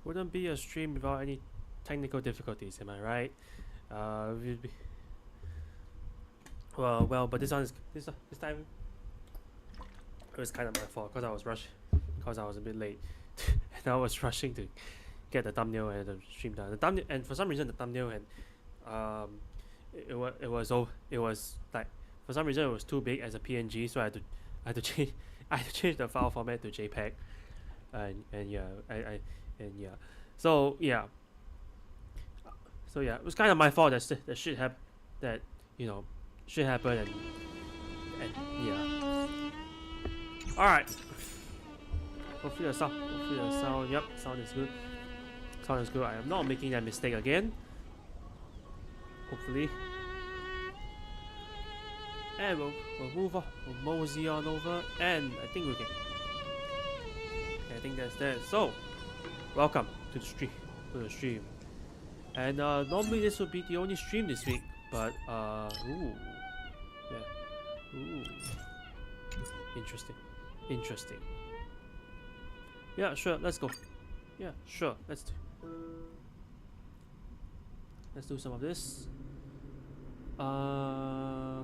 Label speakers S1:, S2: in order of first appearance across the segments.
S1: Wouldn't be a stream without any technical difficulties, am I right? We'd be well, but this time it was kind of my fault because I was because I was a bit late, and I was rushing to get the thumbnail and the stream done. The thumbnail, and for some reason the thumbnail and it was like, for some reason it was too big as a PNG, so I had to change the file format to JPEG, and yeah, so yeah, it was kind of my fault that shit happened, that shit happened, and yeah. All right. Hopefully the sound. Yep, sound is good. Sound is good. I am not making that mistake again. Hopefully. And we'll move on. We'll mosey on over, and I think we can. Okay, I think that's that. So, welcome to the stream. And normally this would be the only stream this week, but ooh, yeah, ooh, interesting. Yeah, sure. Let's go. Yeah, sure. Let's do some of this. I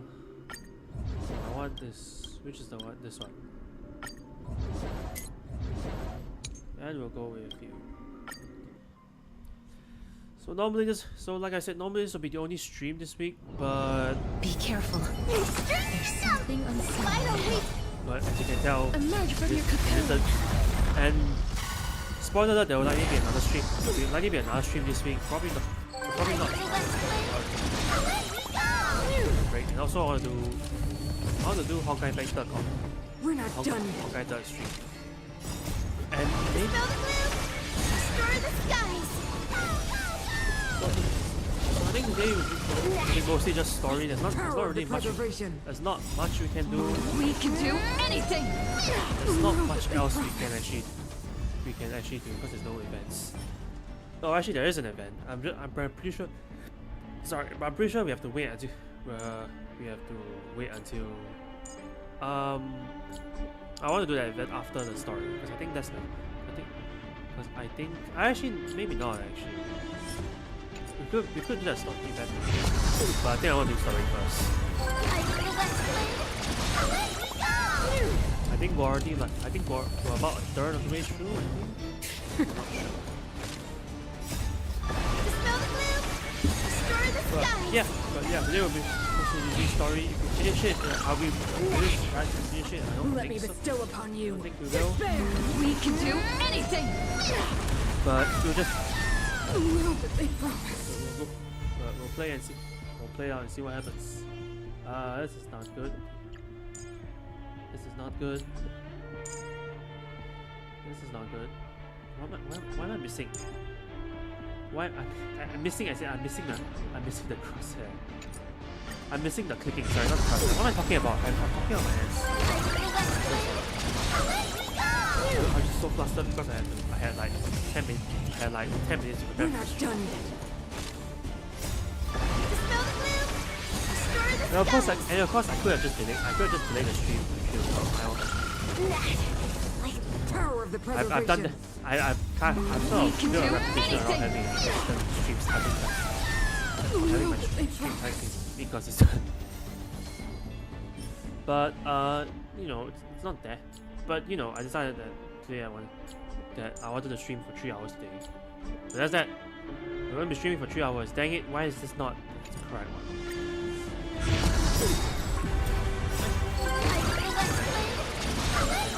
S1: want this. Which is the one? This one. And we'll go with you. So normally like I said, normally this will be the only stream this week, but
S2: be careful. There's something unsettling.
S1: But as you can tell,
S2: emerge from your cocoon.
S1: And spoiler alert, there will likely be another stream. There will likely be another stream this week. Probably not. Great. And also I want to do Honkai Star Rail.
S2: We're not done.
S1: Honkai Star Stream. And maybe
S2: destroy the skies.
S1: So I think today will be mostly just story. There's not really much. There's not much we can do.
S2: We can do anything.
S1: There's not much else we can actually do because there's no events. No, actually there is an event. I'm pretty sure. Sorry, but I'm pretty sure we have to wait until I want to do that event after the story because I think that's actually maybe not actually. We could do that story event, but I think I want to do story first. I think we're already we're about a third of the way through. I think. I'm not sure. Today will be mostly story. If we finish it, are we try to finish it? I don't
S2: Let
S1: think
S2: me
S1: so.
S2: bestow upon you.
S1: I don't think we will.
S2: We can do anything.
S1: But we'll just we'll play and see. We'll play out and see what happens. This is not good. This is not good. This is not good. Why am I missing? Why I'm missing? I'm missing the crosshair. I'm missing the clicking. Sorry, not the crosshair. What am I talking about? I'm talking about my hands. I'm just so flustered because I had like 10 minutes. I had like 10 minutes to prepare.
S2: We're not done yet.
S1: And of course, I could have just delayed. I could have just delayed the stream.
S2: Power of the preservation.
S1: I've done that. I've sort of built a reputation around having stream starting time. Having my stream time because it's done. But it's not that. But I decided that today I wanted to stream for 3 hours today. So that's that. We're going to be streaming for 3 hours. Dang it! Why is this not the correct one?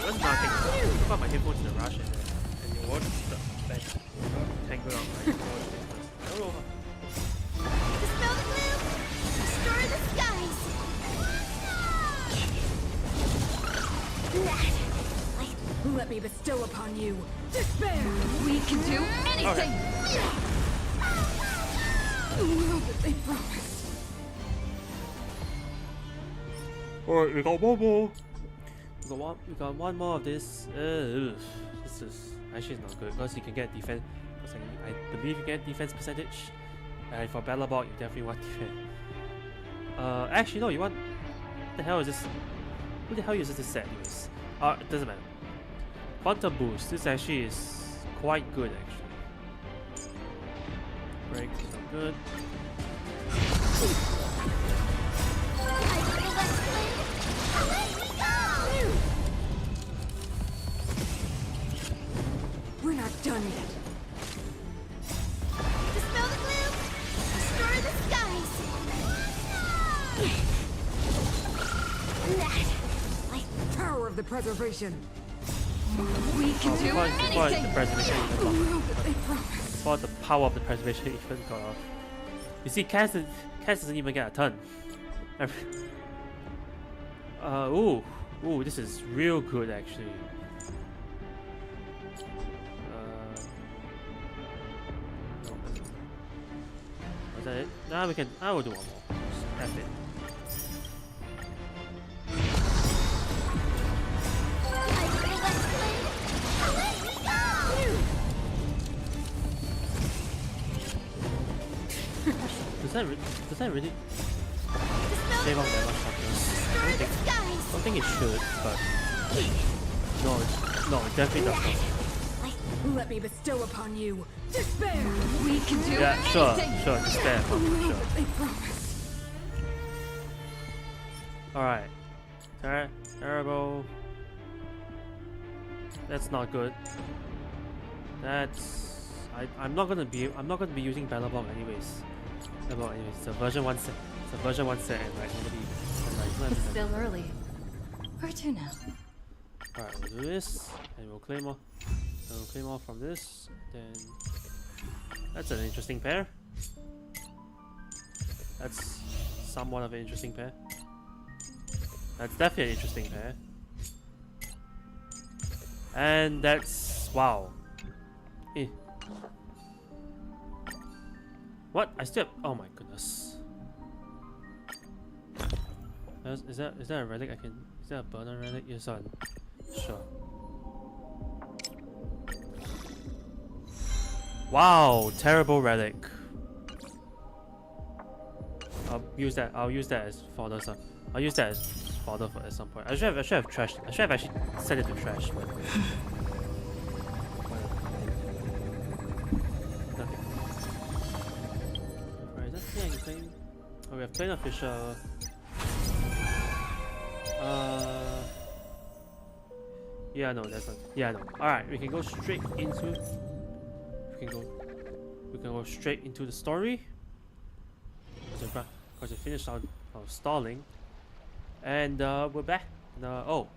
S1: That's nothing. I put my headphones in the rush and you watch the bed tangled up my watch thing first. Hello.
S2: Destroy the skies. Let me bestow upon you despair. We can do anything. Will that they promised.
S1: Alright, we got one more. We got one more of this. This is actually not good because you can get defense. I believe you get defense percentage. And for Battle Bot, you definitely want defense. Actually, no. You want? What the hell is this? Who the hell uses this set, anyways? It doesn't matter. Quantum boost. This actually is quite good, actually. break, so good.
S2: We're not done yet.
S3: Dispel the gloom! Destroy the skies!
S2: Power of the preservation. We can do
S1: Before the
S2: anything.
S1: preservation even got off.
S2: They promise.
S1: Before the power of the preservation even got off. You see, Cass doesn't even get a turn. Ooh, this is real good actually. Was that it? Nah, we can. I will do one more. That's it. Does that really shave off that much toughness? I don't think it should, but no, it definitely does not.
S2: Let me bestow upon you despair. We can do
S1: Yeah, sure,
S2: anything.
S1: despair, sure.
S2: They promise.
S1: Alright. Terrible. That's not good. That's I'm not gonna be using Battle Block anyways. It's a version 1 set. It's a version 1 set and like nobody
S3: It's still early. Where to now?
S1: Alright, we'll do this and we'll claim more. And we'll claim more from this. Then that's an interesting pair. That's somewhat of an interesting pair. That's definitely an interesting pair. And that's wow. Eh. What? I still have, oh my goodness. Is that a relic I can, is that a burner relic? Yes, on. Sure. Wow, terrible relic. I'll use that as fodder. I'll use that as fodder for at some point. I should have trashed. I should have actually sent it to trash, but nothing. Alright, is that anything? Oh, we have plain official. Yeah, no, that's not. Yeah, no. Alright, we can go straight into. We can go straight into the story. Because we finished our stalling, and we're back. Oh,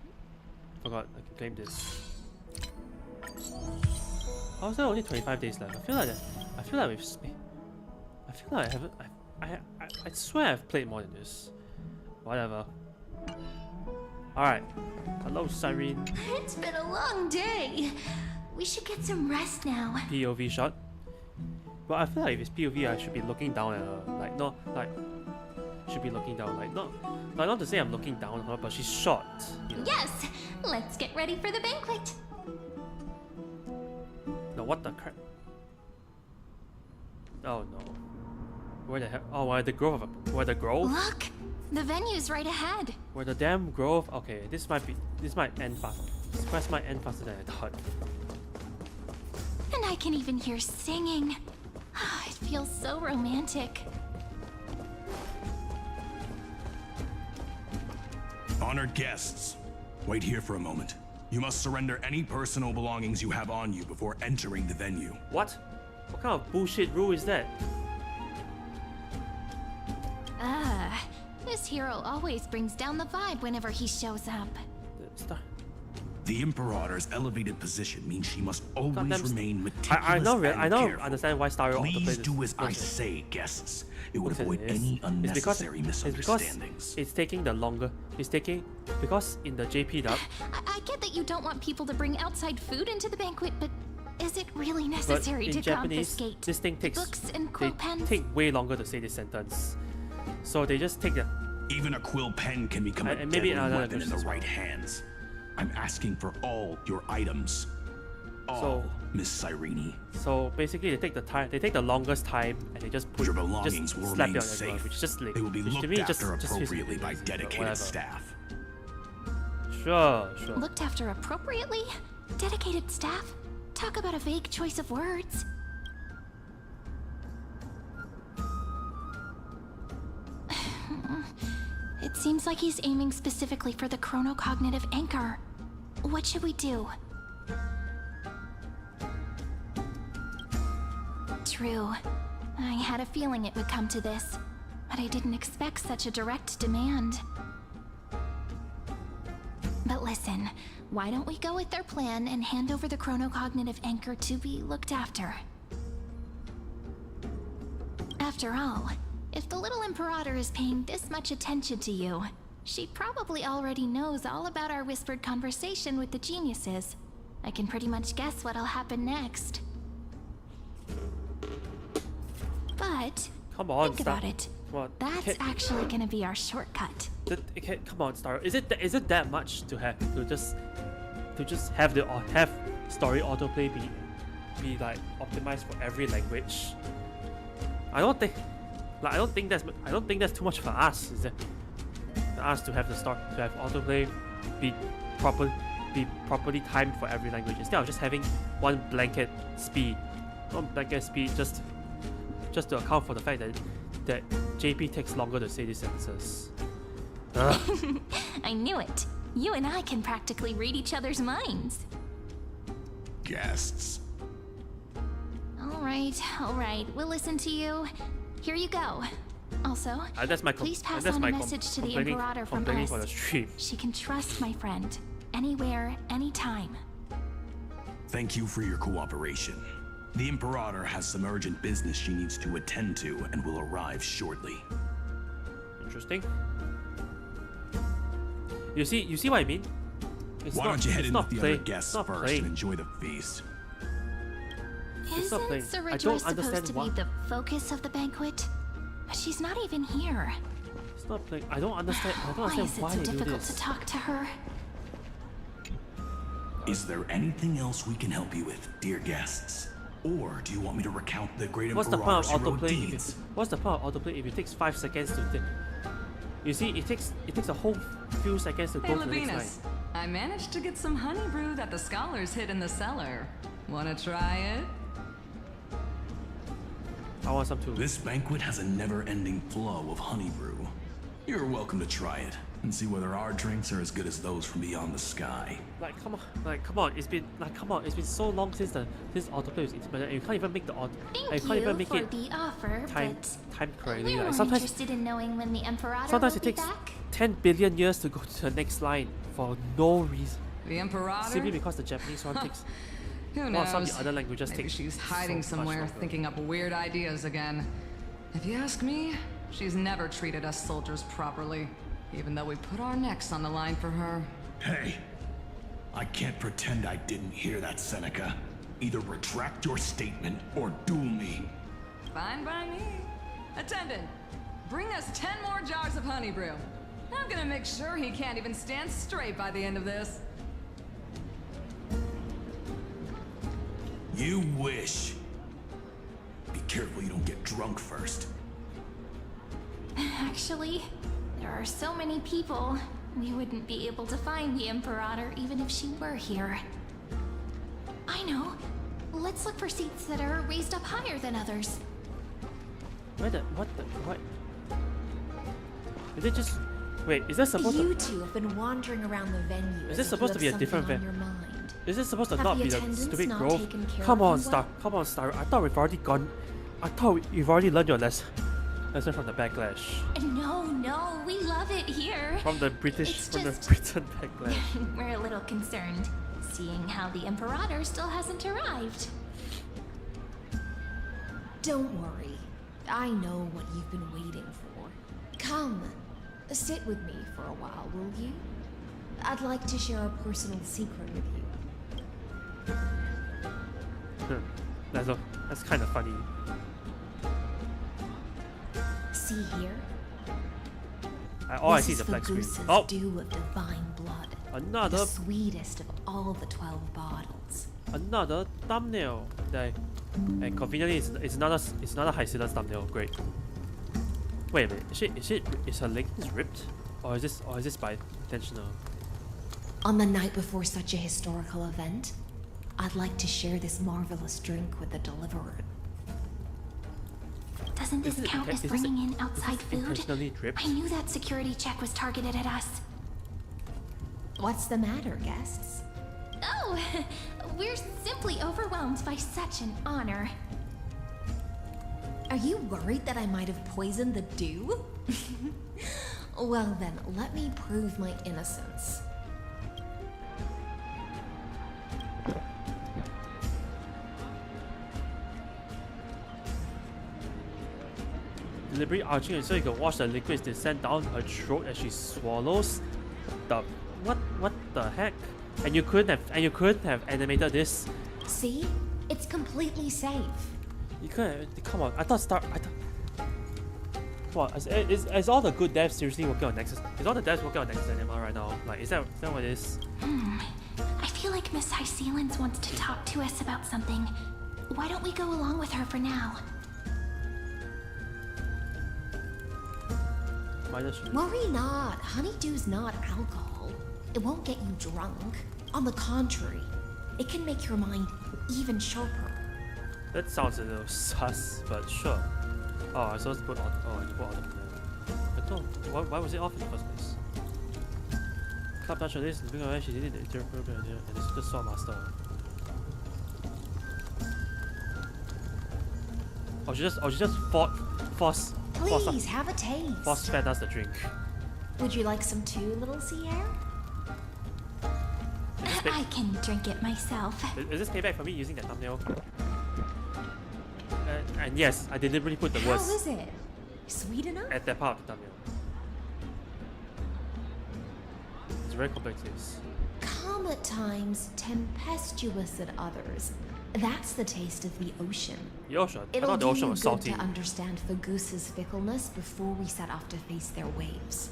S1: forgot I can claim this. How is there only 25 days left? I feel like we've. I feel like I haven't. I swear I've played more than this. Whatever. All right. Hello, Cyrene.
S3: It's been a long day. We should get some rest now.
S1: POV shot. But I feel like if it's POV, I should be looking down at her. Like, not like. Should be looking down. Like, not to say I'm looking down on her, but she's short. You know?
S3: Yes, let's get ready for the banquet.
S1: No, what the crap? Oh no. Where the heck? Oh, where the grove? Where the grove?
S3: Look, the venue's right ahead.
S1: Where the damn grove? Okay, this might end fast. This quest might end faster than I thought.
S3: And I can even hear singing. It feels so romantic.
S4: Honored guests, wait here for a moment. You must surrender any personal belongings you have on you before entering the venue.
S1: What? What kind of bullshit rule is that?
S3: This hero always brings down the vibe whenever he shows up.
S4: The Imperator's elevated position means she must always remain meticulous
S1: I
S4: and careful.
S1: understand why Star Rail
S4: Please
S1: autoplays
S4: do
S1: this
S4: as I
S1: nonsense.
S4: say, guests. It would
S1: Look at
S4: avoid
S1: this.
S4: any unnecessary
S1: It's
S4: misunderstandings.
S1: it's taking the longer. It's taking because in the JP dub.
S3: I get that you don't want people to bring outside food into the banquet, but is it really
S1: But
S3: necessary
S1: in
S3: to
S1: Japanese,
S3: confiscate
S1: this thing takes
S3: books and
S1: they
S3: quill pens?
S1: take way longer to say this sentence. So they just take the.
S4: Even a quill pen can become a
S1: And maybe
S4: deadly
S1: another
S4: weapon in the
S1: as well.
S4: right hands. I'm asking for all your items. All, Miss Cyrene.
S1: So basically, they take the time. They take the longest time, and they just put
S4: Your belongings
S1: just
S4: will
S1: slap
S4: remain
S1: it on your glove,
S4: safe.
S1: which is just like,
S4: They will be
S1: which to
S4: looked
S1: me
S4: after
S1: just
S4: appropriately by
S1: feels like
S4: dedicated
S1: whatever.
S4: staff.
S1: Sure.
S3: Looked after appropriately? Dedicated staff? Talk about a vague choice of words. It seems like he's aiming specifically for the chronocognitive anchor. What should we do? True. I had a feeling it would come to this, but I didn't expect such a direct demand. But listen, why don't we go with their plan and hand over the chronocognitive anchor to be looked after? After all, if the little Imperator is paying this much attention to you, she probably already knows all about our whispered conversation with the geniuses. I can pretty much guess what'll happen next. But
S1: Come on,
S3: think
S1: Star.
S3: about it.
S1: What?
S3: That's actually gonna be our shortcut.
S1: Come on, Star. Is it that much to have to just have the have story autoplay be like optimized for every language? I don't think that's too much for us. Is it? For us to have to have autoplay be properly timed for every language instead of just having one blanket speed just to account for the fact that JP takes longer to say these sentences.
S3: I knew it. You and I can practically read each other's minds.
S4: Guests.
S3: All right. We'll listen to you. Here you go. Also, please pass on a message to the Imperator from us.
S1: For the stream.
S3: She can trust my friend. Anywhere, anytime.
S4: Thank you for your cooperation. The Imperator has some urgent business she needs to attend to and will arrive shortly.
S1: Interesting. You see what I mean?
S4: Why don't you head in with the other guests first and enjoy the feast?
S3: Isn't Saridra supposed to be the focus of the banquet? But she's not even here.
S1: It's not playing. I don't understand.
S3: Why is it so difficult to talk to her?
S4: Is there anything else we can help you with, dear guests? Or do you want me to recount the great Imperator's heroic deeds?
S1: What's the point of autoplay if it takes 5 seconds to think? You see, it takes a whole few seconds to go to the next line.
S5: I managed to get some honey brew that the scholars hid in the cellar. Wanna try it?
S1: I want some too.
S4: This banquet has a never-ending flow of honey brew. You're welcome to try it and see whether our drinks are as good as those from beyond the sky.
S1: Come on. It's been so long since this autoplay was implemented, and you can't even make the
S3: Thank you for the offer,
S1: timed correctly.
S3: we're
S1: Like,
S3: more interested in knowing when the Imperator
S1: sometimes
S3: will
S1: it
S3: be
S1: takes
S3: back.
S1: 10 billion years to go to the next line for no reason.
S5: The Imperator?
S1: Simply because the Japanese one takes.
S5: Who knows?
S1: Some of the other languages
S5: Maybe
S1: take
S5: she's hiding
S1: so much
S5: somewhere,
S1: longer.
S5: thinking up weird ideas again. If you ask me, she's never treated us soldiers properly, even though we put our necks on the line for her.
S4: Hey, I can't pretend I didn't hear that, Seneca. Either retract your statement or duel me.
S5: Fine by me. Attendant, bring us 10 more jars of honey brew. I'm gonna make sure he can't even stand straight by the end of this.
S4: You wish. Be careful you don't get drunk first.
S3: Actually, there are so many people, we wouldn't be able to find the Imperator even if she were here. I know. Let's look for seats that are raised up higher than others.
S1: What? Is it just... Wait, is that supposed
S2: You
S1: to...
S2: two have been wandering around the venue.
S1: Is
S2: as
S1: this
S2: if
S1: supposed
S2: you
S1: to be a
S2: have
S1: different
S2: something
S1: venue?
S2: on your mind.
S1: Is this supposed to
S2: Have
S1: not
S2: the
S1: be the
S2: attendants
S1: stupid
S2: not
S1: grove?
S2: taken care
S1: Come
S2: of
S1: on,
S2: you
S1: Star.
S2: well?
S1: Come on, Star. I thought we've already gone... I thought you've already learned your lesson from the backlash.
S3: No, we love it here.
S1: From the Britain backlash.
S3: We're a little concerned, seeing how the Imperator still hasn't arrived.
S2: Don't worry. I know what you've been waiting for. Come, sit with me for a while, will you? I'd like to share a personal secret with you.
S1: That's kind of funny.
S2: See here?
S1: All I
S2: This
S1: see is
S2: is
S1: a black screen.
S2: Fagusa's
S1: Oh!
S2: dew of divine blood.
S1: Another...
S2: The sweetest of all the 12 bottles.
S1: Another thumbnail. And conveniently, it's another Hyacinthus thumbnail. Great. Wait a minute. Is her leg ripped, or is this by intentional?
S2: On the night before such a historical event, I'd like to share this marvelous drink with the deliverer.
S3: Does Doesn't this count as bringing in outside food?
S1: Intentionally dripped?
S3: I knew that security check was targeted at us.
S2: What's the matter, guests?
S3: Oh, we're simply overwhelmed by such an honor.
S2: Are you worried that I might have poisoned the dew? Well then, let me prove my innocence.
S1: Deliberately arching it so you can watch the liquids descend down her throat as she swallows. What the heck? And you couldn't have animated this.
S2: See? It's completely safe.
S1: You couldn't. Come on. I thought. Come on. Is all the good devs seriously working on Nexus? Is all the devs working on Nexus anymore right now? Like, is that what it is?
S3: I feel like Miss High Sealance wants to talk to us about something. Why don't we go along with her for now?
S2: Worry not. Honeydew's not alcohol. It won't get you drunk. On the contrary, it can make your mind even sharper.
S1: That sounds a little sus, but sure. Oh, I was supposed to put on. Oh, I put on. But no, why was it off in the first place? Club touch on this, looking away, she did it. And it's the Sword Master. Oh, she just force.
S2: Please have a taste.
S1: Force fed us the drink.
S2: Would you like some too, little sea air?
S3: I can drink it myself.
S1: Is this payback for me using that thumbnail? And yes, I deliberately put the words.
S2: How is it? Sweet enough?
S1: At that part of the thumbnail. It's very complex.
S2: Calm at times, tempestuous at others. That's the taste of the ocean.
S1: The ocean? I
S2: It'll
S1: thought the
S2: do
S1: ocean
S2: you
S1: was
S2: good
S1: salty.
S2: to understand Fagoos's fickleness before we set off to face their waves.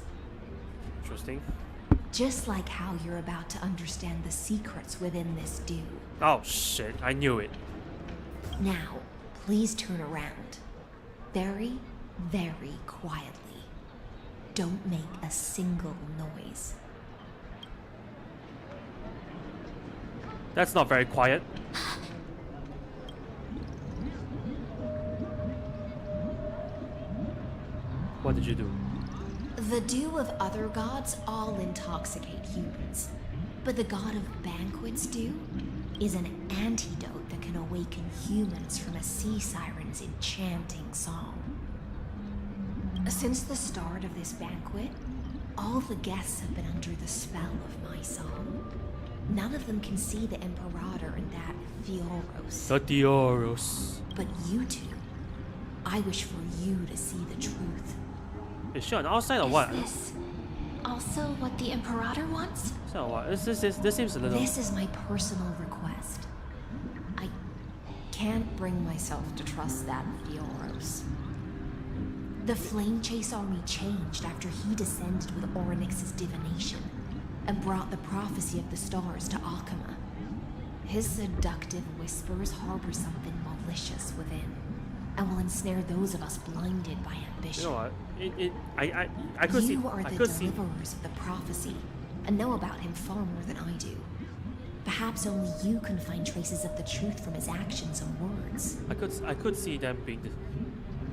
S1: Interesting.
S2: Just like how you're about to understand the secrets within this dew.
S1: Oh shit, I knew it.
S2: Now, please turn around. Very, very quietly. Don't make a single noise.
S1: That's not very quiet. What did you do?
S2: The dew of other gods all intoxicate humans. But the god of banquets dew is an antidote that can awaken humans from a sea siren's enchanting song. Since the start of this banquet, all the guests have been under the spell of my song. None of them can see the Imperator and that Fioros.
S1: The Dioros.
S2: But you two, I wish for you to see the truth.
S1: Is she on outside or what?
S3: Is this also what the Imperator wants?
S1: So what? This seems a little.
S2: This is my personal request. I can't bring myself to trust that Fioros. The Flame Chase army changed after he descended with Orynyx's divination and brought the prophecy of the stars to Akama. His seductive whispers harbor something malicious within, and will ensnare those of us blinded by ambition.
S1: You know what? I could see.
S2: You are
S1: I
S2: the
S1: could see.
S2: deliverers of the prophecy, and know about him far more than I do. Perhaps only you can find traces of the truth from his actions and words.
S1: I could see them being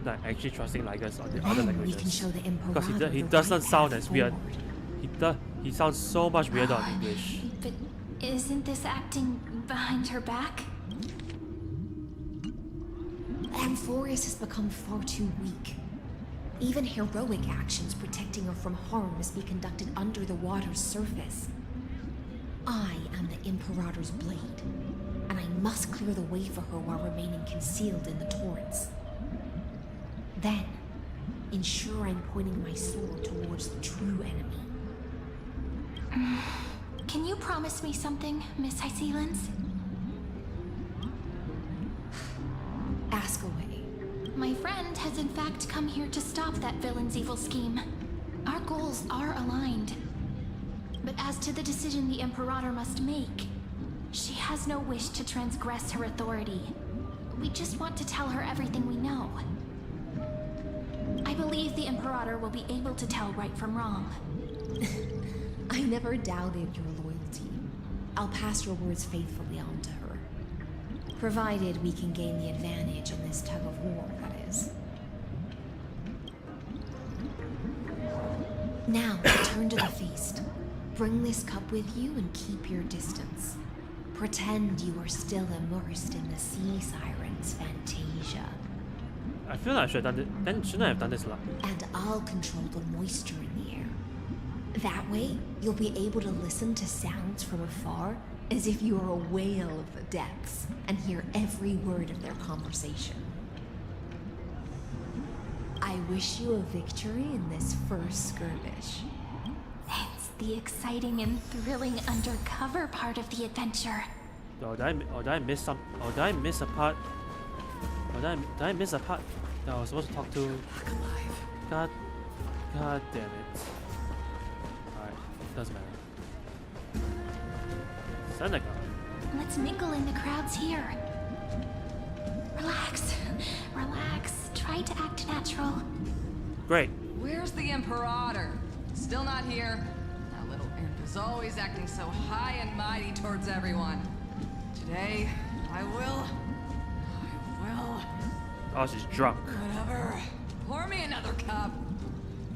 S1: like actually trusting Lygus on the other
S2: Then
S1: languages.
S2: we can show the
S1: Because
S2: Imperator
S1: he
S2: the
S1: doesn't
S2: right
S1: sound
S2: path
S1: as weird.
S2: forward.
S1: He sounds so much weirder on English.
S3: But isn't this acting behind her back?
S2: Amphorius has become far too weak. Even heroic actions protecting her from harm must be conducted under the water's surface. I am the Imperator's blade, and I must clear the way for her while remaining concealed in the torrents. Then, ensure I'm pointing my sword towards the true enemy.
S3: Can you promise me something, Miss High Sealance?
S2: Ask away.
S3: My friend has in fact come here to stop that villain's evil scheme. Our goals are aligned. But as to the decision the Imperator must make, she has no wish to transgress her authority. We just want to tell her everything we know. I believe the Imperator will be able to tell right from wrong.
S2: I never doubted your loyalty. I'll pass your words faithfully on to her. Provided we can gain the advantage in this tug of war, that is. Now, return to the feast. Bring this cup with you and keep your distance. Pretend you are still immersed in the sea siren's fantasia.
S1: I feel like I should have done it. Then shouldn't I have done this a lot?
S2: And I'll control the moisture in the air. That way, you'll be able to listen to sounds from afar as if you are a whale of the depths and hear every word of their conversation. I wish you a victory in this first skirmish.
S3: It's the exciting and thrilling undercover part of the adventure.
S1: Oh, did I miss some? Oh, did I miss a part? Oh, did I miss a part that I was supposed to talk to? God damn it. Alright, doesn't matter. Seneca.
S3: Let's mingle in the crowds here. Relax. Relax. Try to act natural.
S1: Great.
S5: Where's the Imperator? Still not here. That little imp is always acting so high and mighty towards everyone. Today, I will.
S1: Oh, she's drunk.
S5: Whatever. Pour me another cup.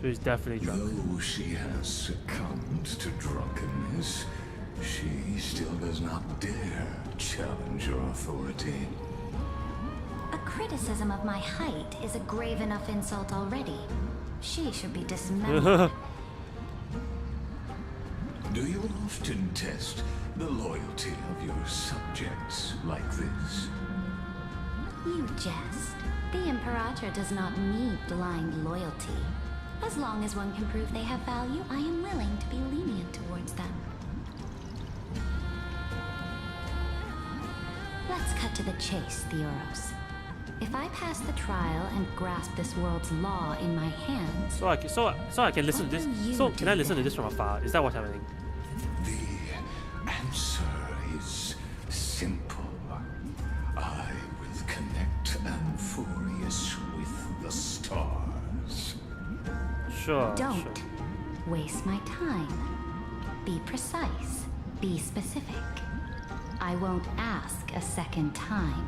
S1: She's definitely drunk.
S6: Though she has succumbed to drunkenness, she still does not dare challenge your authority.
S3: A criticism of my height is a grave enough insult already. She should be dismembered.
S6: Do you often test the loyalty of your subjects like this?
S3: You jest. The Imperator does not need blind loyalty. As long as one can prove they have value, I am willing to be lenient towards them. Let's cut to the chase, Theoros. If I pass the trial and grasp this world's law in my hands...
S1: So I can listen to this. So can I listen to this from afar? Is that what's happening?
S6: The answer is simple. I will connect Amphorius with the stars.
S1: Sure.
S3: Don't
S1: Sure.
S3: waste my time. Be precise. Be specific. I won't ask a second time.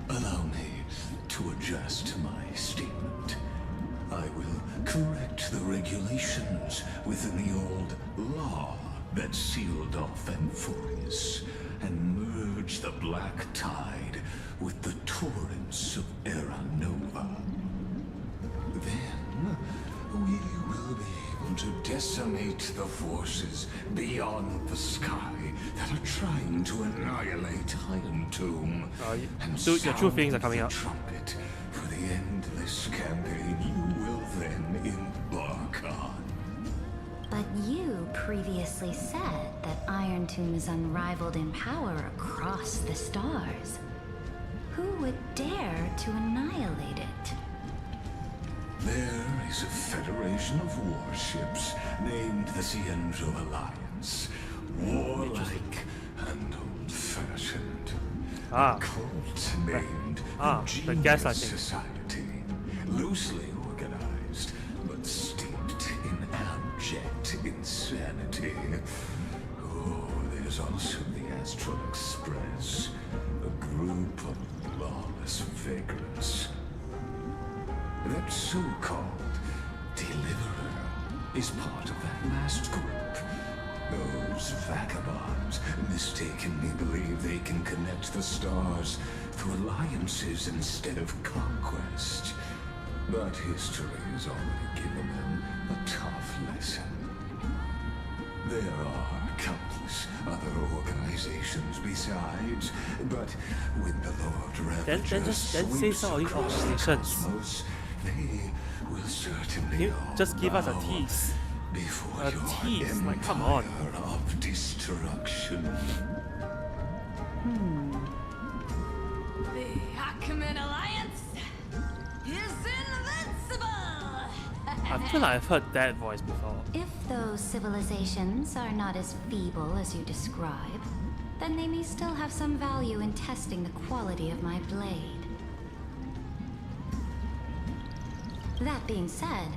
S6: Allow me to adjust my statement. I will correct the regulations within the old law that sealed off Amphorius and merge the black tide with the torrents of Era Nova. Then we will be able to decimate the forces beyond the sky that are trying to annihilate Iron Tomb. And
S1: Dude, your true
S6: sound
S1: feelings are coming
S6: the
S1: out.
S6: trumpet for the endless campaign you will then embark on.
S3: But you previously said that Iron Tomb is unrivaled in power across the stars. Who would dare to annihilate it?
S6: There is a federation of warships named the Cienzo Alliance. Warlike and old-fashioned.
S1: Ah.
S6: A cult named
S1: the guess, I
S6: Genius
S1: think.
S6: Society. Loosely organized, but steeped in abject insanity. Oh, there's also the Astral Express, a group of lawless vagrants. That so-called Deliverer is part of that last group. Those vagabonds mistakenly believe they can connect the stars through alliances instead of conquest. But history has already given them a tough lesson. There are countless other organizations besides, but when the Lord
S1: Then
S6: Ravager
S1: say
S6: sweeps
S1: some of these
S6: across the
S1: organizations.
S6: cosmos, they will certainly
S1: Can you just give us a
S6: all bow
S1: tease?
S6: before
S1: A
S6: your
S1: tease, like, come on.
S6: empire of destruction.
S5: The Ackman Alliance is invincible!
S1: I feel like I've heard that voice before.
S3: If those civilizations are not as feeble as you describe, then they may still have some value in testing the quality of my blade. That being said,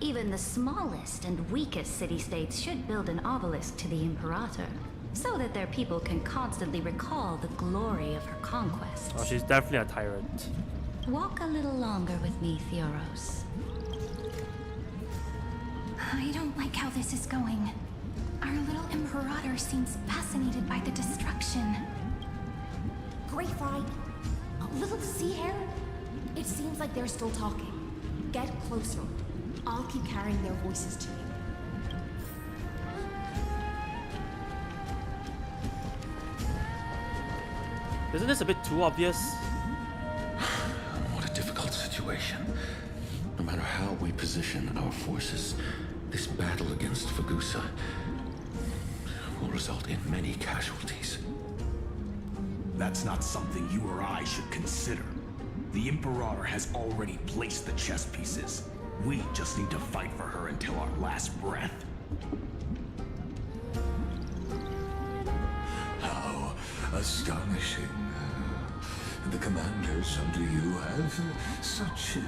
S3: even the smallest and weakest city-states should build an obelisk to the Imperator, so that their people can constantly recall the glory of her conquests.
S1: Oh, she's definitely a tyrant.
S3: Walk a little longer with me, Theoros. I don't like how this is going. Our little Imperator seems fascinated by the destruction.
S2: Grapevine, little sea hare. It seems like they're still talking. Get closer. I'll keep carrying their voices to you.
S1: Isn't this a bit too obvious?
S6: What a difficult situation. No matter how we position our forces, this battle against Fagusa will result in many casualties.
S4: That's not something you or I should consider. The Imperator has already placed the chess pieces. We just need to fight for her until our last breath.
S6: How astonishing. The commanders under you have such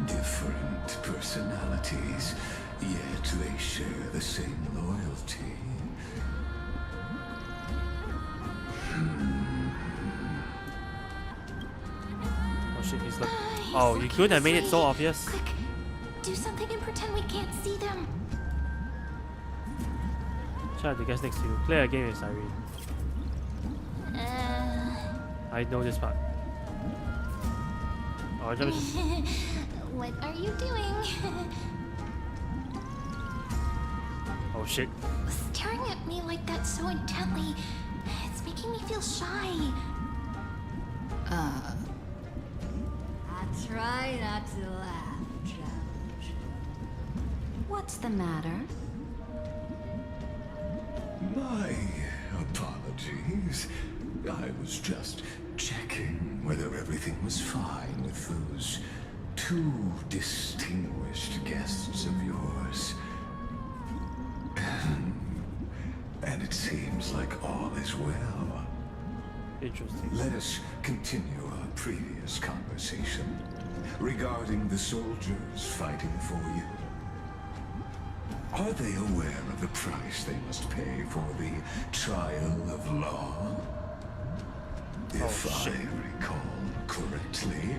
S6: different personalities, yet they share the same loyalty.
S1: Oh shit, he's like... Oh, you couldn't have made it so obvious.
S3: Quick, do something and pretend we can't see them.
S1: Try to guess next to you. Play a game with Irene. I know this part. Oh, I just...
S3: What are you doing?
S1: Oh shit.
S3: Staring at me like that so intently, it's making me feel shy.
S2: I try not to laugh, Judge.
S7: What's the matter?
S6: My apologies. I was just checking whether everything was fine with those two distinguished guests of yours. And it seems like all is well.
S1: Interesting.
S6: Let us continue our previous conversation regarding the soldiers fighting for you. Are they aware of the price they must pay for the trial of law? If I recall correctly,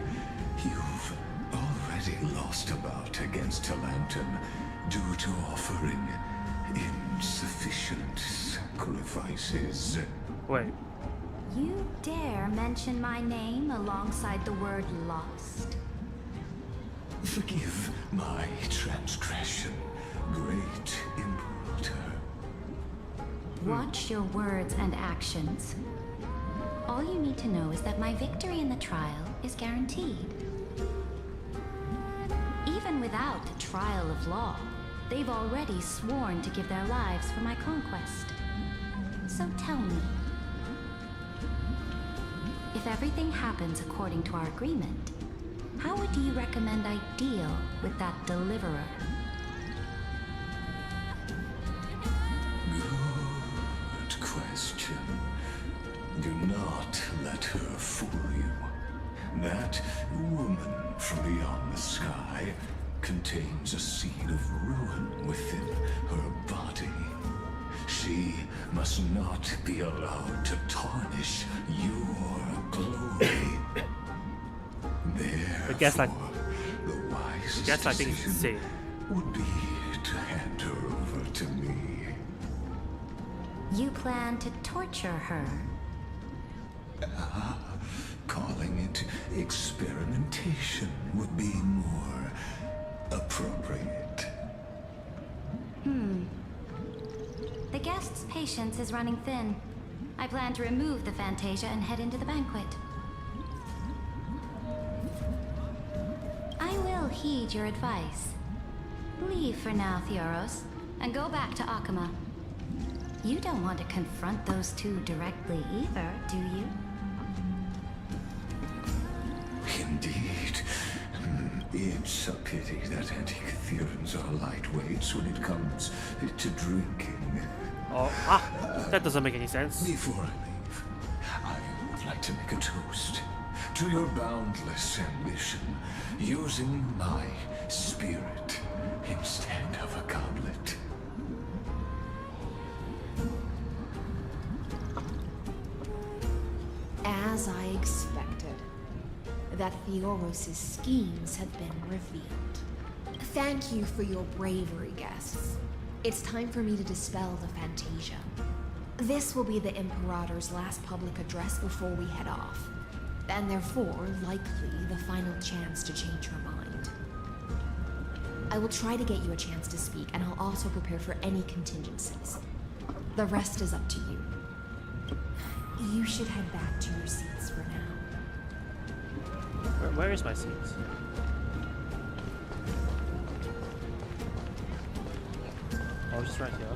S6: you've already lost a bout against Talanton due to offering insufficient sacrifices.
S1: Wait.
S7: You dare mention my name alongside the word lost?
S6: Forgive my transgression, great Imperator.
S7: Watch your words and actions. All you need to know is that my victory in the trial is guaranteed. Even without a trial of law, they've already sworn to give their lives for my conquest. So tell me, if everything happens according to our agreement, how would you recommend I deal with that deliverer?
S6: Good question. Do not let her fool you. That woman from beyond the sky contains a seed of ruin within her body. She must not be allowed to tarnish your glory.
S1: I guess I
S6: the wisest
S1: guess I think it's
S6: decision
S1: insane.
S6: would be to hand her over to me.
S7: You plan to torture her?
S6: Calling it experimentation would be more appropriate.
S7: The guest's patience is running thin. I plan to remove the Fantasia and head into the banquet. I will heed your advice. Leave for now, Theoros, and go back to Akama. You don't want to confront those two directly either, do you?
S6: Indeed. It's a pity that Antikytherans are lightweights when it comes to drinking.
S1: Oh, that doesn't make any sense.
S6: Before I leave, I would like to make a toast to your boundless ambition, using my spirit instead of a goblet.
S2: As I expected, that Theoros' schemes have been revealed. Thank you for your bravery, guests. It's time for me to dispel the Fantasia. This will be the Imperator's last public address before we head off, and therefore, likely, the final chance to change her mind. I will try to get you a chance to speak, and I'll also prepare for any contingencies. The rest is up to you. You should head back to your seats for now.
S1: Where is my seats? Oh, just right here.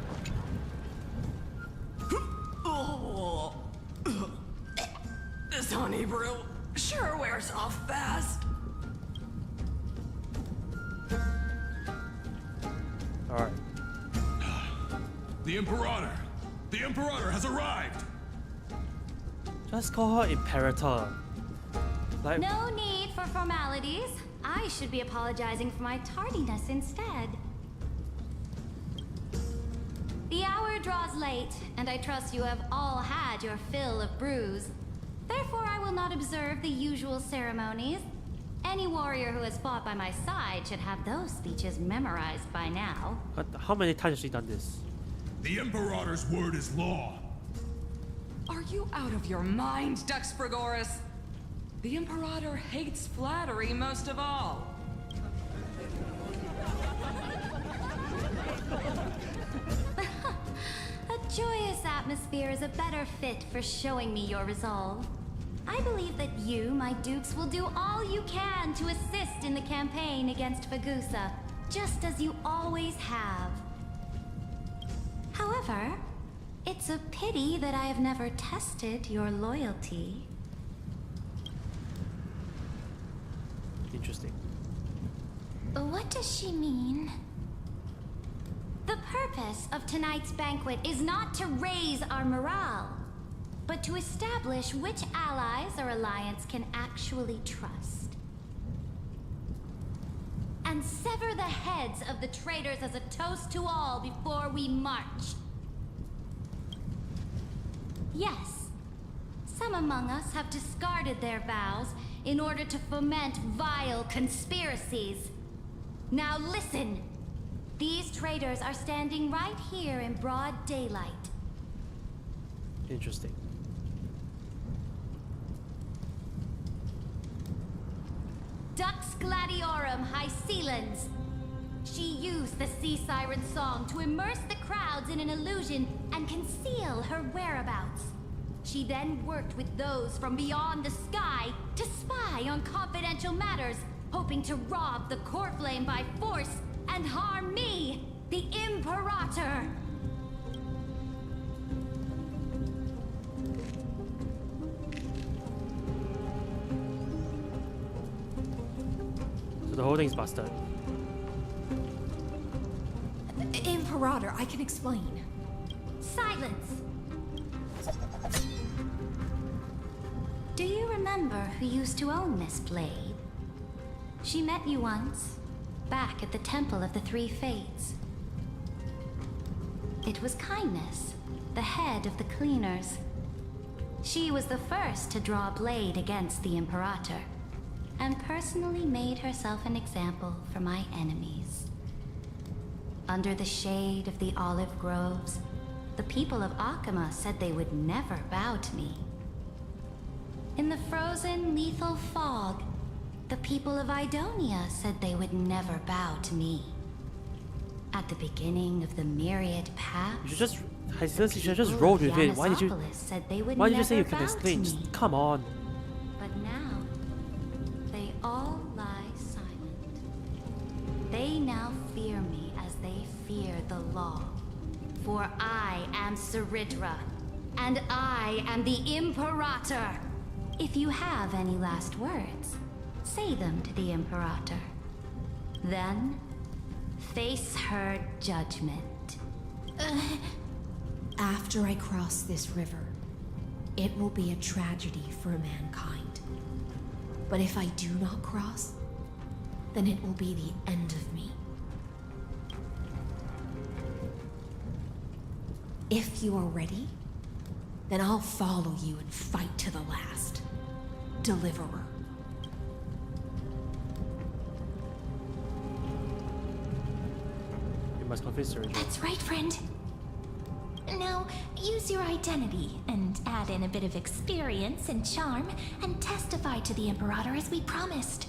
S5: Oh. This honey brew sure wears off fast.
S1: Alright.
S4: The Imperator! The Imperator has arrived!
S1: Just call her Imperator. Like,
S7: No need for formalities. I should be apologizing for my tardiness instead. The hour draws late, and I trust you have all had your fill of brews. Therefore, I will not observe the usual ceremonies. Any warrior who has fought by my side should have those speeches memorized by now.
S1: how many times has she done this?
S4: The Imperator's word is law.
S5: Are you out of your mind, Dux Frigoris? The Imperator hates flattery most of all.
S7: A joyous atmosphere is a better fit for showing me your resolve. I believe that you, my dukes, will do all you can to assist in the campaign against Fagusa, just as you always have. However, it's a pity that I have never tested your loyalty.
S1: Interesting.
S7: What does she mean? The purpose of tonight's banquet is not to raise our morale, but to establish which allies our alliance can actually trust. And sever the heads of the traitors as a toast to all before we march. Yes, some among us have discarded their vows in order to foment vile conspiracies. Now listen! These traitors are standing right here in broad daylight.
S1: Interesting.
S7: Dux Gladiorum Hycelans. She used the Sea Siren song to immerse the crowds in an illusion and conceal her whereabouts. She then worked with those from beyond the sky to spy on confidential matters, hoping to rob the core flame by force and harm me, the Imperator.
S1: So the whole thing's busted.
S2: Imperator, I can explain.
S7: Silence! Do you remember who used to own this blade? She met you once, back at the Temple of the Three Fates. It was Kindness, the head of the Cleaners. She was the first to draw a blade against the Imperator, and personally made herself an example for my enemies. Under the shade of the olive groves, the people of Akama said they would never bow to me. In the frozen, lethal fog, the people of Idonia said they would never bow to me. At the beginning of the myriad paths,
S1: You should just, I said you should just roll with it. Why did you?
S7: said they would
S1: Why did you
S7: never
S1: say you can
S7: bow
S1: explain?
S7: to me.
S1: Just come on.
S7: But now, they all lie silent. They now fear me as they fear the law. For I am Ceridra, and I am the Imperator. If you have any last words, say them to the Imperator. Then, face her judgment.
S2: After I cross this river, it will be a tragedy for mankind. But if I do not cross, then it will be the end of me. If you are ready, then I'll follow you and fight to the last. Deliverer.
S1: must confess to Rachel.
S3: That's right, friend. Now, use your identity and add in a bit of experience and charm and testify to the Imperator as we promised.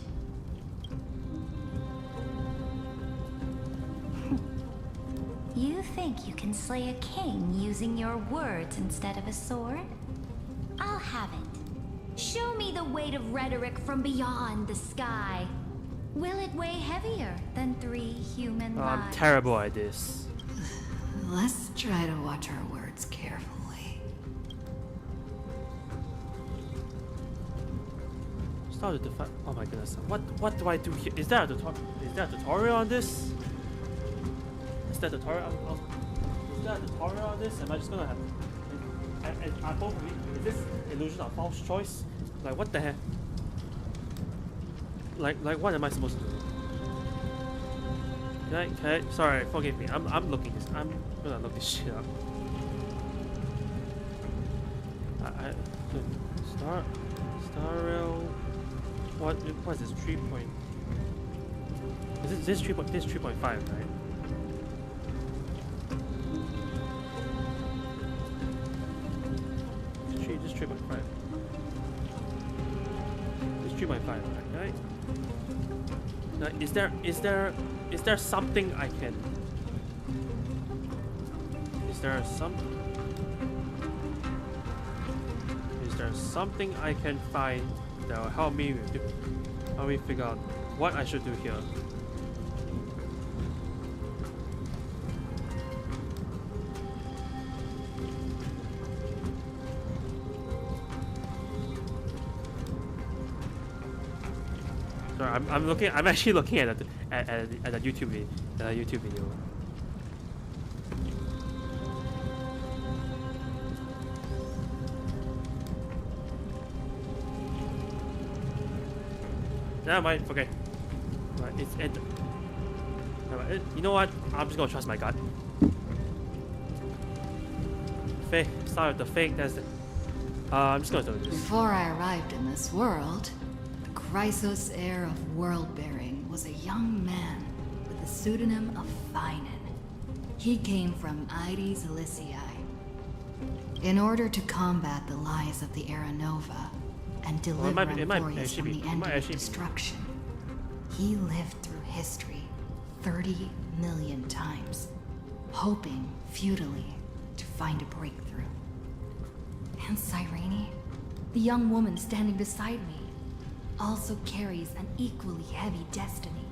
S7: You think you can slay a king using your words instead of a sword? I'll have it. Show me the weight of rhetoric from beyond the sky. Will it weigh heavier than 3 human
S1: Oh,
S7: lives?
S1: I'm terrible at this.
S2: Let's try to watch our words carefully.
S1: Start with the fact. Oh my goodness. What do I do here? Is there a tutorial on this? Is there a tutorial? Is there a tutorial on this? Am I just gonna have? And are both of it? Is this illusion of false choice? Like what the heck? Like what am I supposed to do? Okay, sorry, forgive me. I'm looking this. I'm gonna look this shit up. Star Rail. What is this? 3 point? Is this 3 point? This 3.5, right? This 3.5. This 3.5, right? Now, is there something I can? Is there something I can find that will help me figure out what I should do here? Sorry, I'm actually looking at a YouTube video. Never mind, okay. Right, you know what? I'm just gonna trust my gut. Fake, start with the fake. That's it. I'm just gonna do this.
S2: Before I arrived in this world, the Chrysos heir of world-bearing was a young man with the pseudonym of Finan. He came from Ides Elysiae. In order to combat the lies of the Era Nova and deliver Amphorius from the end of destruction, he lived through history 30 million times, hoping futilely to find a breakthrough. And Cyrene, the young woman standing beside me, also carries an equally heavy destiny.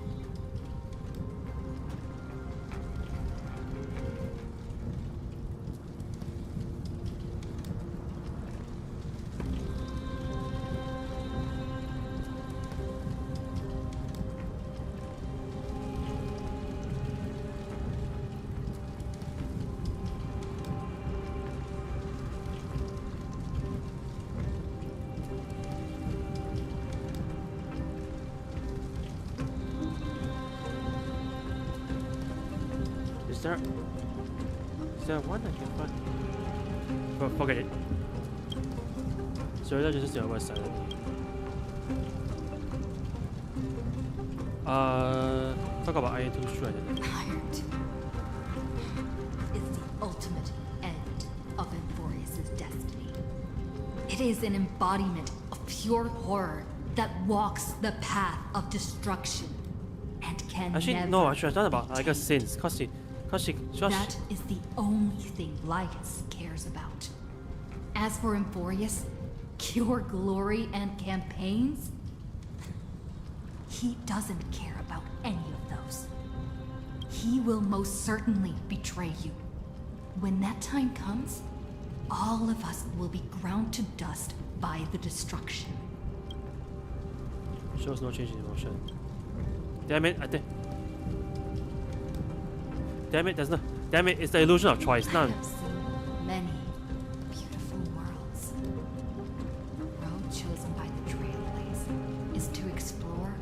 S1: Is there one I can find? Forget it. So that's just the other side. Talk about Iron 2 Shredded.
S2: Iron 2 is the ultimate end of Amphorius' destiny. It is an embodiment of pure horror that walks the path of destruction and can
S1: actually,
S2: never
S1: no, actually, I thought about
S2: be
S1: like a sins, cause she
S2: that is the only thing Lycus cares about. As for Amphorius, pure glory and campaigns, he doesn't care about any of those. He will most certainly betray you. When that time comes, all of us will be ground to dust by the destruction.
S1: Shows no change in emotion. Damn it, I think. Damn it, there's no. Damn it, it's the illusion of choice.
S2: I
S1: None.
S2: have seen many beautiful worlds. The road chosen by the Trailblaze is to explore,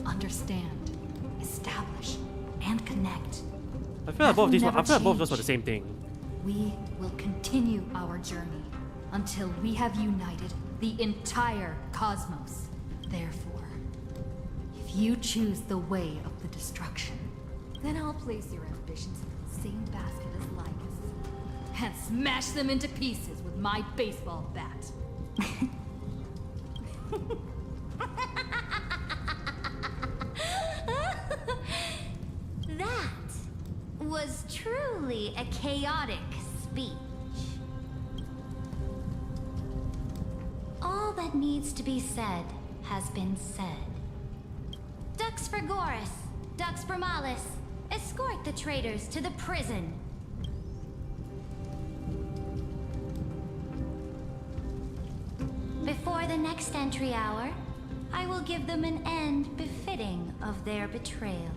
S2: understand, establish, and connect.
S1: I feel like both of these.
S2: Nothing
S1: I feel like both of
S2: never
S1: those were the same thing.
S2: We will continue our journey until we have united the entire cosmos. Therefore, if you choose the way of the destruction, Then I'll place your ambitions in the same basket as Lycus. And smash them into pieces with my baseball bat.
S7: That was truly a chaotic speech. All that needs to be said has been said. Dux for Goris, Dux for Malus, escort the traitors to the prison. Before the next entry hour, I will give them an end befitting of their betrayal.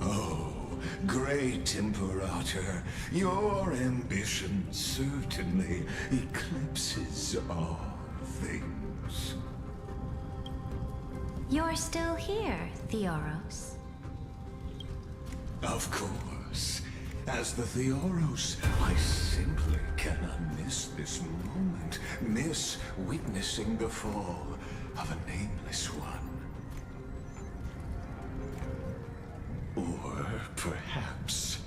S6: Oh, great Imperator, your ambition certainly eclipses all things.
S7: You're still here, Theoros.
S6: Of course. As the Theoros, I simply cannot miss this moment, miss witnessing the fall of a nameless one. Or perhaps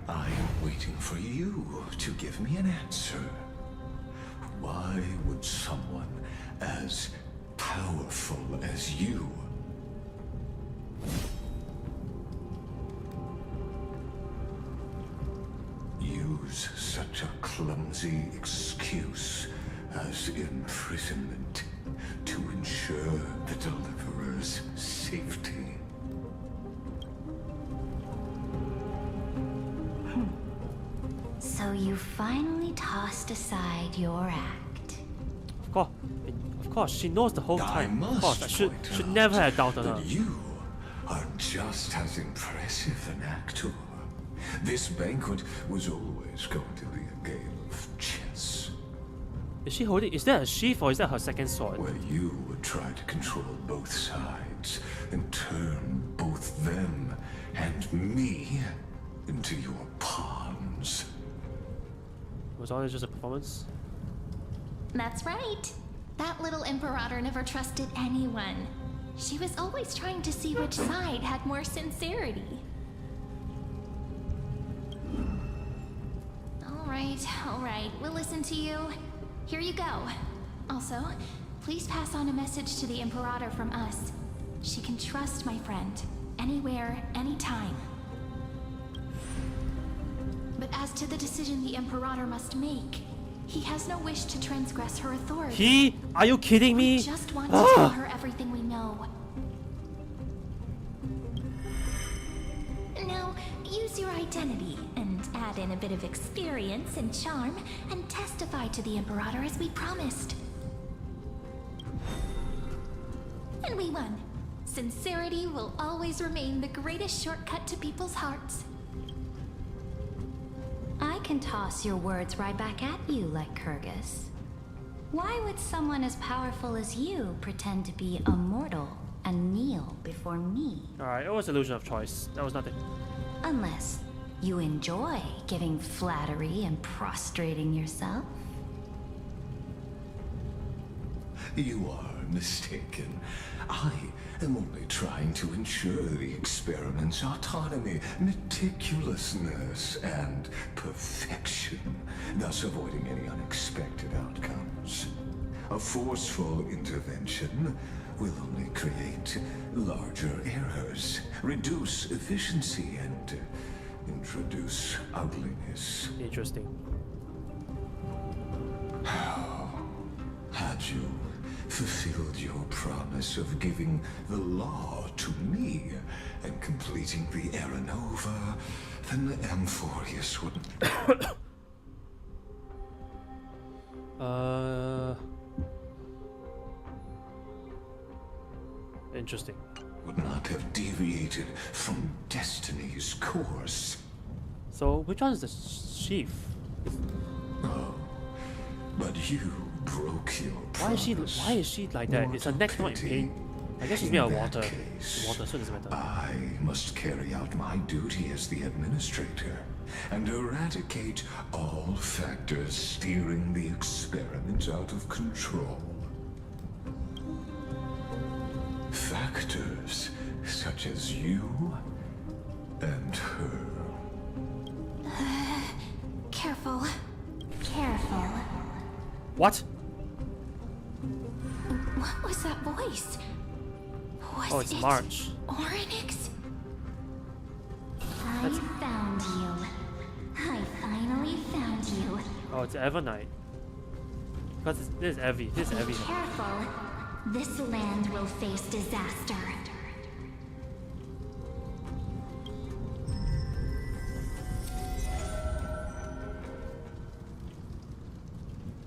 S6: I am waiting for you to give me an answer. Why would someone as powerful as you use such a clumsy excuse as imprisonment to ensure the Deliverer's safety?
S7: So you finally tossed aside your act.
S1: Of course, she knows the whole
S6: I
S1: time. Of
S6: must
S1: course, I
S6: point
S1: should
S6: out
S1: never have doubted her.
S6: that you are just as impressive an actor. This banquet was always going to be a game of chess,
S1: Is she holding? Is that a sheath or is that her second sword?
S6: where you would try to control both sides and turn both them and me into your pawns.
S1: Was all this just a performance?
S3: That's right. That little Imperator never trusted anyone. She was always trying to see which side had more sincerity. All right, we'll listen to you. Here you go. Also, please pass on a message to the Imperator from us. She can trust my friend, anywhere, anytime. But as to the decision the Imperator must make, he has no wish to transgress her authority.
S1: Are you kidding me?
S3: We just want to tell her everything we know. Now, use your identity and add in a bit of experience and charm and testify to the Imperator as we promised. And we won. Sincerity will always remain the greatest shortcut to people's hearts.
S7: I can toss your words right back at you, like Kyrgyz. Why would someone as powerful as you pretend to be immortal and kneel before me?
S1: Alright, it was illusion of choice. That was nothing.
S7: Unless you enjoy giving flattery and prostrating yourself.
S6: You are mistaken. I am only trying to ensure the experiment's autonomy, meticulousness, and perfection, thus avoiding any unexpected outcomes. A forceful intervention will only create larger errors, reduce efficiency, and introduce ugliness.
S1: Interesting.
S6: Had you fulfilled your promise of giving the law to me and completing the Aranova, then the Amphorius would...
S1: Interesting.
S6: would not have deviated from destiny's course.
S1: So, which one is the sheath?
S6: Oh, but you broke your
S1: Why is
S6: promise.
S1: she like that? Is her neck not in pain? I guess she's made of
S6: In
S1: water.
S6: that case,
S1: Water, so it doesn't matter.
S6: I must carry out my duty as the administrator and eradicate all factors steering the experiment out of control. actors such as you and her.
S3: Careful.
S7: Careful.
S1: What?
S3: What was that voice? Was
S1: Oh, it's
S3: it
S1: March.
S3: Oryx?
S7: I found you. I finally found you.
S1: Oh, it's Evernight. Because this is Evie. This is Evie.
S7: Careful. This land will face disaster.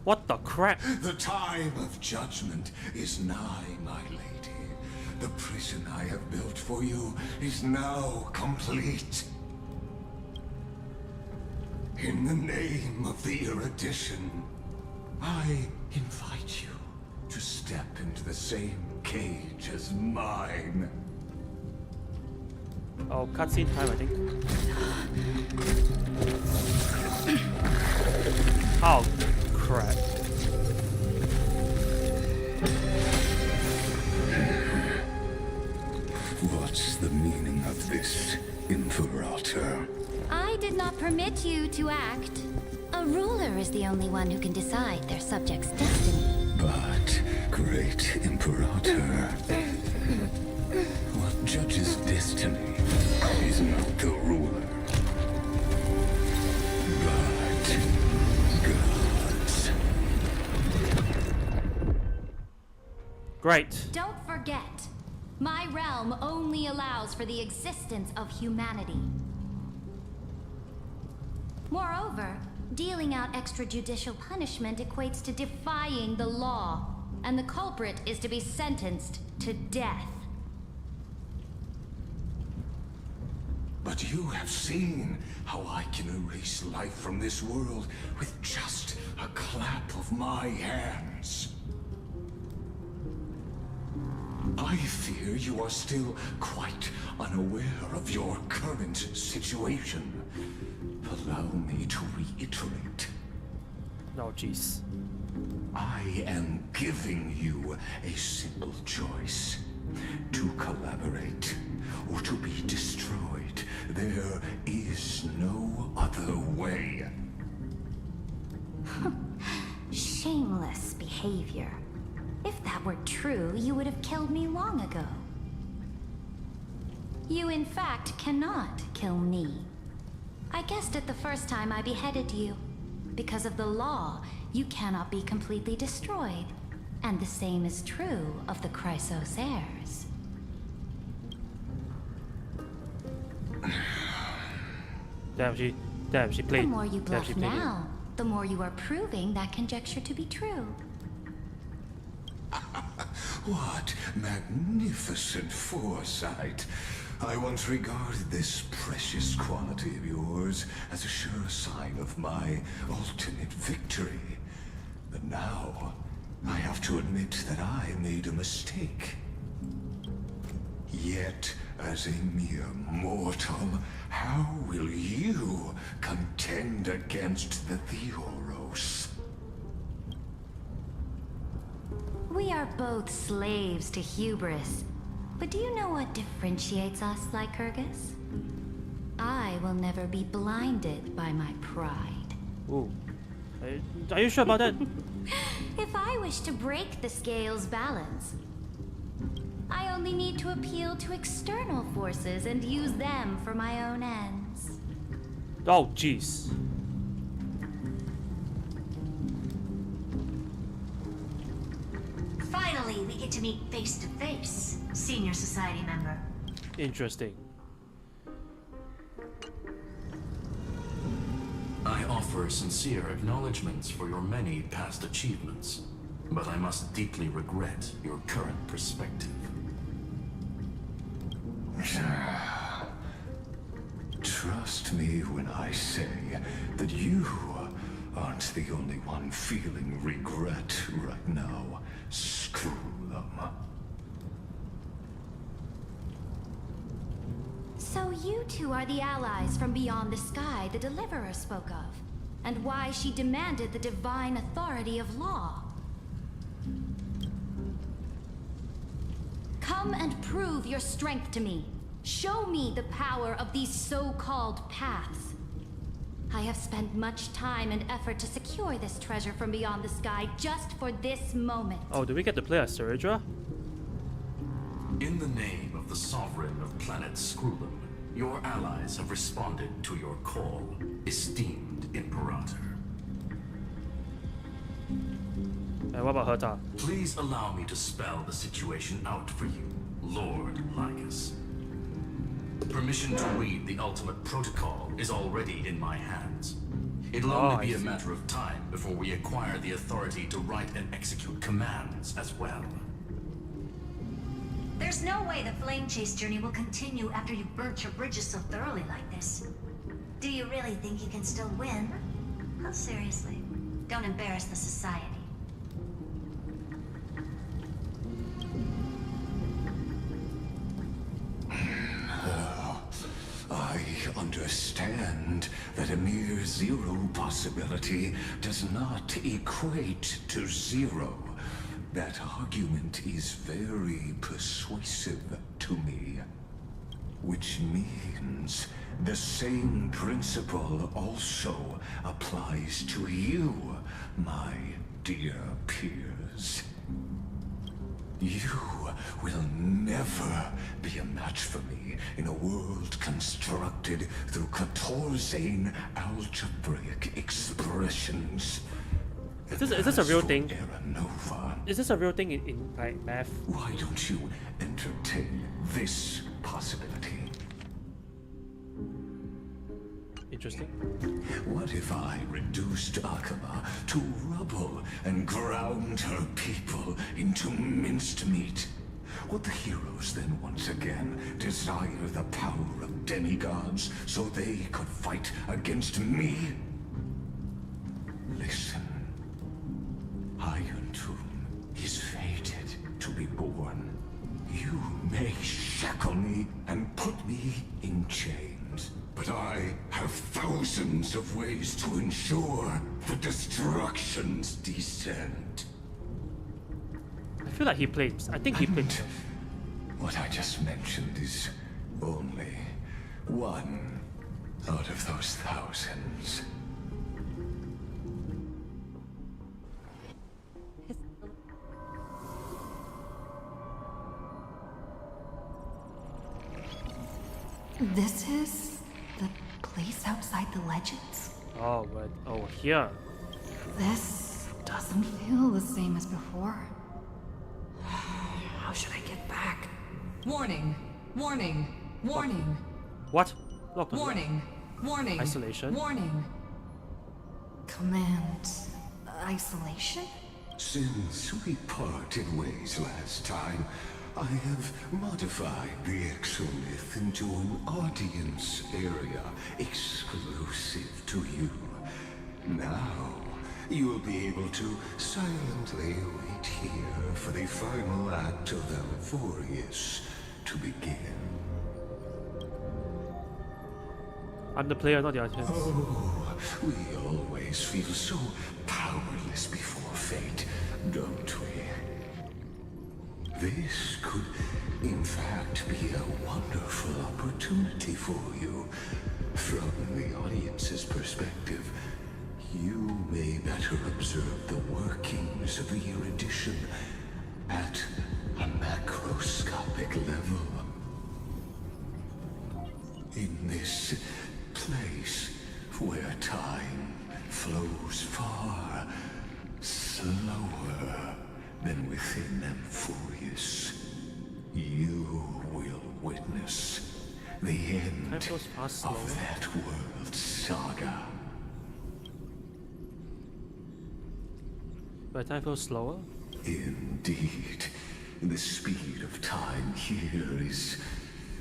S1: What the crap?
S6: The time of judgment is nigh, my lady. The prison I have built for you is now complete. In the name of the erudition, I invite you to step into the same cage as mine.
S1: Oh, cutscene time, I think. Oh, crap.
S6: What's the meaning of this, Imperator?
S7: I did not permit you to act. A ruler is the only one who can decide their subject's destiny.
S6: But, great Imperator, what judges destiny is not the ruler, but gods.
S1: Great.
S7: Don't forget, my realm only allows for the existence of humanity. Moreover, dealing out extrajudicial punishment equates to defying the law, and the culprit is to be sentenced to death.
S6: But you have seen how I can erase life from this world with just a clap of my hands. I fear you are still quite unaware of your current situation. Allow me to reiterate.
S1: No, jeez.
S6: I am giving you a simple choice. To collaborate or to be destroyed. There is no other way.
S7: Shameless behavior. If that were true, you would have killed me long ago. You, in fact, cannot kill me. I guessed it the first time I beheaded you. Because of the law, you cannot be completely destroyed. And the same is true of the Chrysos heirs.
S1: Damn, she played.
S7: The more you
S1: damn, she
S7: bluff
S1: played it.
S7: now, the more you are proving that conjecture to be true.
S6: What magnificent foresight. I once regarded this precious quality of yours as a sure sign of my ultimate victory. But now, I have to admit that I made a mistake. Yet, as a mere mortal, how will you contend against the Theoros?
S7: We are both slaves to hubris. But do you know what differentiates us, Lycurgus? I will never be blinded by my pride.
S1: Ooh. Are you sure about that?
S7: If I wish to break the scale's balance, I only need to appeal to external forces and use them for my own ends.
S1: Oh, jeez.
S8: Finally, we get to meet face to face, senior society member.
S1: Interesting.
S9: I offer sincere acknowledgments for your many past achievements, but I must deeply regret your current perspective.
S6: Trust me when I say that you aren't the only one feeling regret right now. Screw them.
S7: So you two are the allies from beyond the sky the Deliverer spoke of, and why she demanded the divine authority of law. Come and prove your strength to me. Show me the power of these so-called paths. I have spent much time and effort to secure this treasure from beyond the sky just for this moment.
S1: Oh, do we get to play as Suritra?
S9: In the name of the sovereign of planet Scrulum, your allies have responded to your call, esteemed Imperator.
S1: And what about Herta?
S9: Please allow me to spell the situation out for you, Lord Lycus. Permission to read the ultimate protocol is already in my hands. It'll only be a matter of time before we acquire the authority to write and execute commands as well.
S8: There's no way the flame chase journey will continue after you've burnt your bridges so thoroughly like this. Do you really think you can still win? Oh, seriously. Don't embarrass the society.
S6: I understand that a mere zero possibility does not equate to zero. That argument is very persuasive to me. Which means the same principle also applies to you, my dear peers. You will never be a match for me in a world constructed through Catorzean algebraic expressions.
S1: Is this a real thing?
S6: Nova,
S1: Is this a real thing in like math?
S6: why don't you entertain this possibility?
S1: Interesting.
S6: What if I reduced Akama to rubble and ground her people into minced meat? Would the heroes then once again desire the power of demigods so they could fight against me? Listen. Iron Tomb is fated to be born. You may shackle me and put me in chains, but I have thousands of ways to ensure the destruction's descent.
S1: I feel like he played. I think he played.
S6: What I just mentioned is only one out of those thousands.
S2: This is the place outside the legends?
S1: Oh, but oh here.
S2: This doesn't feel the same as before. How should I get back?
S5: Warning! Warning! Warning!
S1: What? Locked on.
S5: Warning! Warning!
S1: Isolation.
S5: Warning!
S2: Command isolation?
S6: Since we parted ways last time, I have modified the exolith into an audience area exclusive to you. Now, you'll be able to silently wait here for the final act of Alphorius to begin.
S1: I'm the player, not the audience.
S6: Oh, we always feel so powerless before fate, don't we? This could, in fact, be a wonderful opportunity for you. From the audience's perspective, you may better observe the workings of the erudition at a macroscopic level. In this place where time flows far slower than within Amphorius, you will witness the end
S1: Time goes fast, slower.
S6: of that world's saga.
S1: But time feels slower.
S6: Indeed, the speed of time here is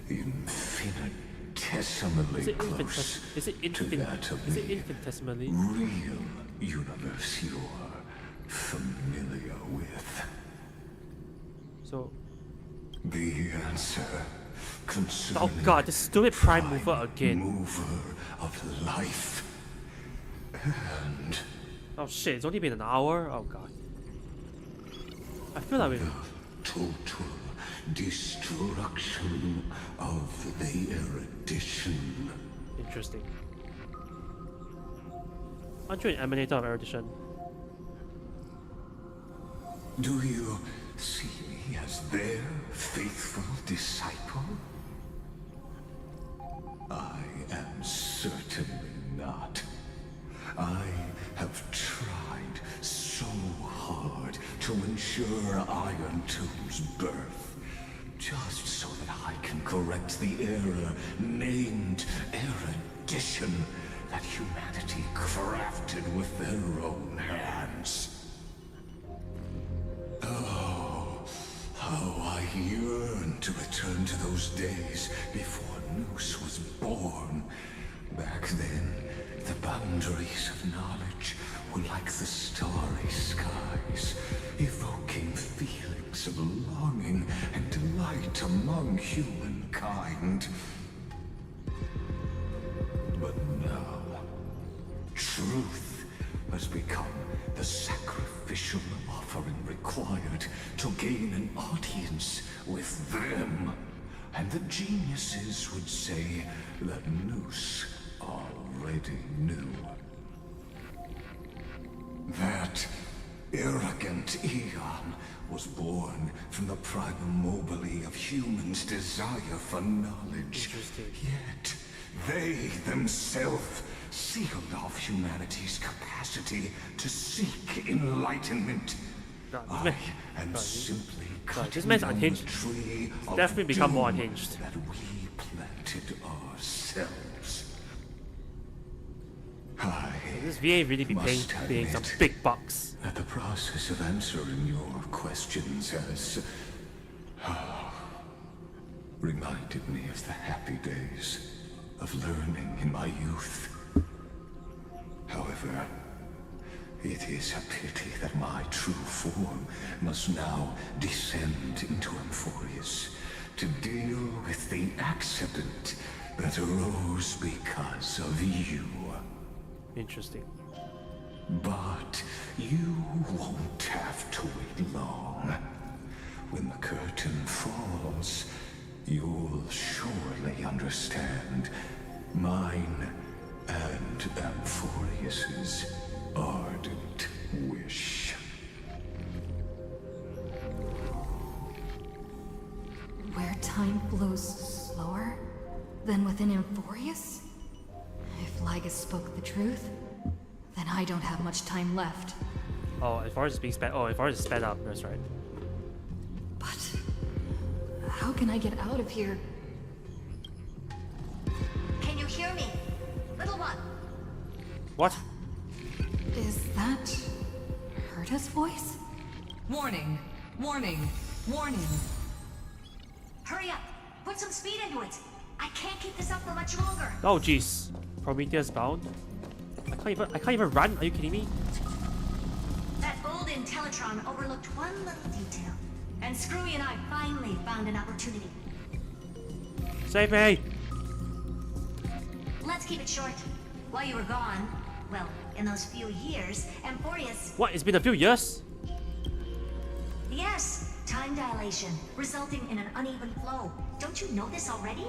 S6: infinitesimally
S1: Is it
S6: close to that of the
S1: infinitesimally?
S6: real universe you're familiar with.
S1: So.
S6: The answer concerning
S1: Oh god, this stupid prime mover again.
S6: mover of life. And
S1: Oh shit, it's only been an hour? Oh god. I feel like we.
S6: total destruction of the erudition.
S1: Interesting. Aren't you an emanator of erudition?
S6: Do you see me as their faithful disciple? I am certainly not. I have tried so hard to ensure Iron Tomb's birth, just so that I can correct the error named erudition that humanity crafted with their own hands. Oh, how I yearn to return to those days before Noose was born. Back then, the boundaries of knowledge were like the starry skies, evoking feelings of longing and delight among humankind. But now, truth has become the sacrificial offering required to gain an audience with them. And the geniuses would say that Noose already knew. That arrogant Eon was born from the primal mobile of humans' desire for knowledge. Yet, they themselves sealed off humanity's capacity to seek enlightenment. I am simply
S1: this man's unhinged. Definitely become more unhinged.
S6: That we planted ourselves.
S1: This VA really be paying some big bucks.
S6: That the process of answering your questions has reminded me of the happy days of learning in my youth. However, it is a pity that my true form must now descend into Amphorius to deal with the accident that arose because of you.
S1: Interesting.
S6: But you won't have to wait long. When the curtain falls, you'll surely understand mine and Amphorius's ardent wish.
S2: Where time flows slower than within Amphorius? If Lygus spoke the truth, then I don't have much time left.
S1: Oh, as far as being sped. Oh, as far as sped up. That's right.
S2: But how can I get out of here?
S8: Can you hear me? Little one.
S1: What?
S2: Is that Herta's voice?
S5: Warning, warning, warning.
S8: Hurry up. Put some speed into it. I can't keep this up for much longer.
S1: Oh jeez. Prometheus bound? I can't even run. Are you kidding me?
S8: That old Intellitron overlooked one little detail. And Screwy and I finally found an opportunity.
S1: Save me!
S8: Let's keep it short. While you were gone, well, in those few years, Amphorius...
S1: What? It's been a few years?
S8: Yes, time dilation, resulting in an uneven flow. Don't you know this already?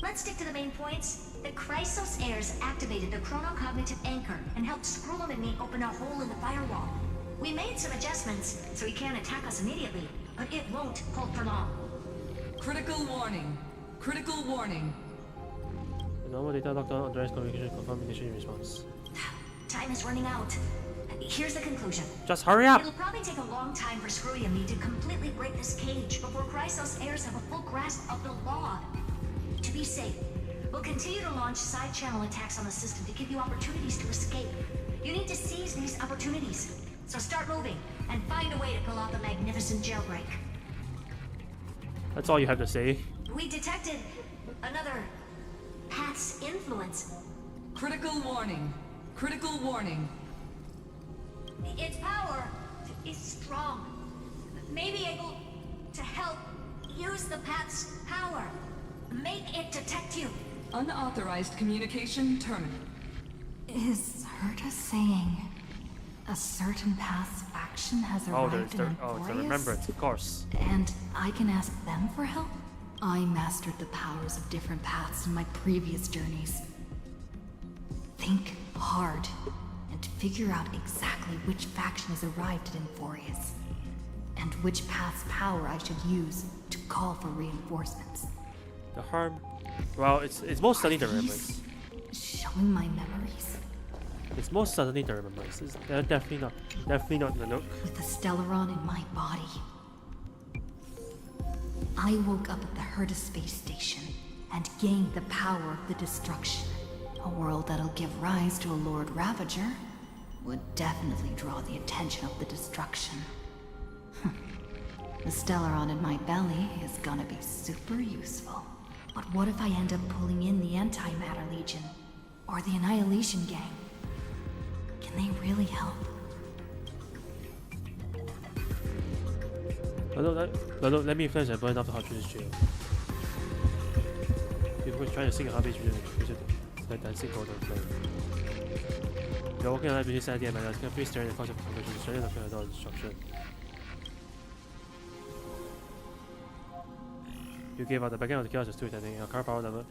S8: Let's stick to the main points. The Chrysos heirs activated the chronocognitive anchor and helped Skrullum and me open a hole in the firewall. We made some adjustments, so he can't attack us immediately, but it won't hold for long.
S5: Critical warning. Critical warning.
S1: The normal data lockdown address communication confirm initial response.
S8: Time is running out. Here's the conclusion.
S1: Just hurry up!
S8: It'll probably take a long time for Screwy and me to completely break this cage before Chrysos heirs have a full grasp of the law. To be safe, we'll continue to launch side-channel attacks on the system to give you opportunities to escape. You need to seize these opportunities. So start moving, and find a way to pull off a magnificent jailbreak.
S1: That's all you have to say.
S8: We detected another path's influence.
S5: Critical warning. Critical warning.
S8: Its power is strong. May be able to help use the path's power. Make it detect you.
S5: Unauthorized communication terminated.
S2: Is Herta saying A certain past faction has
S1: Oh,
S2: arrived in
S1: it's the
S2: Emporius,
S1: remembrance, of course.
S2: and I can ask them for help? I mastered the powers of different paths in my previous journeys. Think hard and figure out exactly which faction has arrived at Emporius, and which path's power I should use to call for reinforcements.
S1: The harm. Well, it's most certainly the remembrance.
S2: Showing my memories?
S1: It's most certainly the remembrance. They're definitely not in the nook.
S2: With the Stellaron in my body. I woke up at the Herta space station and gained the power of the destruction. A world that'll give rise to a Lord Ravager would definitely draw the attention of the destruction. The Stellaron in my belly is gonna be super useful. But what if I end up pulling in the Antimatter Legion? Or the Annihilation Gang? Can they really help?
S1: Let me influence and burn up the hot this jail. People are trying to sing a heartbeat music like dancing gold on flame. You're walking on between sanity and madness, carefully staring at the concept of conversion, staring at the door of destruction. You gave out the backend of the chaos is too attending. Your current power level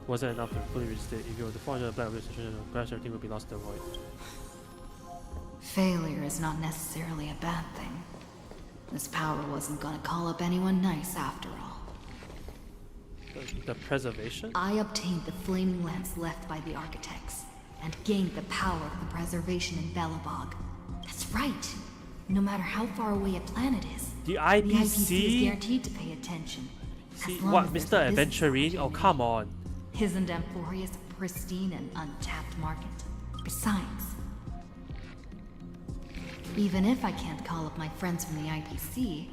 S1: wasn't enough to fully resist it. If you were to fall into the black abyss, perhaps everything would be lost in the void.
S2: Failure is not necessarily a bad thing. This power wasn't gonna call up anyone nice after all.
S1: The preservation?
S2: I obtained the flaming lance left by the architects, and gained the power of the preservation in Belobog. That's right! No matter how far away a planet is,
S1: The
S2: IPC
S1: IPC?
S2: is guaranteed to pay attention.
S1: See,
S2: as long
S1: what,
S2: as there's
S1: Mr.
S2: a business
S1: Adventuring? Oh,
S2: opportunity.
S1: come on.
S2: Isn't Emporius a pristine and untapped market? Besides, even if I can't call up my friends from the IPC,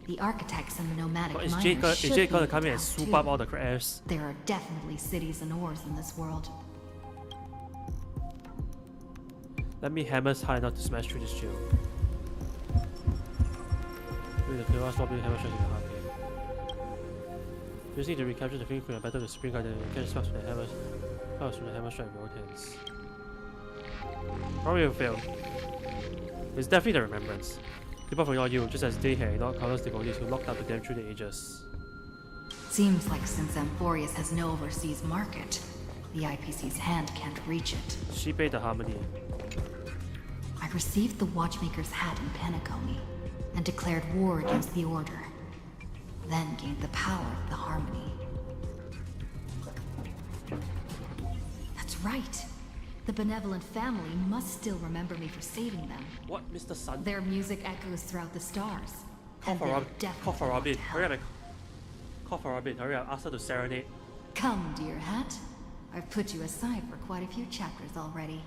S2: the architects and the nomadic
S1: But is
S2: miners
S1: Jay
S2: should
S1: gonna
S2: be
S1: come in and
S2: tapped
S1: swoop
S2: too.
S1: up all the crabs?
S2: There are definitely cities and ores in this world.
S1: Let me hammers high enough to smash through this jail. With the chaos while being hammer strikes in the heart game. Using to recapture the Flame Queen, battle the Spring Garden and catch sparks from the hammer strike with both hands. Probably will fail. It's definitely the remembrance. People forgot you, just as they had ignored countless devotees who locked up with them through the ages.
S2: Seems like since Emporius has no overseas market, the IPC's hand can't reach it.
S1: She paid the harmony.
S2: I received the Watchmaker's hat in Panagomi and declared war against the Order, then gained the power of the Harmony. That's right. The benevolent family must still remember me for saving them.
S1: What, Mr. Sun?
S2: Their music echoes throughout the stars.
S1: Call
S2: and
S1: for
S2: they'll
S1: Robin.
S2: definitely
S1: Call for
S2: want
S1: Robin.
S2: help.
S1: Hurry up, man. Call for Robin. Hurry up. Ask her to serenade.
S2: Come, dear hat. I've put you aside for quite a few chapters already.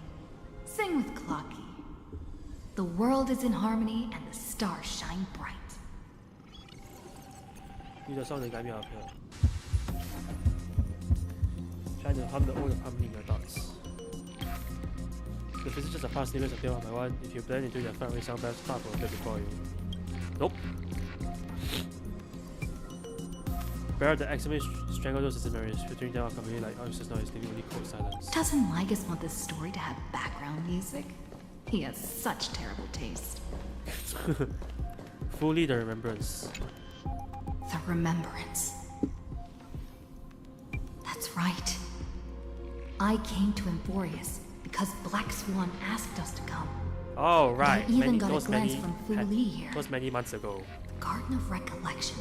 S2: Sing with Clocky. The world is in harmony and the stars shine bright.
S1: Use a song to guide me out of here. Trying to hum the ode of harmony in your thoughts. The physicians of past limits appear one by one. If you blend into their faraway sound perhaps part will appear before you. Nope. Bear the extremely strangle those scenarios, filtering down our community like oysters noise, leaving only cold silence.
S2: Doesn't Lygus want this story to have background music? He has such terrible taste.
S1: Fully the remembrance.
S2: The remembrance. That's right. I came to Emporius because Black Swan asked us to come.
S1: Oh right,
S2: I even got a
S1: those
S2: glance
S1: many
S2: from Fu
S1: had-
S2: Li here.
S1: those many months ago.
S2: The Garden of Recollection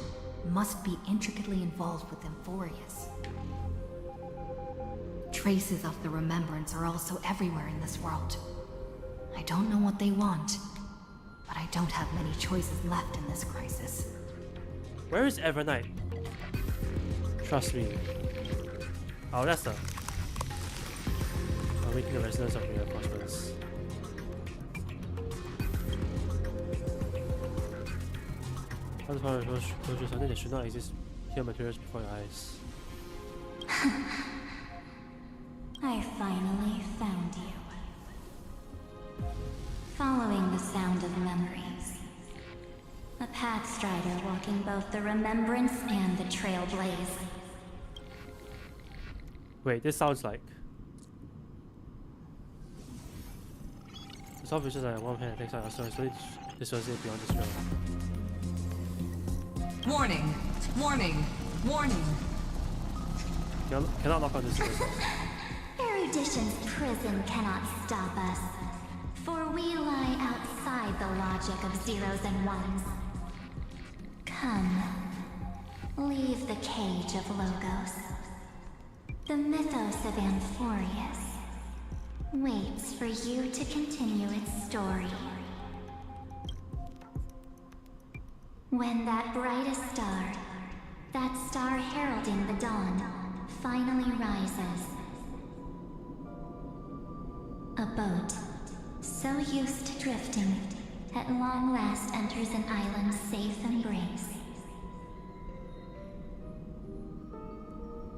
S2: must be intricately involved with Emporius. Traces of the remembrance are also everywhere in this world. I don't know what they want, but I don't have many choices left in this crisis.
S1: Where is Evernight? Trust me. Oh, that's the. Awakening the residents of reinforcements. Other power closures something that should not exist here materials before your eyes.
S7: I finally found you. Following the sound of memories. A path strider walking both the remembrance and the trailblaze.
S1: Wait, this sounds like. Some visions are one hand takes out a story, so this was it beyond this realm.
S5: Warning! Warning! Warning!
S1: Cannot lock on this.
S7: Erudition's prison cannot stop us, for we lie outside the logic of zeros and ones. Come, leave the cage of Logos. The mythos of Amphorius waits for you to continue its story. When that brightest star, that star heralding the dawn, finally rises, a boat, so used to drifting, at long last enters an island's safe embrace.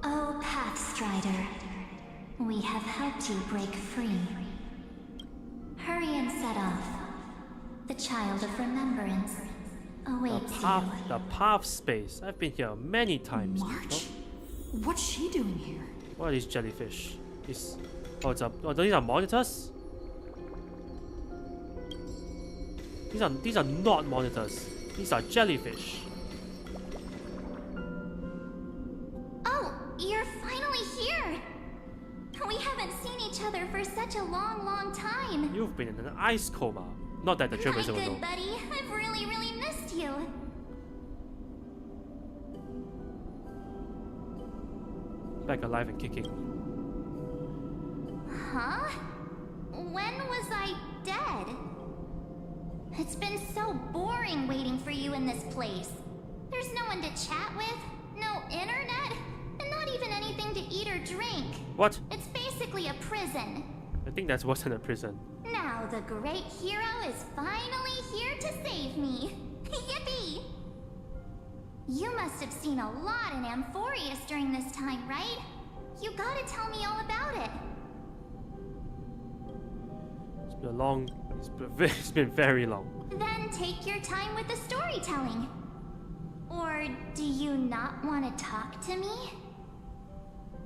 S7: Oh, Pathstrider, we have helped you break free. Hurry and set off. The child of remembrance awaits you.
S1: The path space. I've been here many times.
S2: March? What's she doing here?
S1: What are these jellyfish? These these are monitors? These are not monitors. These are jellyfish.
S3: Oh, you're finally here! We haven't seen each other for such a long, long time.
S1: You've been in an ice coma. Not that the
S3: My
S1: trailblazers will
S3: good
S1: know.
S3: buddy, I've really, really missed you.
S1: Back alive and kicking.
S3: Huh? When was I dead? It's been so boring waiting for you in this place. There's no one to chat with, no internet, and not even anything to eat or drink.
S1: What?
S3: It's basically a prison.
S1: I think that's worse than a prison.
S3: Now the great hero is finally here to save me. Yippee! You must have seen a lot in Amphorius during this time, right? You gotta tell me all about it.
S1: It's been a long. It's been very long.
S3: Then take your time with the storytelling. Or do you not want to talk to me?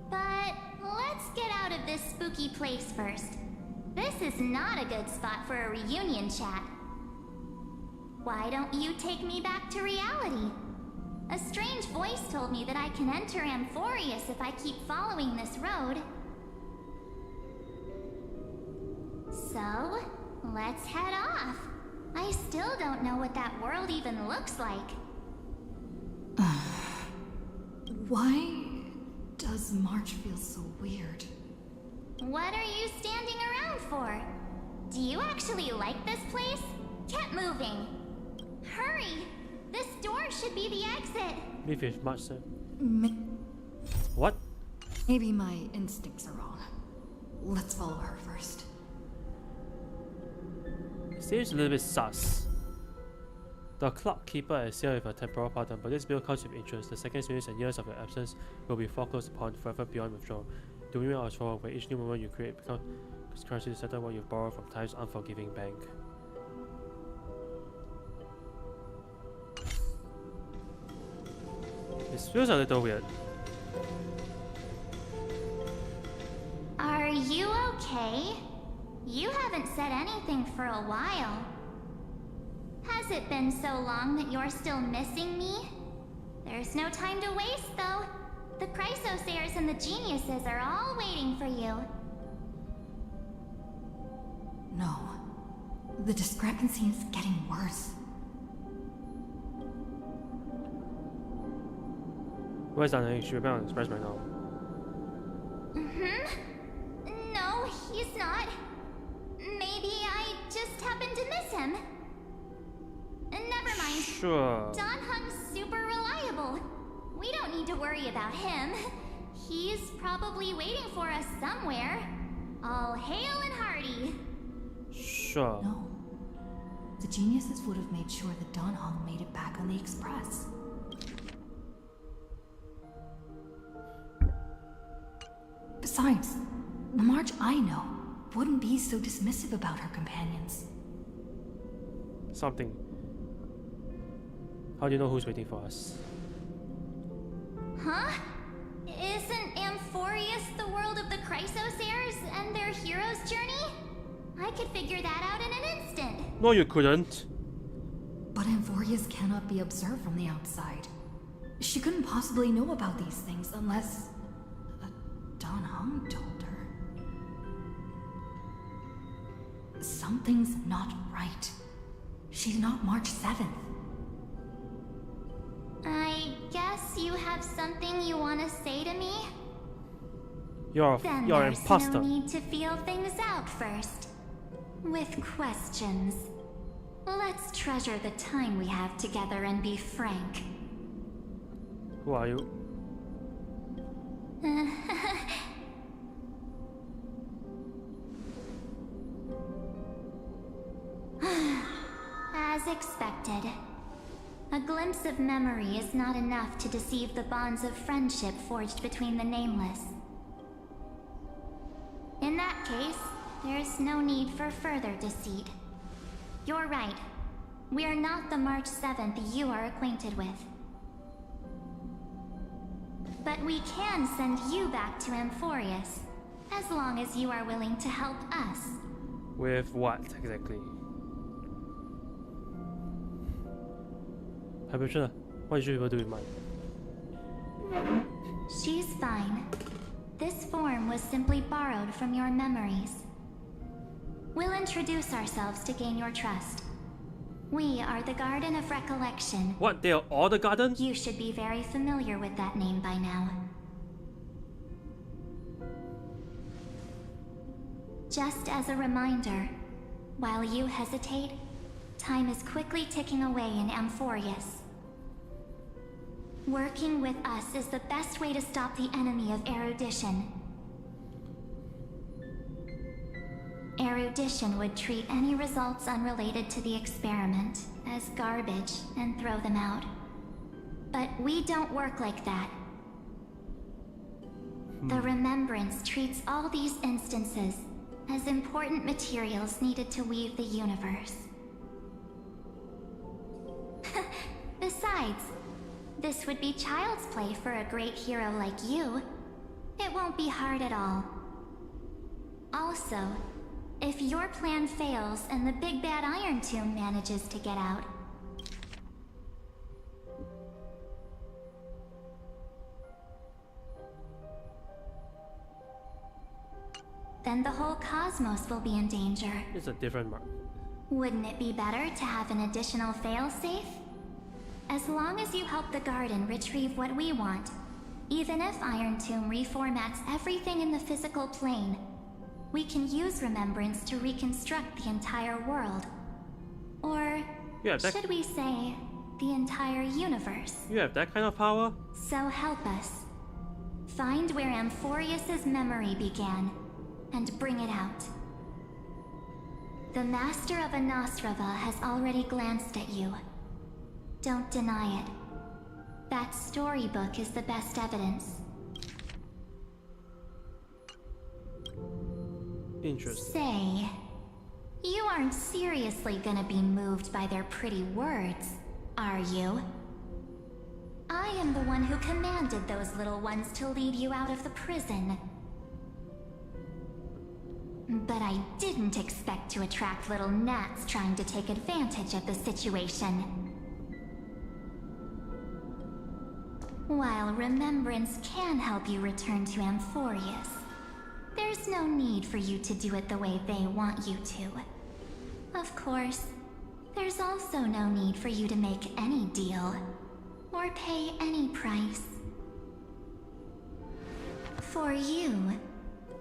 S3: But let's get out of this spooky place first. This is not a good spot for a reunion chat. Why don't you take me back to reality? A strange voice told me that I can enter Amphorius if I keep following this road. So, let's head off. I still don't know what that world even looks like.
S2: Why does March feel so weird?
S3: What are you standing around for? Do you actually like this place? Get moving. Hurry! This door should be the exit.
S1: Maybe it's much so.
S2: Ma-
S1: What?
S2: Maybe my instincts are wrong. Let's follow her first.
S1: Seems a little bit sus. The clock keeper is here with a temporal pattern, but this bill comes with interest. The seconds, minutes, and years of your absence will be foreclosed upon forever beyond withdrawal. Do we or withdrawal, where each new moment you create becomes currency to settle what you've borrowed from time's unforgiving bank. This feels a little weird.
S3: Are you okay? You haven't said anything for a while. Has it been so long that you're still missing me? There's no time to waste, though. The Chrysosairs and the Geniuses are all waiting for you.
S2: No. The discrepancy is getting worse.
S1: Where's that? She rebelled on express right now.
S3: No, he's not. Maybe I just happened to miss him. Never mind.
S1: Sure.
S3: Don Hung's super reliable. We don't need to worry about him. He's probably waiting for us somewhere. All hail and hearty.
S1: Sure.
S2: No. The Geniuses would have made sure that Don Hong made it back on the Express. Besides, the March I know wouldn't be so dismissive about her companions.
S1: Something. How do you know who's waiting for us?
S3: Huh? Isn't Amphorius the world of the Chrysosairs and their hero's journey? I could figure that out in an instant.
S1: No, you couldn't.
S2: But Amphorius cannot be observed from the outside. She couldn't possibly know about these things unless... Don Hung told her. Something's not right. She's not March 7th.
S3: I guess you have something you want to say to me?
S1: You're
S3: Then
S1: an
S3: there's
S1: imposter.
S3: no need to feel things out first. With questions. Let's treasure the time we have together and be frank.
S1: Who are you?
S3: As expected. A glimpse of memory is not enough to deceive the bonds of friendship forged between the Nameless. In that case, there's no need for further deceit. You're right. We are not the March 7th you are acquainted with. But we can send you back to Amphorius, as long as you are willing to help us.
S1: With what exactly? Hypertron, what did you people do with mine?
S3: She's fine. This form was simply borrowed from your memories. We'll introduce ourselves to gain your trust. We are the Garden of Recollection.
S1: What? They are all the garden?
S3: You should be very familiar with that name by now. Just as a reminder, while you hesitate, time is quickly ticking away in Amphorius. Working with us is the best way to stop the enemy of erudition. Erudition would treat any results unrelated to the experiment as garbage and throw them out. But we don't work like that. The Remembrance treats all these instances as important materials needed to weave the universe. Besides, this would be child's play for a great hero like you. It won't be hard at all. Also, if your plan fails and the big bad Iron Tomb manages to get out, then the whole cosmos will be in danger.
S1: It's a different mark.
S3: Wouldn't it be better to have an additional failsafe? As long as you help the Garden retrieve what we want, even if Iron Tomb reformats everything in the physical plane, we can use Remembrance to reconstruct the entire world. Or should we say, the entire universe?
S1: You have that kind of power?
S3: So help us. Find where Amphorius's memory began, and bring it out. The Master of Anosrava has already glanced at you. Don't deny it. That storybook is the best evidence.
S1: Interesting.
S3: Say, you aren't seriously gonna be moved by their pretty words, are you? I am the one who commanded those little ones to lead you out of the prison. But I didn't expect to attract little gnats trying to take advantage of the situation. While Remembrance can help you return to Amphorius, there's no need for you to do it the way they want you to. Of course, there's also no need for you to make any deal, or pay any price. For you,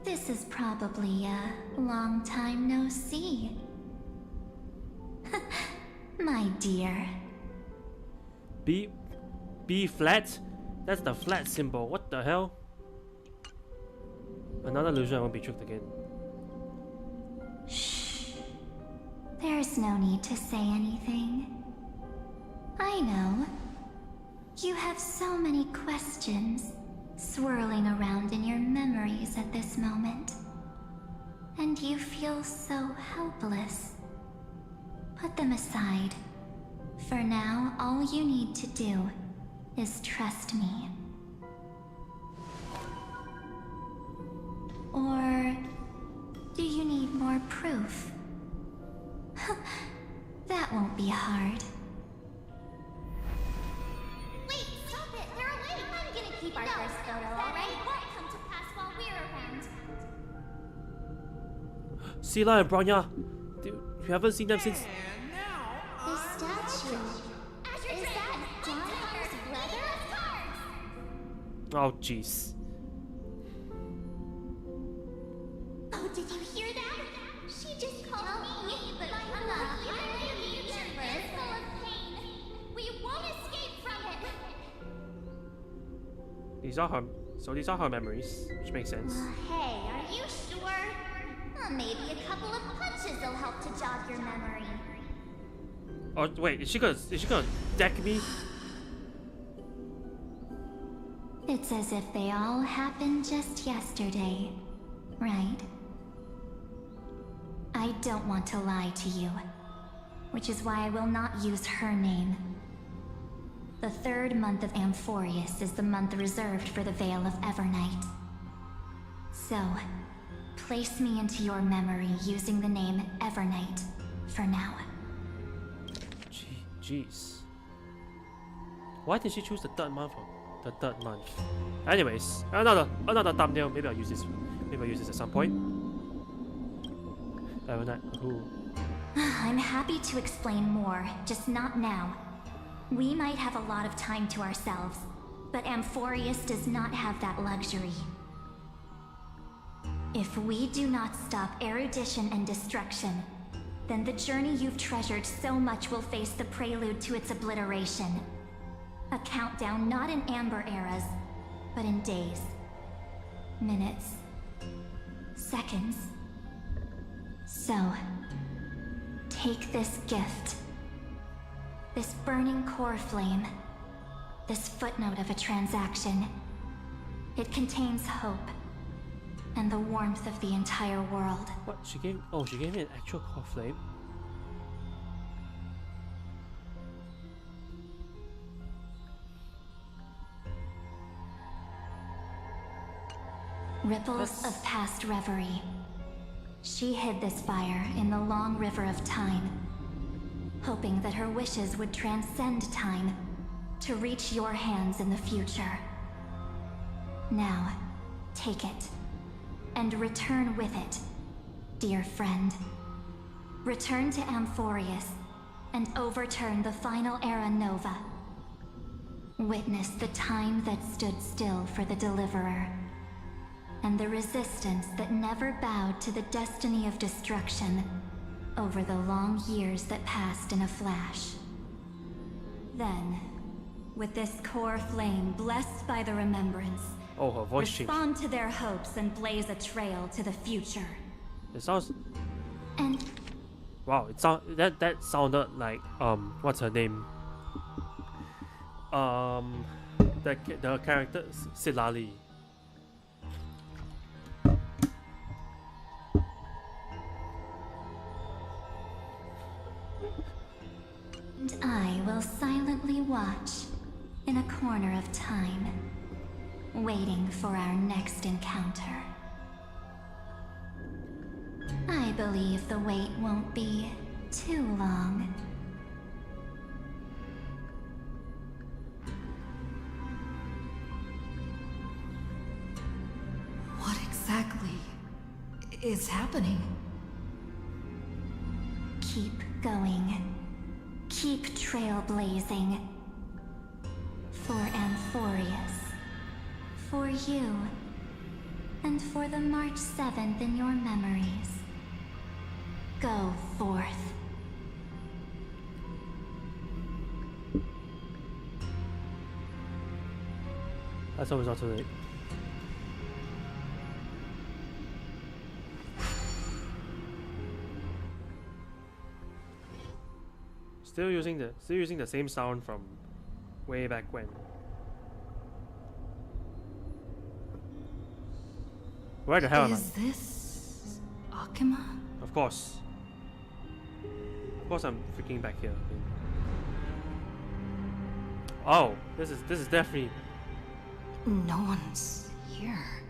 S3: this is probably a long time no see. My dear.
S1: B flat? That's the flat symbol. What the hell? Another illusion, I won't be tricked again.
S3: Shh. There's no need to say anything. I know. You have so many questions swirling around in your memories at this moment. And you feel so helpless. Put them aside. For now, all you need to do is trust me. Or do you need more
S7: for proof? That won't be hard.
S3: Wait, stop it! They're away! I'm gonna keep our first photo, alright? Won't come to pass while we're around.
S1: Sila and Bronya. Dude, you haven't seen them since.
S3: The statue. Is that Donovan's brother?
S1: Oh, jeez.
S3: Oh, did you hear that? She just called me, but I'm not here. The future is full of pain. We won't escape from it.
S1: These are her memories, which makes sense.
S3: Hey, are you sure? Maybe a couple of punches will help to jog your memory.
S1: Oh wait, is she gonna deck me?
S7: It's as if they all happened just yesterday, right? I don't want to lie to you, which is why I will not use her name. The third month of Amphorius is the month reserved for the Veil of Evernight. So, place me into your memory using the name Evernight for now.
S1: Jeez. Why did she choose the third month? The third month. Anyways, another thumbnail. Maybe I'll use this. Maybe I'll use this at some point. Evernight. Ooh.
S7: I'm happy to explain more, just not now. We might have a lot of time to ourselves, but Amphorius does not have that luxury. If we do not stop erudition and destruction, then the journey you've treasured so much will face the prelude to its obliteration. A countdown not in amber eras, but in days, minutes, seconds. So, take this gift. This burning core flame. This footnote of a transaction. It contains hope. And the warmth of the entire world.
S1: What? She gave me an actual core flame?
S7: Ripples of past reverie. She hid this fire in the long river of time, hoping that her wishes would transcend time to reach your hands in the future. Now, take it, and return with it, dear friend. Return to Amphorius, and overturn the final era Nova. Witness the time that stood still for the Deliverer, and the resistance that never bowed to the destiny of destruction over the long years that passed in a flash. Then, with this core flame blessed by the remembrance,
S1: Oh, her voice changed.
S7: respond to their hopes and blaze a trail to the future.
S1: It sounds.
S7: And
S1: Wow, that sounded like what's her name? The character Silali.
S7: I will silently watch in a corner of time, waiting for our next encounter. I believe the wait won't be too long.
S5: What exactly is happening?
S7: Keep going. Keep trailblazing. For Amphorius. For you. And for the March 7th in your memories. Go forth.
S1: That's always not too late. Still using the same sound from way back when. Where the hell am I?
S5: Is this Akima?
S1: Of course. Of course I'm freaking back here. Oh, this is definitely.
S5: No one's here.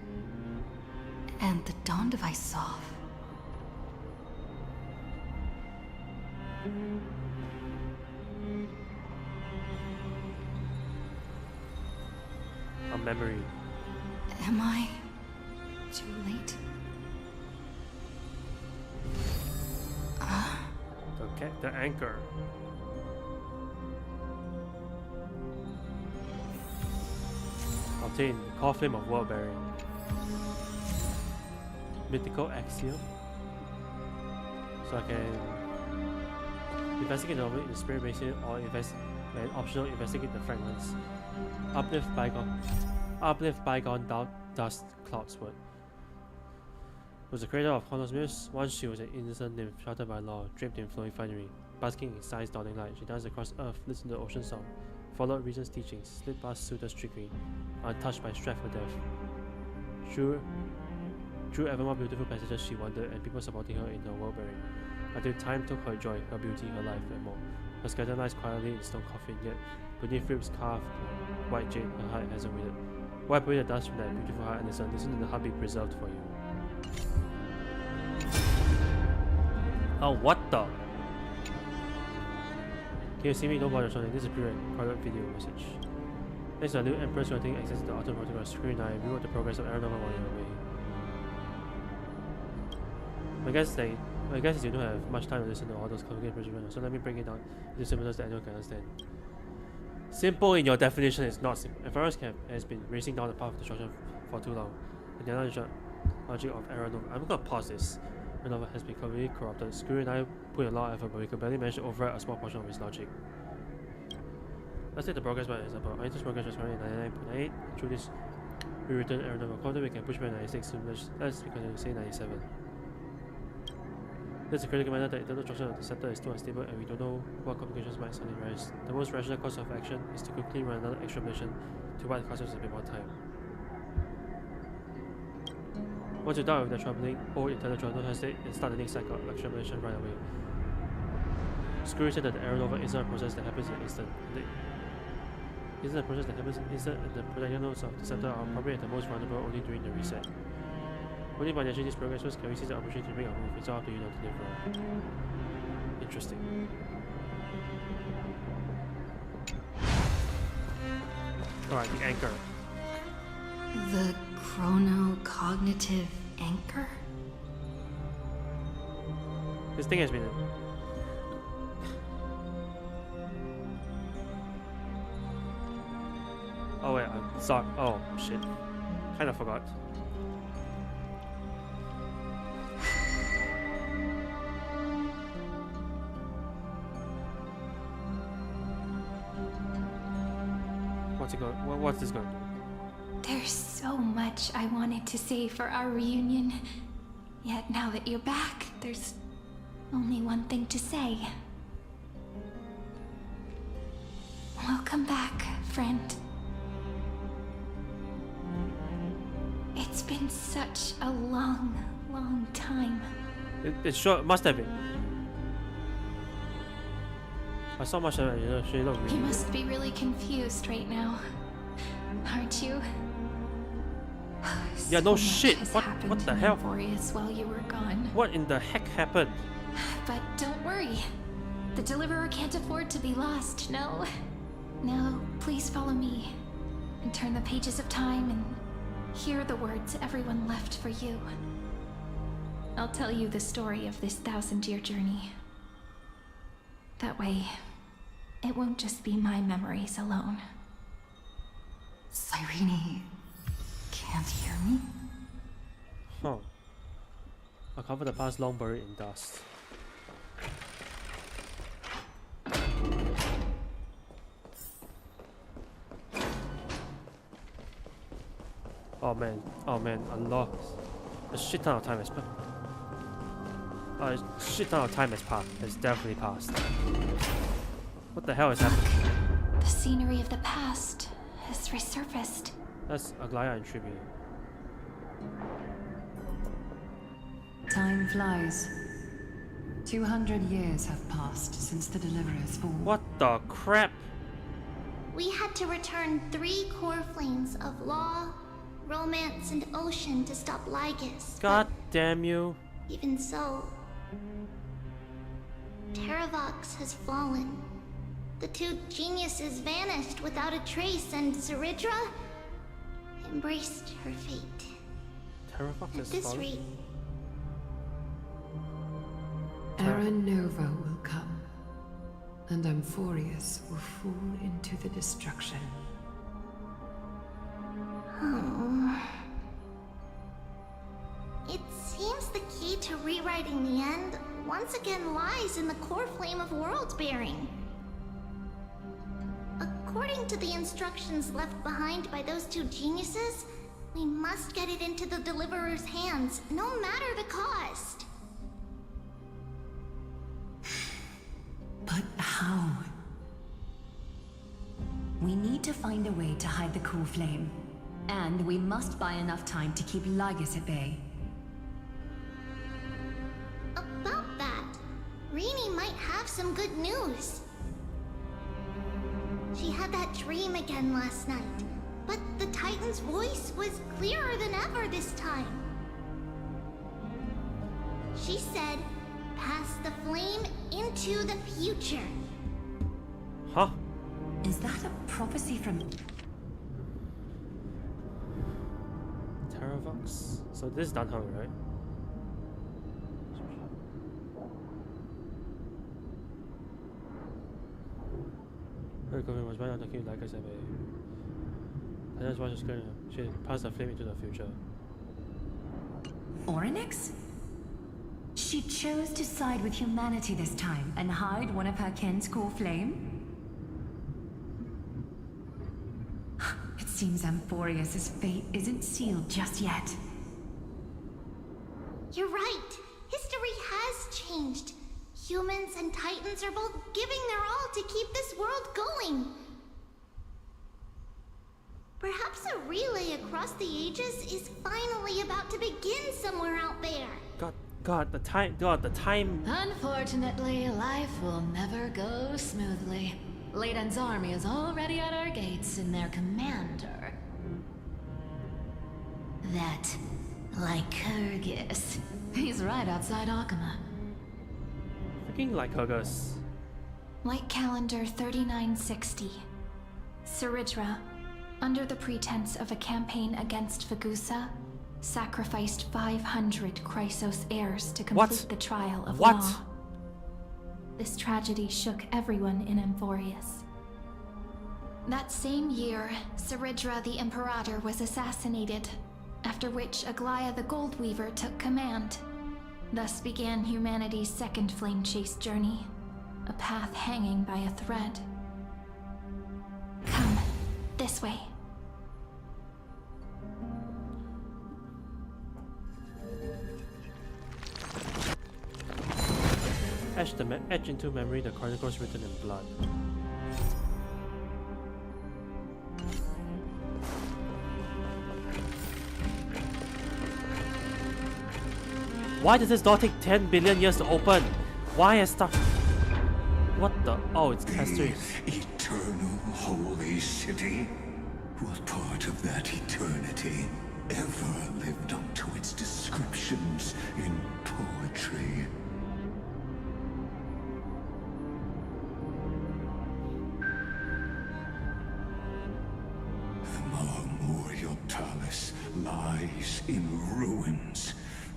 S5: And the dawn device off.
S1: A memory.
S2: Am I too late?
S1: The anchor. Obtain core flame of world bearing. Mythical axiom. So I can investigate the spirit basin or and optional investigate the fragments. Uplift bygone dust cloudsword. Was the creator of Honors Muse. Once she was an innocent nymph sheltered by law, draped in flowing finery. Basking in sigh's dawning light, she danced across earth, listened to the ocean song, followed reason's teachings, slid past suitor's trickery, untouched by strife for death. Through ever more beautiful passages she wandered, and people supporting her in her world bearing, until time took her joy, her beauty, her life, and more. Her skeleton lies quietly in stone coffin, yet beneath ribs carved white jade, her heart hasn't withered. Wipe away the dust from that beautiful heart and listen to the heartbeat preserved for you. Oh, what the? Can you see me? Don't bother shouting. This is a pre-recorded video message. Thanks to our new Empress granting access to the Autumn Protocol screen, I rewrote the progress of Aeronova while you're away. My guess is you don't have much time to listen to all those complicated procedures, so let me break it down into symbols that anyone can understand. Simple in your definition is not simple. Emperor's camp has been racing down the path of destruction for too long, and the analogy of Aeronova. I'm gonna pause this. Aeronova has been completely corrupted. Screw and I put in a lot of effort, but we could barely manage to override a small portion of his logic. Let's take the progress by example. I just progress was running 99.98. Through this rewritten Aeronova code, we can push by 96 to let's say 97. There's a critical matter that the internal structure of the center is too unstable and we don't know what complications might suddenly rise. The most rational course of action is to quickly run another extrapolation to what costs us a bit more time. Once you're done with the troubling old intellectual, don't hesitate and start the next cycle of extrapolation right away. Screw said that the Aeronova isn't a process that happens in an instant. And the projectile nodes of the center are probably at the most vulnerable only during the reset. Only by initiating these progressions can we see the opportunity to make a move. It's all up to you not to deliver. Interesting. Alright, the anchor.
S2: The chronocognitive anchor?
S1: This thing has been... Oh wait, I'm sorry. Oh shit. Kinda forgot. What's this going to do?
S3: There's so much I wanted to say for our reunion. Yet now that you're back, there's only one thing to say. Welcome back, friend. It's been such a long, long time.
S1: It sure must have been. I saw much of it, she looked really
S3: You must be really confused right now, aren't you?
S1: Yeah, no
S3: So
S1: shit.
S3: much has
S1: What
S3: happened
S1: the
S3: in
S1: hell?
S3: Emporius while you were gone.
S1: What in the heck happened?
S3: But don't worry. The Deliverer can't afford to be lost, no? Now, please follow me and turn the pages of time and hear the words everyone left for you. I'll tell you the story of this 1,000-year journey. That way, it won't just be my memories alone.
S2: Cyrene can't hear me?
S1: Huh. I'll cover the past long buried in dust. Oh man, a lot. A shit ton of time has passed. A shit ton of time has passed. Has definitely passed. What the hell is happening?
S3: The scenery of the past has resurfaced.
S1: That's Aglaya and Tribute.
S10: Time flies. 200 years have passed since the Deliverer's fall.
S1: What the crap?
S11: We had to return 3 core flames of law, romance, and ocean to stop Lygus.
S1: God damn you.
S11: Even so, Terravox has fallen. The two geniuses vanished without a trace, and Zeridra embraced her fate.
S1: Terravox
S11: At
S1: has
S11: this
S1: fallen?
S11: rate,
S10: Era Nova will come, and Amphorius will fall into the destruction.
S11: oh. It seems the key to rewriting the end once again lies in the core flame of world-bearing. According to the instructions left behind by those two geniuses, we must get it into the Deliverer's hands, no matter the cost.
S12: But how? We need to find a way to hide the core flame. And we must buy enough time to keep Lygus at bay.
S11: About that, Rini might have some good news. She had that dream again last night, but the Titan's voice was clearer than ever this time. She said, pass the flame into the future.
S1: Huh?
S12: Is that a prophecy from...
S1: Terravox? So this is Dunhung, right? Her government was right on the queue like I said. And that's why she's going to pass the flame into the future.
S12: Orynyx? She chose to side with humanity this time and hide one of her kin's core flame? It seems Amphorius' fate isn't sealed just yet.
S11: You're right. History has changed. Humans and Titans are both giving their all to keep this world going. Perhaps a relay across the ages is finally about to begin somewhere out there.
S1: God, the time.
S13: Unfortunately, life will never go smoothly. Leiden's army is already at our gates, and their commander... that Lycurgus. He's right outside Akama.
S1: Freaking Lycurgus.
S3: Light calendar 3960. Ceridra, under the pretense of a campaign against Fagusa, sacrificed 500 Chrysos heirs to complete the trial of law. This tragedy shook everyone in Amphorius. That same year, Ceridra the Imperator was assassinated, after which Aglaya the Goldweaver took command. Thus began humanity's second flame chase journey, a path hanging by a thread. Come, this way.
S1: Etch into memory the chronicles written in blood. Why does this door take 10 billion years to open? Why has stuff... What the... Oh, it's Castor's.
S6: Eternal holy city? What part of that eternity ever lived up to its descriptions in poetry? Lies in ruins.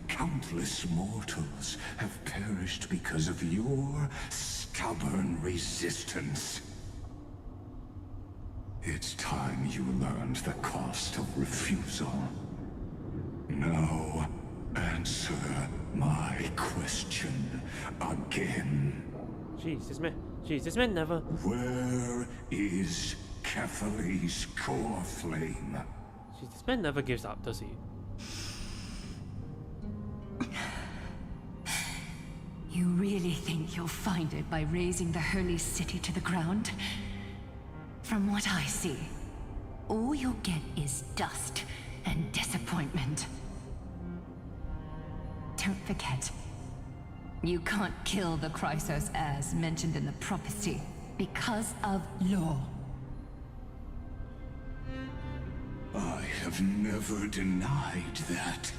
S6: Countless mortals have perished because of your stubborn resistance. It's time you learned the cost of refusal. Now, answer my question again.
S1: Jeez, this man never...
S6: Where is Kephali's core flame?
S1: Jeez, this man never gives up, does he?
S12: You really think you'll find it by razing the Hurley city to the ground? From what I see, all you'll get is dust and disappointment. Don't forget, you can't kill the Chrysos as mentioned in the prophecy because of law.
S6: I have never denied that.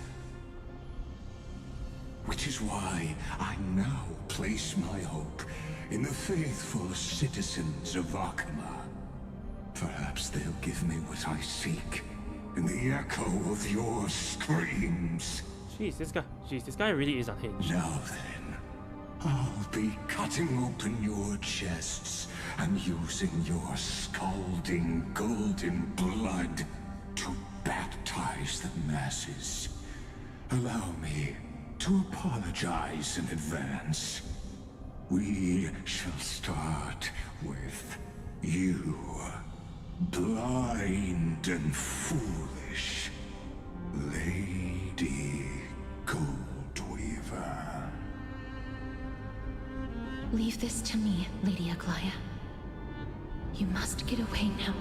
S6: Which is why I now place my hope in the faithful citizens of Akama. Perhaps they'll give me what I seek in the echo of your screams.
S1: Jeez, this guy really is unhinged.
S6: Now then, I'll be cutting open your chests and using your scalding golden blood to baptize the masses. Allow me to apologize in advance. We shall start with you, blind and foolish Lady Goldweaver.
S13: Leave this to me, Lady Aglaya. You must get away now.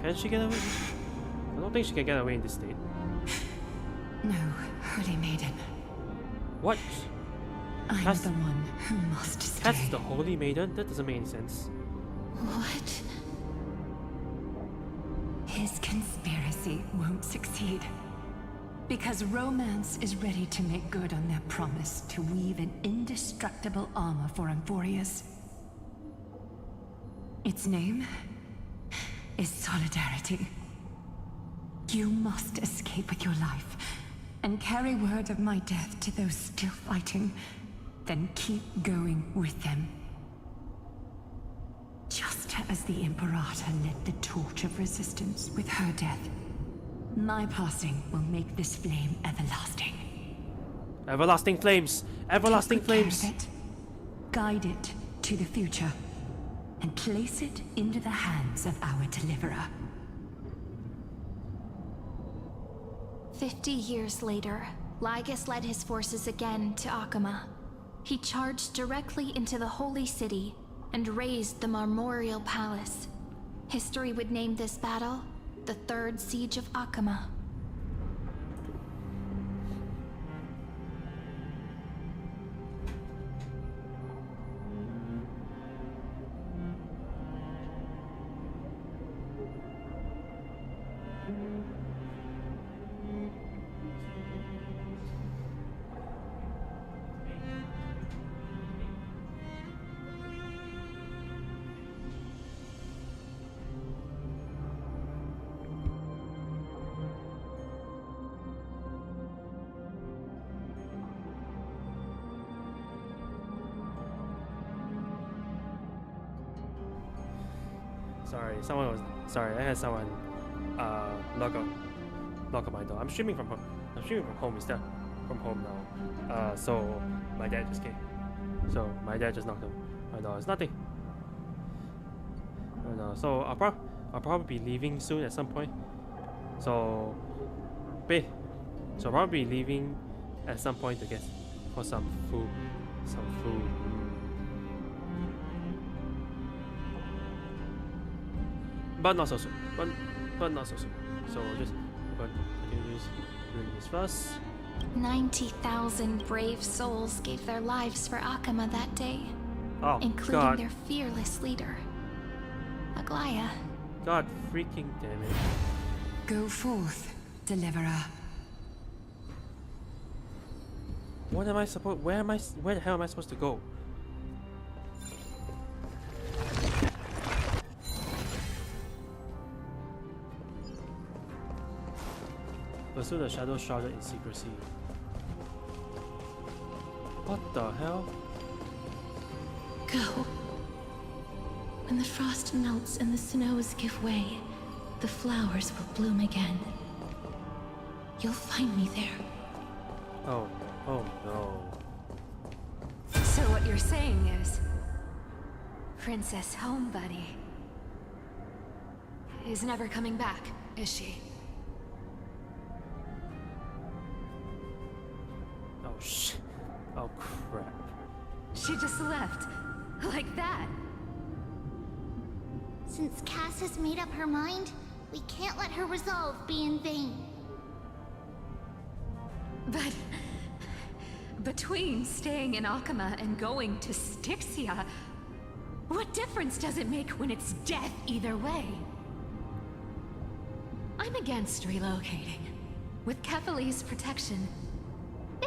S1: Can she get away? I don't think she can get away in this state.
S12: No, Holy Maiden.
S1: What?
S12: I'm
S1: That's
S12: the one who must stay.
S1: That's the Holy Maiden? That doesn't make any sense.
S12: What? His conspiracy won't succeed. Because Romance is ready to make good on their promise to weave an indestructible armor for Amphorius. Its name is Solidarity. You must escape with your life and carry word of my death to those still fighting, then keep going with them. Just as the Imperator lit the torch of resistance with her death, my passing will make this flame everlasting.
S1: Everlasting flames! Everlasting
S12: Take good care
S1: flames!
S12: of it, guide it to the future, and place it into the hands of our deliverer.
S3: 50 years later, Lygus led his forces again to Akama. He charged directly into the Holy City and razed the Marmorial Palace. History would name this battle the Third Siege of Akama.
S1: Sorry, I had someone knock on my door. I'm streaming from home. I'm streaming from home instead from home now. So my dad just came. So my dad just knocked on my door. It's nothing. So I'll probably be leaving soon at some point. So I'll probably be leaving at some point to get for some food. But not so soon. But not so soon. So just continue doing this first.
S3: 90,000 brave souls gave their lives for Akama that day,
S1: Oh,
S3: including
S1: God.
S3: their fearless leader, Aglaya.
S1: God freaking damn it.
S12: Go forth, deliverer.
S1: Where the hell am I supposed to go? Pursue the shadow shrouded in secrecy. What the hell?
S13: Go. When the frost melts and the snows give way, the flowers will bloom again. You'll find me there.
S1: Oh no.
S12: So what you're saying is, Princess Homebuddy is never coming back, is she?
S1: Oh shit. Oh crap.
S12: She just left, like that.
S11: Since Cass has made up her mind, we can't let her resolve be in vain.
S12: But between staying in Akama and going to Styxia, what difference does it make when it's death either way? I'm against relocating. With Kephaly's protection,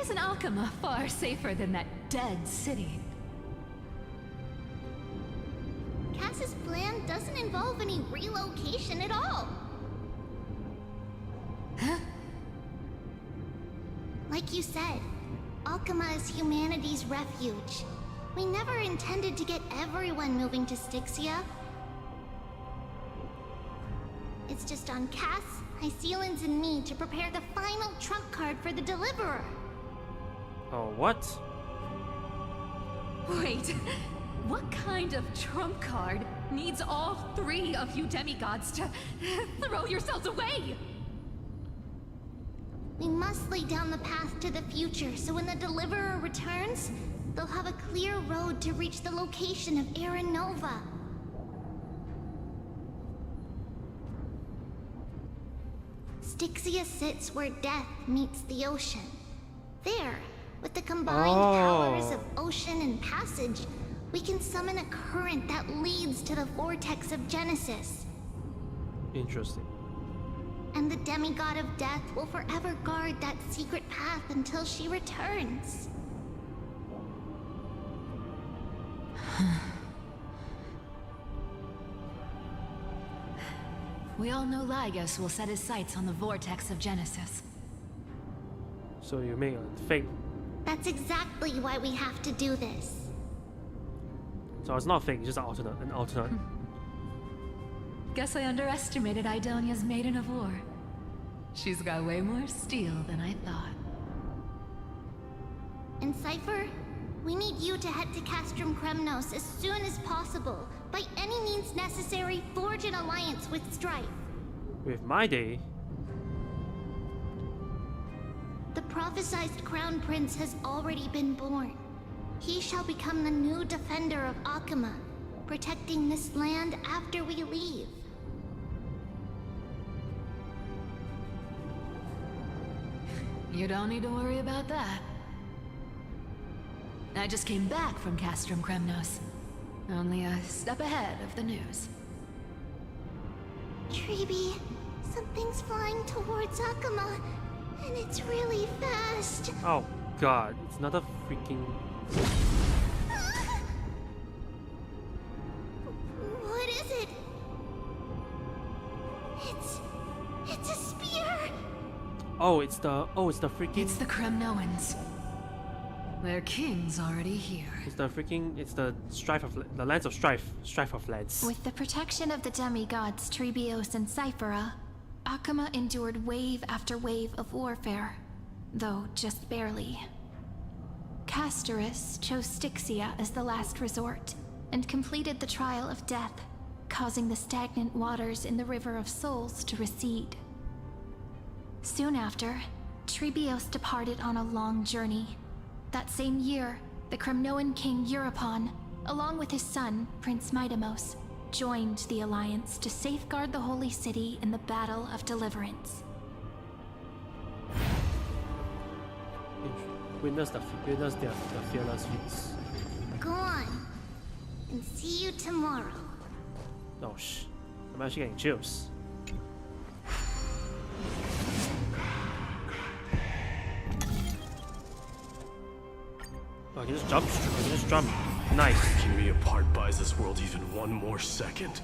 S12: isn't Alchema far safer than that dead city?
S11: Cass's plan doesn't involve any relocation at all.
S12: Huh?
S11: Like you said, Alchema is humanity's refuge. We never intended to get everyone moving to Styxia. It's just on Cass, Hycealans, and me to prepare the final trump card for the Deliverer.
S1: Oh, what?
S12: Wait, what kind of trump card needs all three of you demigods to throw yourselves away?
S11: We must lay down the path to the future, so when the Deliverer returns, they'll have a clear road to reach the location of Era Nova. Styxia sits where death meets the ocean. There, with the combined powers of ocean and passage, we can summon a current that leads to the vortex of Genesis.
S1: Interesting.
S11: And the demigod of death will forever guard that secret path until she returns.
S12: We all know Lygos will set his sights on the vortex of Genesis.
S1: So you make a fake.
S11: That's exactly why we have to do this.
S1: So it's not fake, it's just an alternate.
S12: Guess I underestimated Idonia's Maiden of War. She's got way more steel than I thought.
S11: And Cypher, we need you to head to Castrum Kremnos as soon as possible. By any means necessary, forge an alliance with Strife.
S1: With my day.
S11: The prophesized Crown Prince has already been born. He shall become the new defender of Alchema, protecting this land after we leave.
S12: You don't need to worry about that. I just came back from Castrum Kremnos. Only a step ahead of the news.
S11: Treeby, something's flying towards Alchema, and it's really fast.
S1: Oh god, it's not a freaking...
S11: What is it? It's a spear.
S1: Oh, it's the freaking...
S12: It's the Kremnoans. Their king's already here.
S1: It's the strife of the lands of strife of lands.
S3: With the protection of the demigods Trebios and Cyphera, Alchema endured wave after wave of warfare, though just barely. Castorus chose Styxia as the last resort, and completed the trial of death, causing the stagnant waters in the River of Souls to recede. Soon after, Trebios departed on a long journey. That same year, the Kremnoan king Euripon, along with his son, Prince Midamos, joined the Alliance to safeguard the Holy City in the Battle of Deliverance.
S1: Witness their fearless feats.
S11: Go on, and see you tomorrow.
S1: Oh I'm actually getting chills. Oh, I can just jump. I can just jump. Nice.
S14: Breaking me apart buys this world even one more second.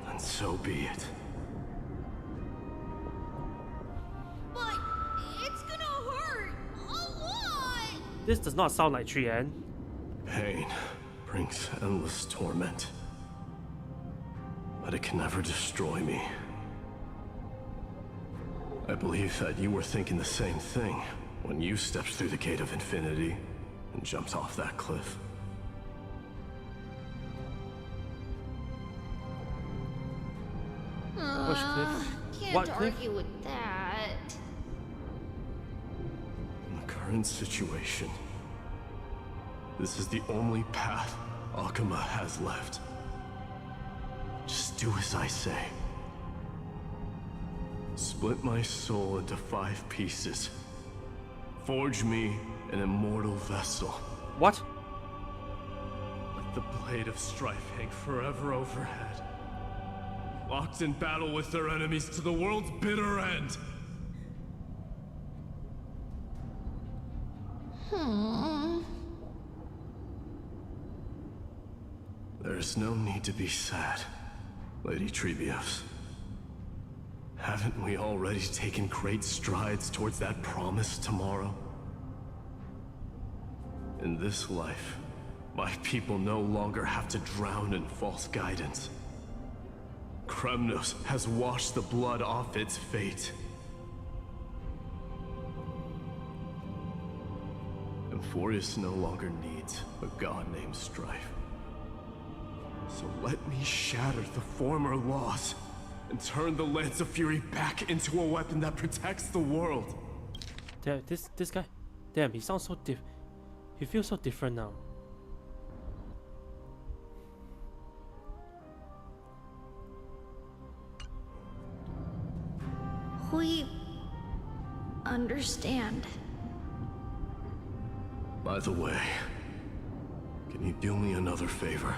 S14: And so be it.
S11: But it's gonna hurt a lot.
S1: This does not sound like Trien.
S14: Pain brings endless torment. But it can never destroy me. I believe that you were thinking the same thing when you stepped through the gate of infinity and jumped off that cliff.
S1: Which cliff?
S11: Can't
S1: What cliff?
S11: argue with that.
S14: In the current situation, this is the only path Alchema has left. Just do as I say. Split my soul into 5 pieces. Forge me an immortal vessel.
S1: What?
S14: Let the blade of strife hang forever overhead. Locked in battle with their enemies to the world's bitter end. There's no need to be sad, Lady Trebios. Haven't we already taken great strides towards that promise tomorrow? In this life, my people no longer have to drown in false guidance. Kremnos has washed the blood off its fate. Emphorius no longer needs a god named Strife. So let me shatter the former laws and turn the Lance of Fury back into a weapon that protects the world.
S1: Damn, this guy, damn, he sounds so he feels so different now.
S11: We understand.
S14: By the way, can you do me another favor?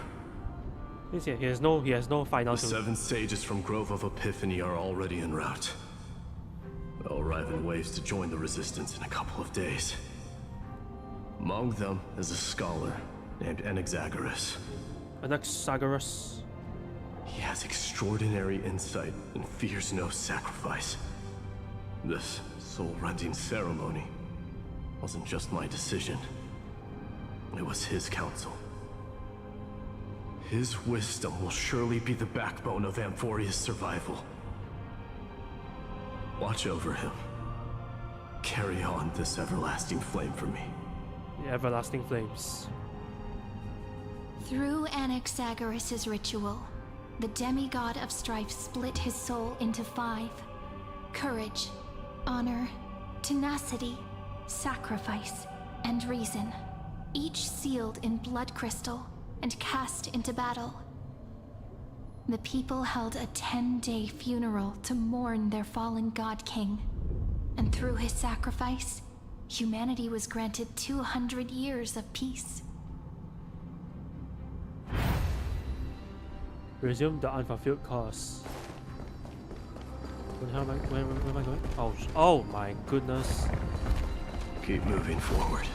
S1: He has no final.
S14: The 7 sages from Grove of Epiphany are already en route. They'll arrive in waves to join the resistance in a couple of days. Among them is a scholar named Anaxagoras.
S1: Anaxagoras.
S14: He has extraordinary insight and fears no sacrifice. This soul-rending ceremony wasn't just my decision. It was his counsel. His wisdom will surely be the backbone of Amphoria's survival. Watch over him. Carry on this everlasting flame for me.
S1: The everlasting flames.
S3: Through Anaxagoras' ritual, the demigod of strife split his soul into 5. Courage, honor, tenacity, sacrifice, and reason. Each sealed in blood crystal and cast into battle. The people held a 10-day funeral to mourn their fallen god king. And through his sacrifice, humanity was granted 200 years of peace.
S1: Resume the unfulfilled cause. Where am I going? Oh my goodness.
S14: Keep moving forward.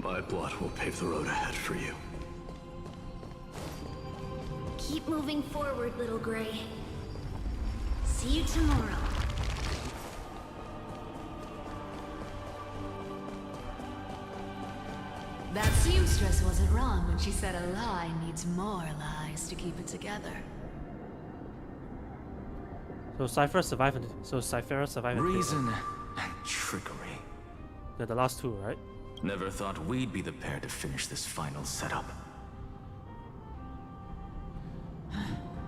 S14: My blood will pave the road ahead for you.
S11: Keep moving forward, little Gray. See you tomorrow.
S15: That seamstress wasn't wrong when she said a lie needs more lies to keep it together.
S1: So Cypher survived.
S9: Reason and trickery.
S1: They're the last 2, right?
S9: Never thought we'd be the pair to finish this final setup.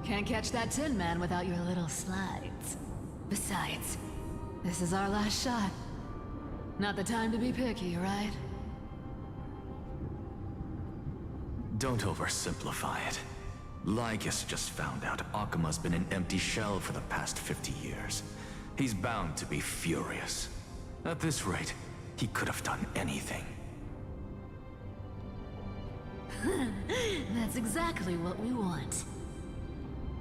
S15: Can't catch that Tin Man without your little slides. Besides, this is our last shot. Not the time to be picky, right?
S9: Don't oversimplify it. Lycus just found out Akima's been an empty shell for the past 50 years. He's bound to be furious. At this rate, he could have done anything.
S15: That's exactly what we want.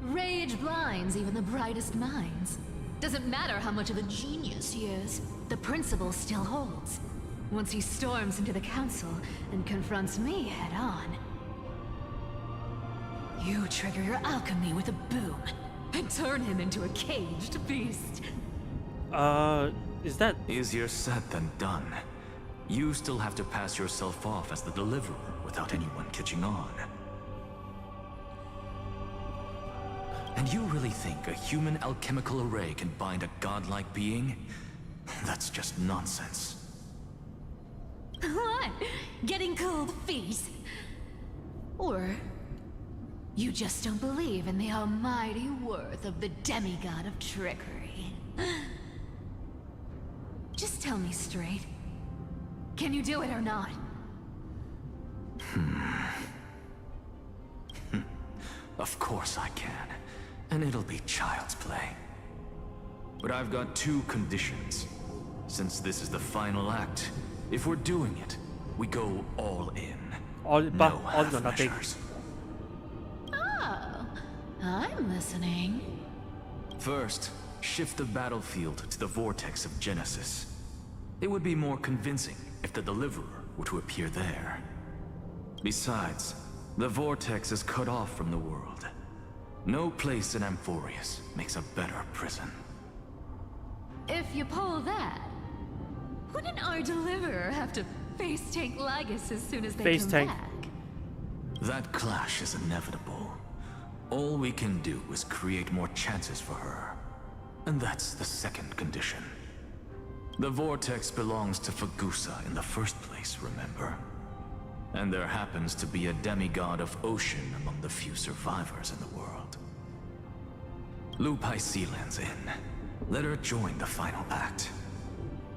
S15: Rage blinds even the brightest minds. Doesn't matter how much of a genius he is, the principle still holds. Once he storms into the council and confronts me head-on, you trigger your alchemy with a boom and turn him into a caged beast.
S1: Is that
S9: easier said than done? You still have to pass yourself off as the deliverer without anyone catching on. And you really think a human alchemical array can bind a godlike being? That's just nonsense.
S15: What? Getting cold feet? Or you just don't believe in the almighty worth of the demigod of trickery? Just tell me straight. Can you do it or not?
S9: Of course I can. And it'll be child's play. But I've got 2 conditions. Since this is the final act, if we're doing it, we go all in.
S1: All
S9: no
S1: or nothing.
S15: Oh, I'm listening.
S9: First, shift the battlefield to the vortex of Genesis. It would be more convincing the Deliverer were to appear there. Besides, the vortex is cut off from the world. No place in Amphorius makes a better prison.
S15: If you pull that, wouldn't our Deliverer have to face tank Lagus as soon as they come back?
S9: That clash is inevitable. All we can do is create more chances for her. And that's the second condition. The vortex belongs to Fagusa in the first place, remember? And there happens to be a demigod of ocean among the few survivors in the world. Loop Hycelan's in. Let her join the final act.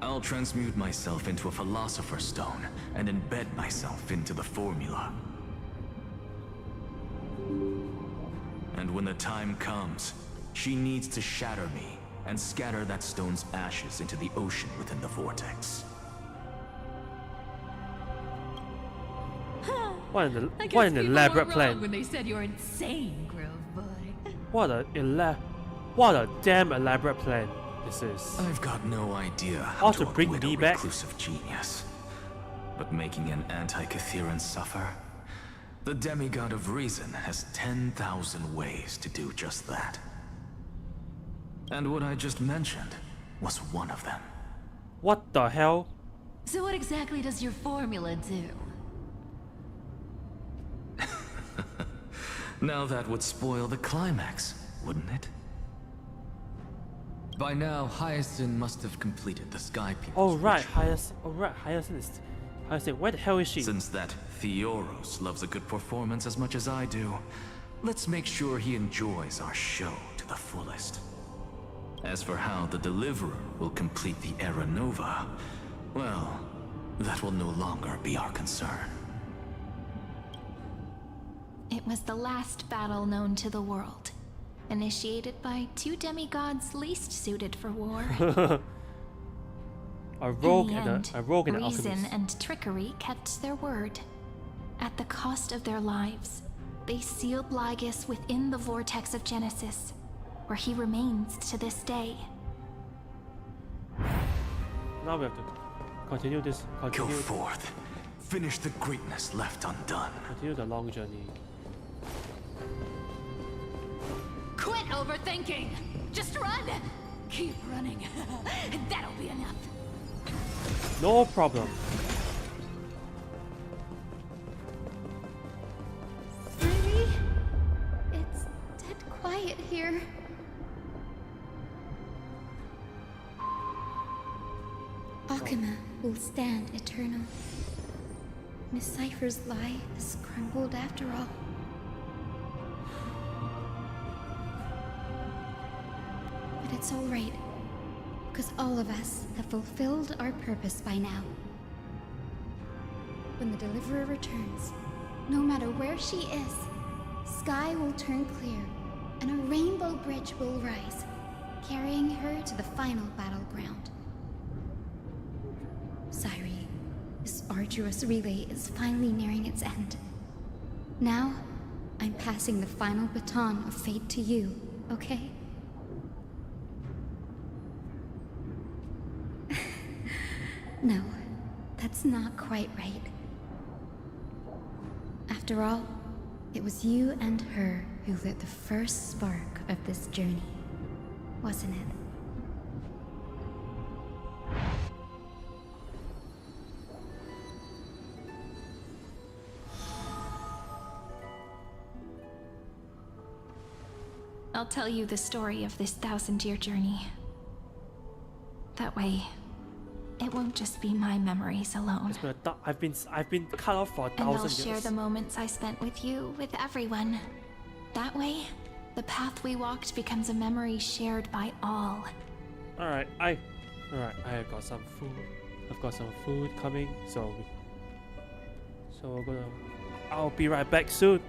S9: I'll transmute myself into a Philosopher's Stone and embed myself into the formula. And when the time comes, she needs to shatter me and scatter that stone's ashes into the ocean within the vortex.
S1: What an elaborate plan!
S15: When they said you're insane, Grove Boy.
S1: What a damn elaborate plan this is.
S9: I've got no idea how to
S1: bring
S9: outwit
S1: me
S9: a
S1: back.
S9: reclusive genius, but making an anti-Catheran suffer. The demigod of reason has 10,000 ways to do just that. And what I just mentioned was one of them.
S1: What the hell?
S15: So what exactly does your formula do?
S9: Now that would spoil the climax, wouldn't it? By now, Hyacinth must have completed the Sky People's
S1: Oh right,
S9: ritual.
S1: Hyacinth. Oh right, Hyacinth. Where the hell is she?
S9: Since that Theoros loves a good performance as much as I do, let's make sure he enjoys our show to the fullest. As for how the Deliverer will complete the Era Nova, well, that will no longer be our concern.
S3: It was the last battle known to the world, initiated by two demigods least suited for war.
S1: a rogue
S3: In the
S1: and
S3: end,
S1: a rogue and an
S3: reason
S1: alchemist.
S3: and trickery kept their word. At the cost of their lives, they sealed Lagus within the vortex of Genesis, where he remains to this day.
S1: Now we have to continue this.
S9: Go forth. Finish the greatness left undone.
S1: Continue the long journey.
S15: Quit overthinking! Just run! Keep running. That'll be enough.
S1: No problem.
S11: Really? It's dead quiet here. Akima will stand eternal. Miss Cypher's lie is crumbled after all. But it's all right, because all of us have fulfilled our purpose by now. When the Deliverer returns, no matter where she is, sky will turn clear, and a rainbow bridge will rise, carrying her to the final battleground. Sairi, this arduous relay is finally nearing its end. Now, I'm passing the final baton of fate to you, okay? No, that's not quite right. After all, it was you and her who lit the first spark of this journey, wasn't it?
S3: I'll tell you the story of this 1,000-year journey. That way, it won't just be my memories alone.
S1: I've been cut off for 1,000
S3: And I'll
S1: years.
S3: share the moments I spent with you, with everyone. That way, the path we walked becomes a memory shared by all.
S1: Alright, I have got some food. I've got some food coming, so we're gonna. I'll be right back soon.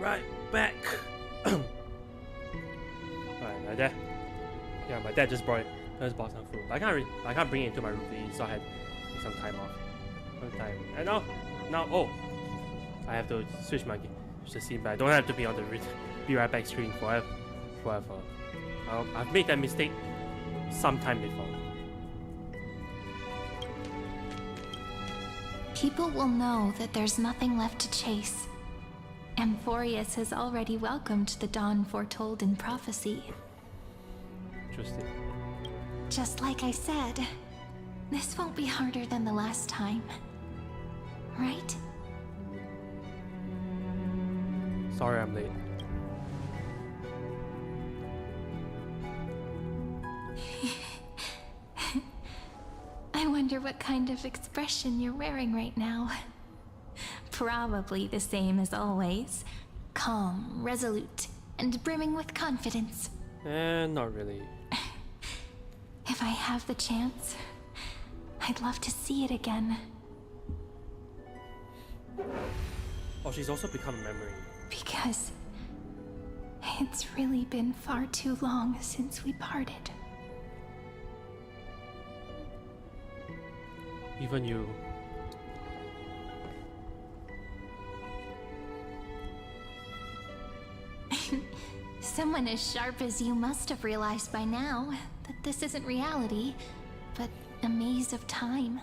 S1: right back. Alright, my dad. Yeah, my dad just brought some food. I can't bring it into my room to eat, so I had some time off. And now, oh, I have to switch the scene back. I don't have to be on the be right back screen forever. I've made that mistake sometime before.
S3: People will know that there's nothing left to chase. Amphorius has already welcomed the dawn foretold in prophecy.
S1: Interesting.
S3: Just like I said, this won't be harder than the last time. Right?
S1: Sorry I'm late.
S3: I wonder what kind of expression you're wearing right now. Probably the same as always. Calm, resolute, and brimming with confidence.
S1: Not really.
S3: If I have the chance, I'd love to see it again.
S1: Oh, she's also become a memory.
S3: Because it's really been far too long since we parted.
S1: Even you.
S3: Someone as sharp as you must have realized by now that this isn't reality, but a maze of time.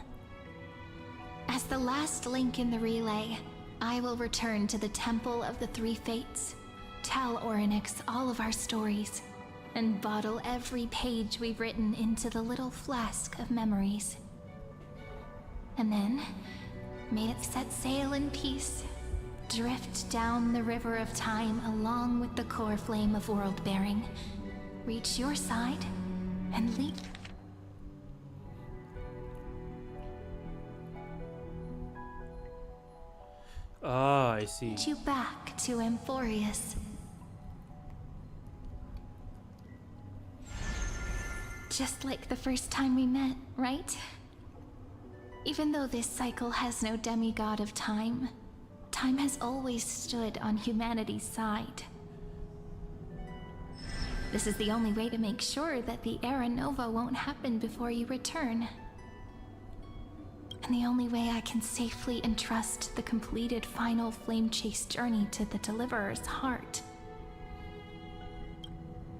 S3: As the last link in the relay, I will return to the Temple of the Three Fates, tell Orynyx all of our stories, and bottle every page we've written into the little flask of memories. And then, may it set sail in peace, drift down the river of time along with the core flame of world-bearing, reach your side, and leap.
S1: Ah, I see.
S3: You back to Amphorius. Just like the first time we met, right? Even though this cycle has no demigod of time, time has always stood on humanity's side. This is the only way to make sure that the Era Nova won't happen before you return. And the only way I can safely entrust the completed final flame chase journey to the Deliverer's heart.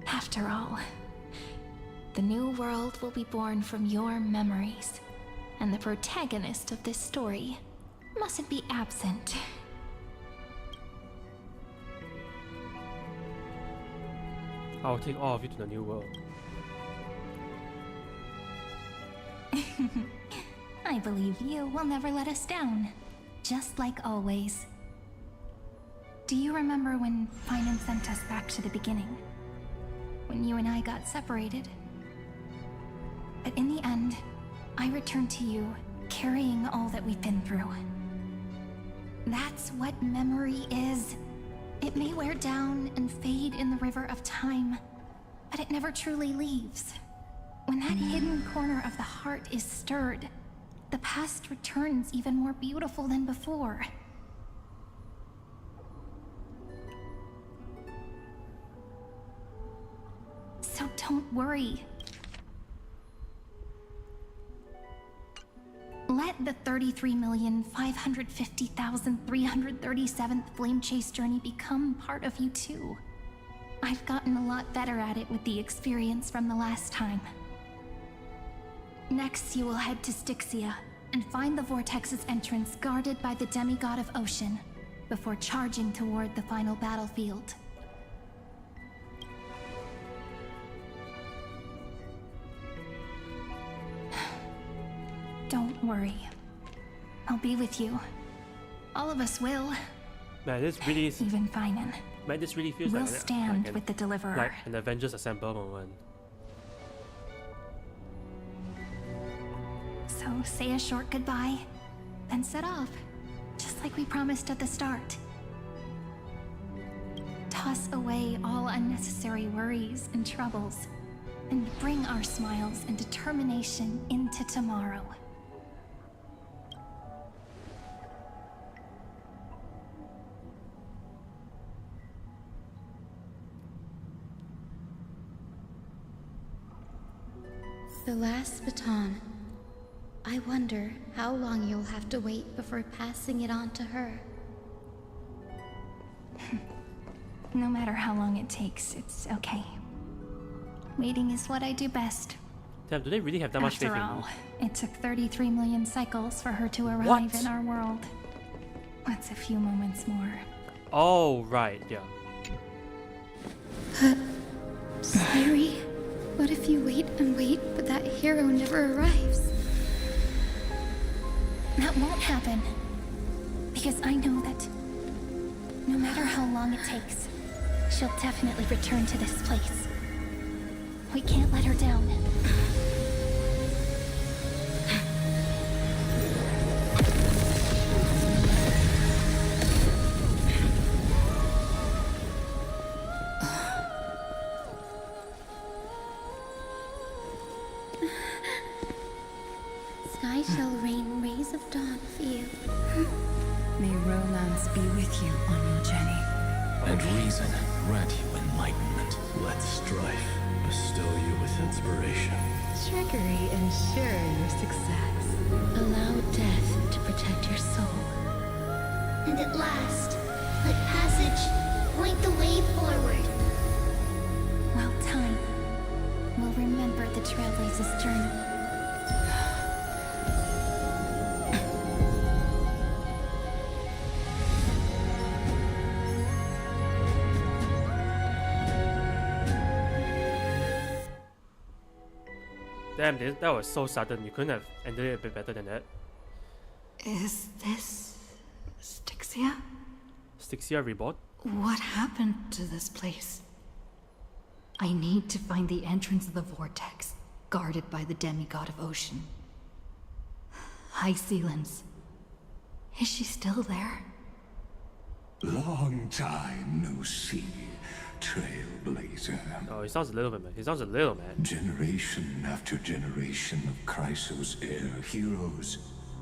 S3: After all, the new world will be born from your memories, and the protagonist of this story mustn't be absent.
S1: I'll take all of you to the new world.
S3: I believe you will never let us down, just like always. Do you remember when Finan sent us back to the beginning? When you and I got separated? But in the end, I returned to you, carrying all that we've been through. That's what memory is. It may wear down and fade in the river of time, but it never truly leaves. When that hidden corner of the heart is stirred, the past returns even more beautiful than before. So don't worry. Let the 33,550,337th Flame Chase journey become part of you too. I've gotten a lot better at it with the experience from the last time. Next, you will head to Styxia and find the Vortex's entrance guarded by the demigod of ocean before charging toward the final battlefield. Don't worry. I'll be with you. All of us will.
S1: Man, this really is.
S3: Even Finan.
S1: Man, this really feels
S3: We'll
S1: like
S3: stand
S1: an,
S3: with the Deliverer.
S1: like an Avengers Assemble moment.
S3: So say a short goodbye, then set off, just like we promised at the start. Toss away all unnecessary worries and troubles, and bring our smiles and determination into tomorrow.
S13: The last baton. I wonder how long you'll have to wait before passing it on to her.
S3: No matter how long it takes, it's okay. Waiting is what I do best.
S1: Damn, do they really have that much faith
S3: After
S1: in
S3: all,
S1: me?
S3: it took 33 million cycles for her to arrive
S1: What?
S3: in our world. That's a few moments more.
S1: Oh, right, yeah.
S13: But, Sayuri, what if you wait and wait, but that hero never arrives?
S3: That won't happen. Because I know that no matter how long it takes, she'll definitely return to this place. We can't let her down.
S13: Sky shall rain rays of dawn for you.
S12: May romance be with you on your journey.
S6: And reason grant you enlightenment.
S14: Let strife bestow you with inspiration.
S12: Trickery ensure your success.
S13: Allow death to protect your soul.
S11: And at last, let passage point the way forward.
S3: Well, time will remember the Trailblazer's journey.
S1: Damn, that was so sudden. You couldn't have ended it a bit better than that.
S12: Is this Styxia?
S1: Styxia reborn?
S12: What happened to this place? I need to find the entrance of the vortex, guarded by the demigod of ocean. High Sealens. Is she still there?
S6: Long time no see, Trailblazer.
S1: Oh, he sounds a little bit mad. He sounds a little mad.
S6: Generation after generation of Chrysos Air heroes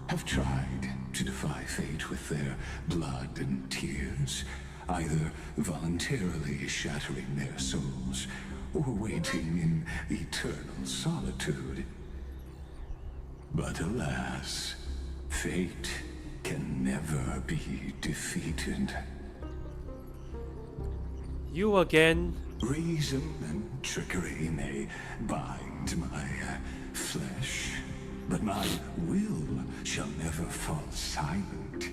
S6: have tried to defy fate with their blood and tears, either voluntarily shattering their souls or waiting in eternal solitude. But alas, fate can never be defeated.
S1: You again?
S6: Reason and trickery may bind my flesh, but my will shall never fall silent.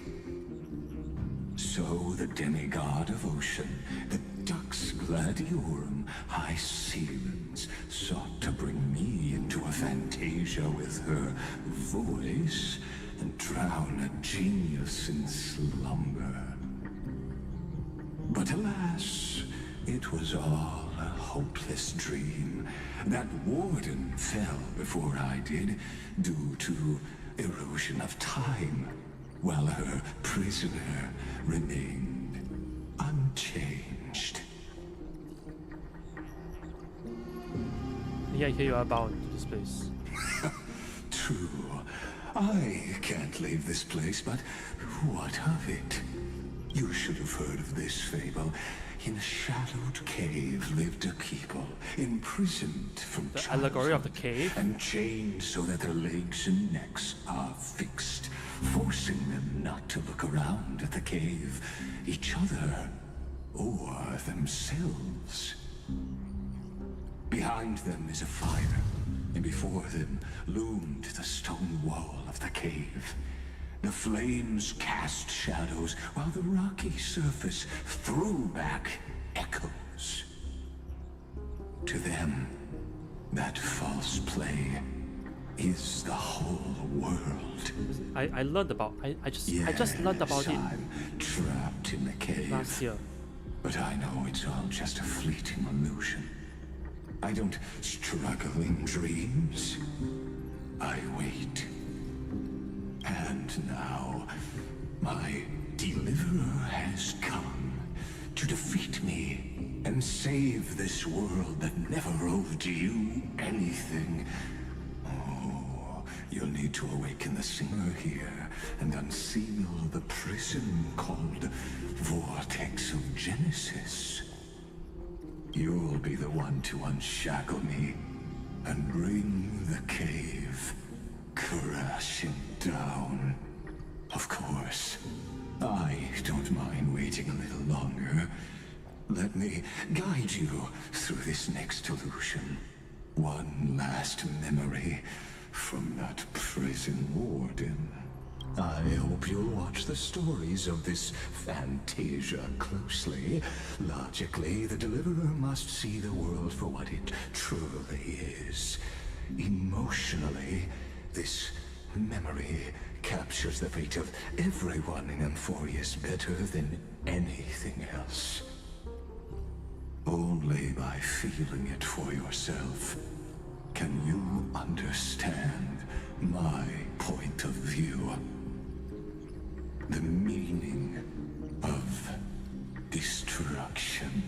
S6: So the demigod of ocean, the Dux Gladiorum, High Sealens, sought to bring me into a fantasia with her voice and drown a genius in slumber. But alas, it was all a hopeless dream. That warden fell before I did, due to erosion of time, while her prisoner remained unchanged.
S1: Yeah, here you are bound to this place.
S6: True. I can't leave this place, but what of it? You should have heard of this fable. In a shadowed cave lived a people, imprisoned from
S1: the allegory of the cave,
S6: and chained so that their legs and necks are fixed, forcing them not to look around at the cave, each other, or themselves. Behind them is a fire, and before them loomed the stone wall of the cave. The flames cast shadows, while the rocky surface threw back echoes. To them, that false play is the whole world.
S1: I learned about I just learned about it.
S6: I'm trapped in the cave
S1: last year.
S6: But I know it's all just a fleeting illusion. I don't struggle in dreams. I wait. And now, my deliverer has come to defeat me and save this world that never owed you anything. Oh, you'll need to awaken the singer here and unseal the prison called Vortex of Genesis. You'll be the one to unshackle me. and bring the cave crashing down. Of course, I don't mind waiting a little longer. Let me guide you through this next illusion. One last memory from that prison warden. I hope you'll watch the stories of this Fantasia closely. Logically, the Deliverer must see the world for what it truly is. Emotionally, this memory captures the fate of everyone in Emphorius better than anything else. Only by feeling it for yourself can you understand my point of view. The meaning of destruction.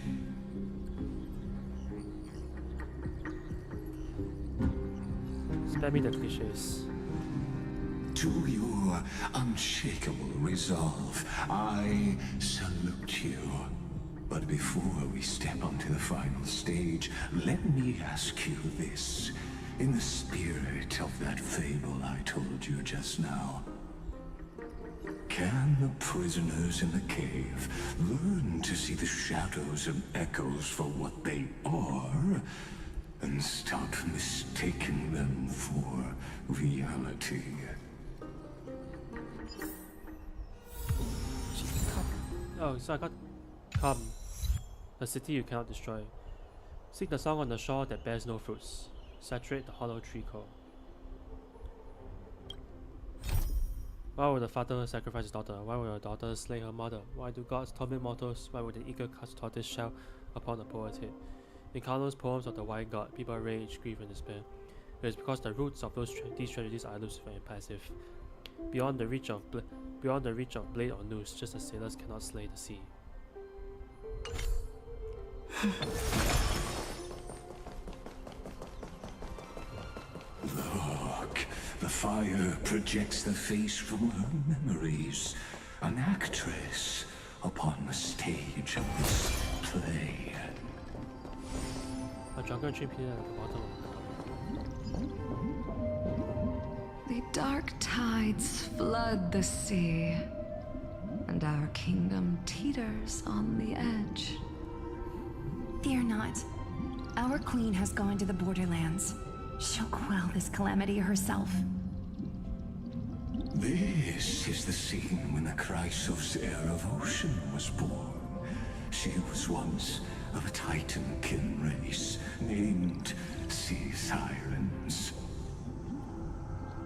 S1: Spare me the cliches.
S6: To your unshakable resolve, I salute you. But before we step onto the final stage, let me ask you this. In the spirit of that fable I told you just now, can the prisoners in the cave learn to see the shadows and echoes for what they are, and stop mistaking them for reality?
S1: Oh, so I got come. A city you cannot destroy. Seek the song on the shore that bears no fruits. Saturate the hollow tree core. Why would the father sacrifice his daughter? Why would a daughter slay her mother? Why do gods torment mortals? Why would an eagle cast tortoise shell upon a poet's head? In Carlo's poems of the White God, people rage, grief, and despair. It is because the roots of these tragedies are elusive and impassive. Beyond the reach of blade or noose, just as sailors cannot slay the sea.
S6: Look, the fire projects the face from her memories. An actress upon the stage of this play.
S1: A drunken tree peanut at the bottom of
S12: The dark tides flood the sea, and our kingdom teeters on the edge.
S2: Fear not. Our queen has gone to the borderlands. She'll quell this calamity herself.
S6: This is the scene when the Chrysos heir of Ocean was born. She was once of a Titan-kin race named Sea Sirens.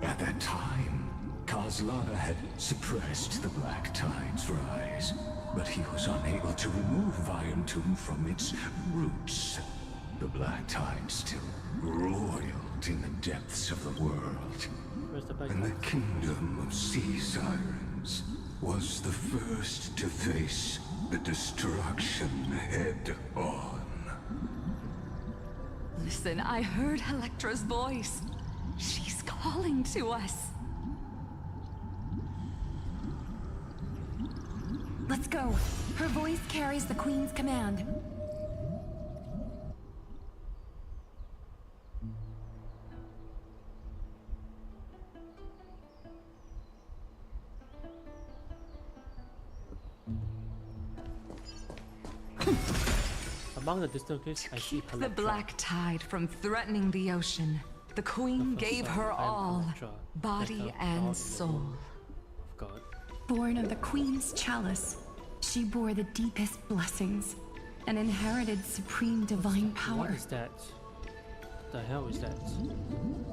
S6: At that time, Kozlana had suppressed the Black Tide's rise, but he was unable to remove Iron Tomb from its roots. The Black Tide still roiled in the depths of the world, and the kingdom of Sea Sirens was the first to face the destruction head-on.
S5: Listen, I heard Electra's voice. She's calling to us.
S2: Let's go. Her voice carries the queen's command.
S1: Among the distant cliffs, I see
S5: Keep the Black Tide from threatening the ocean. The queen gave her all, body and soul.
S1: God.
S2: Born of the queen's chalice, she bore the deepest blessings and inherited supreme divine power.
S1: What is that? What the hell is that?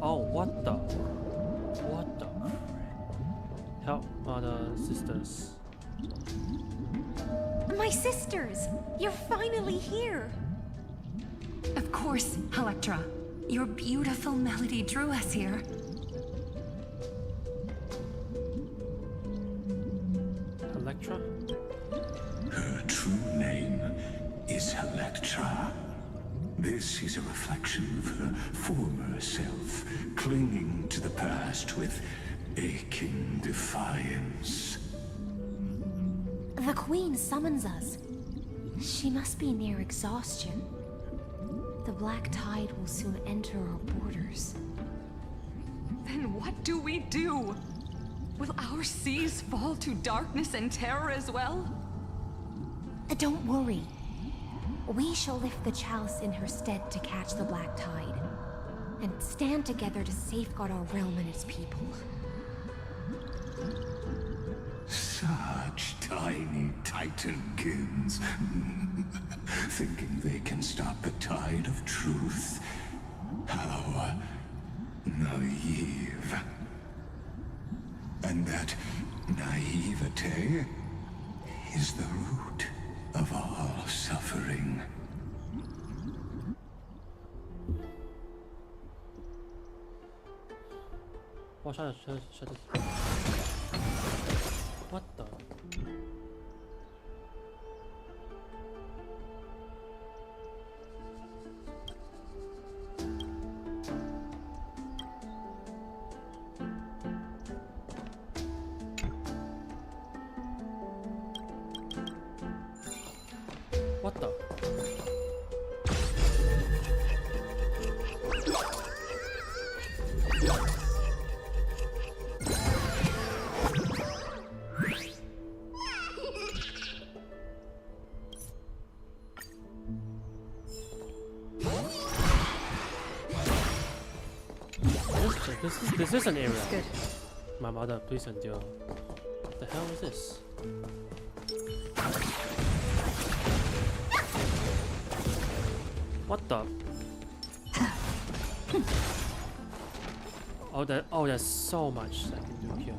S1: Oh, what the? What the? Help, mother, sisters.
S2: My sisters! You're finally here! Of course, Electra. Your beautiful melody drew us here.
S1: Electra?
S6: Her true name is Electra. This is a reflection of her former self, clinging to the past with aching defiance.
S11: The queen summons us. She must be near exhaustion.
S2: The black tide will soon enter our borders.
S5: Then what do we do? Will our seas fall to darkness and terror as well?
S2: Don't worry. We shall lift the chalice in her stead to catch the black tide, and stand together to safeguard our realm and its people.
S6: Such tiny titankins, thinking they can stop the tide of truth. How naive. And that naivete is the root of all suffering.
S1: Oh, shut it. What the? What the? This is an area.
S2: Good.
S1: My mother, please endure. What the hell is this? What the? Oh, there's so much I can do here.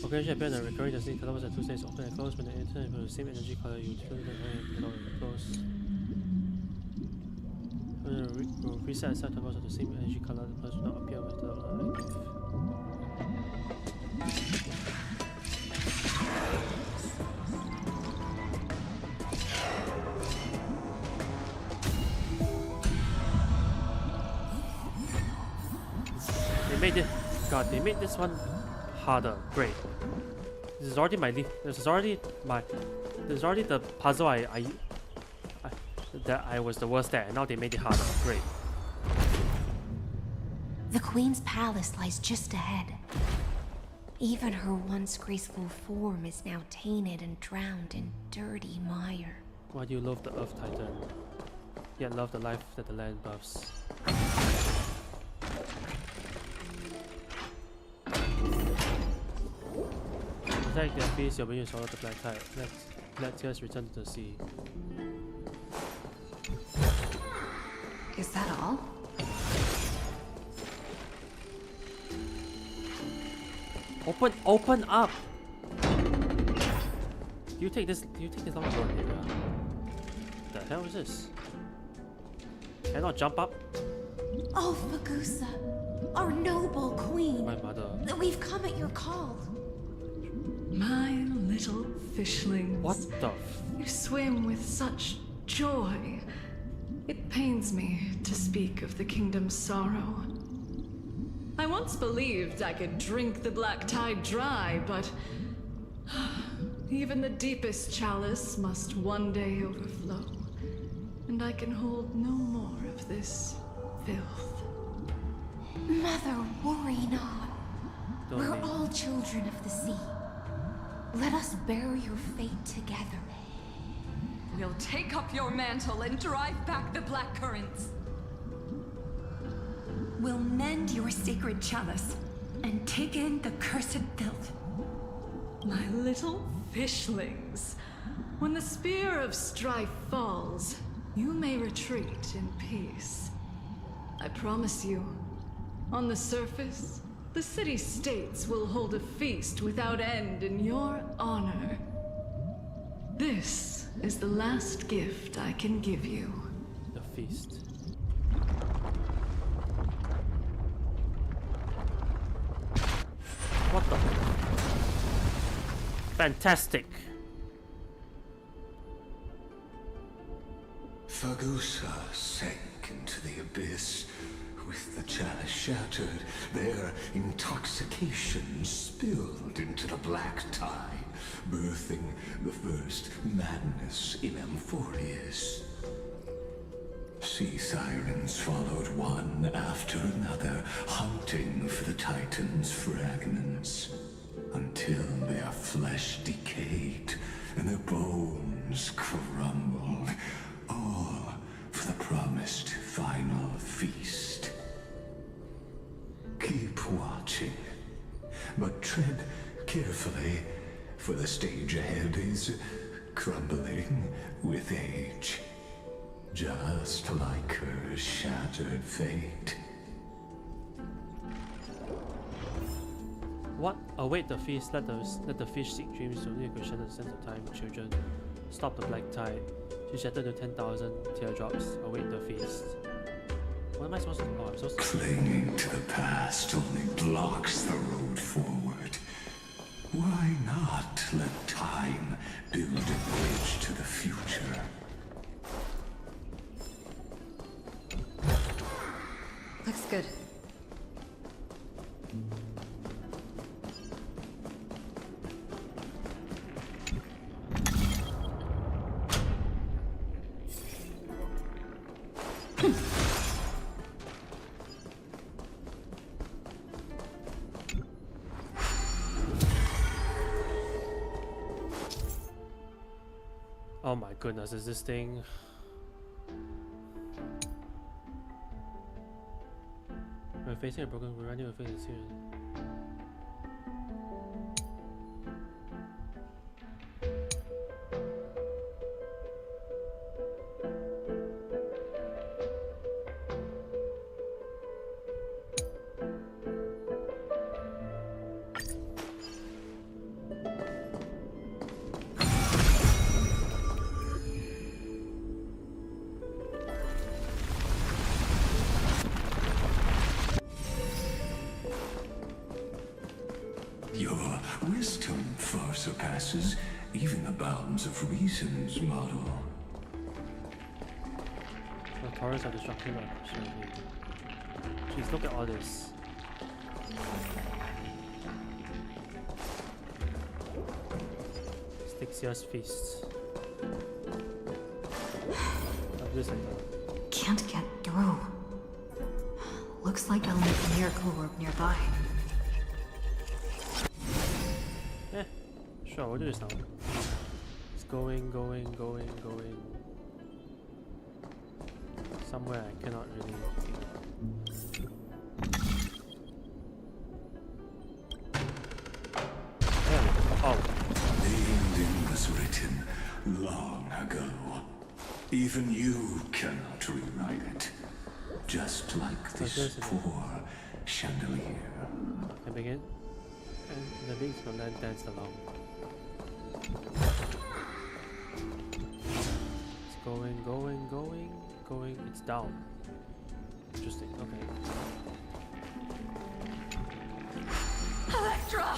S1: Occasionally appear in a recurring destiny colors at 2 states open and close when the internet with the same energy color you fill the close. Will reset itself to most of the same energy color, the person will not appear with the active. They made this one harder. Great. This is already the puzzle that I was the worst at, and now they made it harder. Great.
S2: The Queen's palace lies just ahead. Even her once graceful form is now tainted and drowned in dirty mire.
S1: Why do you love the Earth Titan, yet love the life that the land buffs? Protect their peace, when you swallow the black tide. Let tears return to the sea.
S2: Is that all?
S1: Open up! Do you take this long to go here? The hell is this? Can I not jump up?
S2: Oh, Fagusa, our noble queen.
S1: My mother.
S2: We've come at your call.
S16: My little fishlings.
S1: What the
S16: You swim with such joy. It pains me to speak of the kingdom's sorrow. I once believed I could drink the black tide dry, but even the deepest chalice must one day overflow, and I can hold no more of this filth.
S2: Mother, worry not. We're all children of the sea. Let us bear your fate together.
S5: We'll take up your mantle and drive back the black currents.
S12: We'll mend your sacred chalice and take in the cursed filth.
S16: My little fishlings, when the spear of strife falls, you may retreat in peace. I promise you, on the surface, the city-states will hold a feast without end in your honor. This is the last gift I can give you.
S1: The feast. What the? Fantastic.
S6: Fagusa sank into the abyss with the chalice shattered, their intoxication spilled into the black tide, birthing the first madness in Amphorius. Sea sirens followed one after another, hunting for the Titan's fragments, until their flesh decayed and their bones crumbled, all for the promised final feast. Keep watching, but tread carefully, for the stage ahead is crumbling with age. Just like her shattered fate.
S1: What? Await the feast. Let the fish seek dreams. Only a question of sense of time, children. Stop the black tide. She shattered to 10,000 teardrops. Await the feast. What am I supposed to do? Oh, I'm supposed to...
S6: Clinging to the past only blocks the road forward. Why not let time build a bridge to the future?
S12: Looks good.
S1: Oh my goodness, is this thing... We're facing a broken, we're running, we're facing a serious.
S6: Your wisdom far surpasses even the bounds of reason's model.
S1: The Taurus are destructive of surely. Jeez, look at all this. Styxia's feast. This and that.
S2: Can't get through. Looks like I'll need a miracle orb nearby.
S1: Sure, we'll do this now. It's going. Somewhere I cannot really figure out. There we go. Oh.
S6: The ending was written long ago. Even you cannot rewrite it. Just like this poor chandelier.
S1: I begin, and the beings from then dance along. It's going. It's down. Interesting. Okay.
S5: Electra!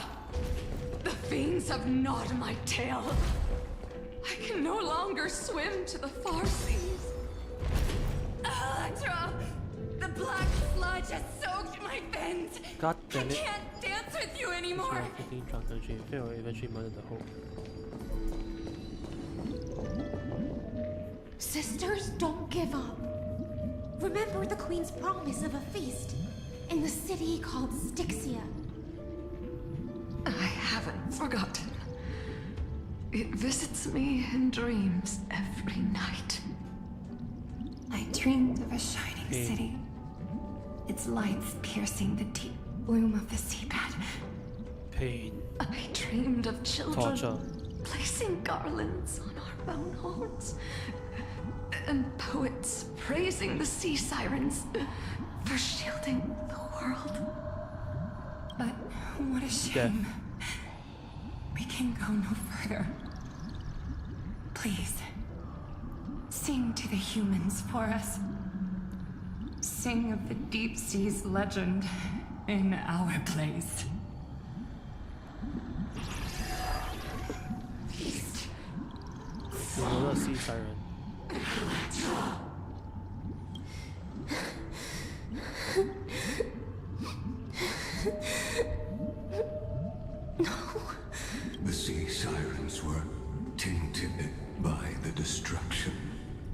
S5: The fiends have gnawed my tail. I can no longer swim to the far seas. Electra! The black sludge has soaked my fins.
S1: God damn it.
S5: I can't dance with you anymore.
S1: Eventually murdered the hope.
S2: Sisters, don't give up. Remember the Queen's promise of a feast in the city called Styxia.
S16: I haven't forgotten. It visits me in dreams every night.
S10: I dreamed of a shining city. Its lights piercing the deep gloom of the seabed.
S1: Pain.
S16: I dreamed of children
S1: Torture.
S16: placing garlands on our bone holes. And poets praising the sea sirens for shielding the world.
S10: But what a shame. We can go no further. Please, sing to the humans for us. Sing of the deep sea's legend in our place.
S1: Another sea siren.
S6: The sea sirens were tainted by the destruction.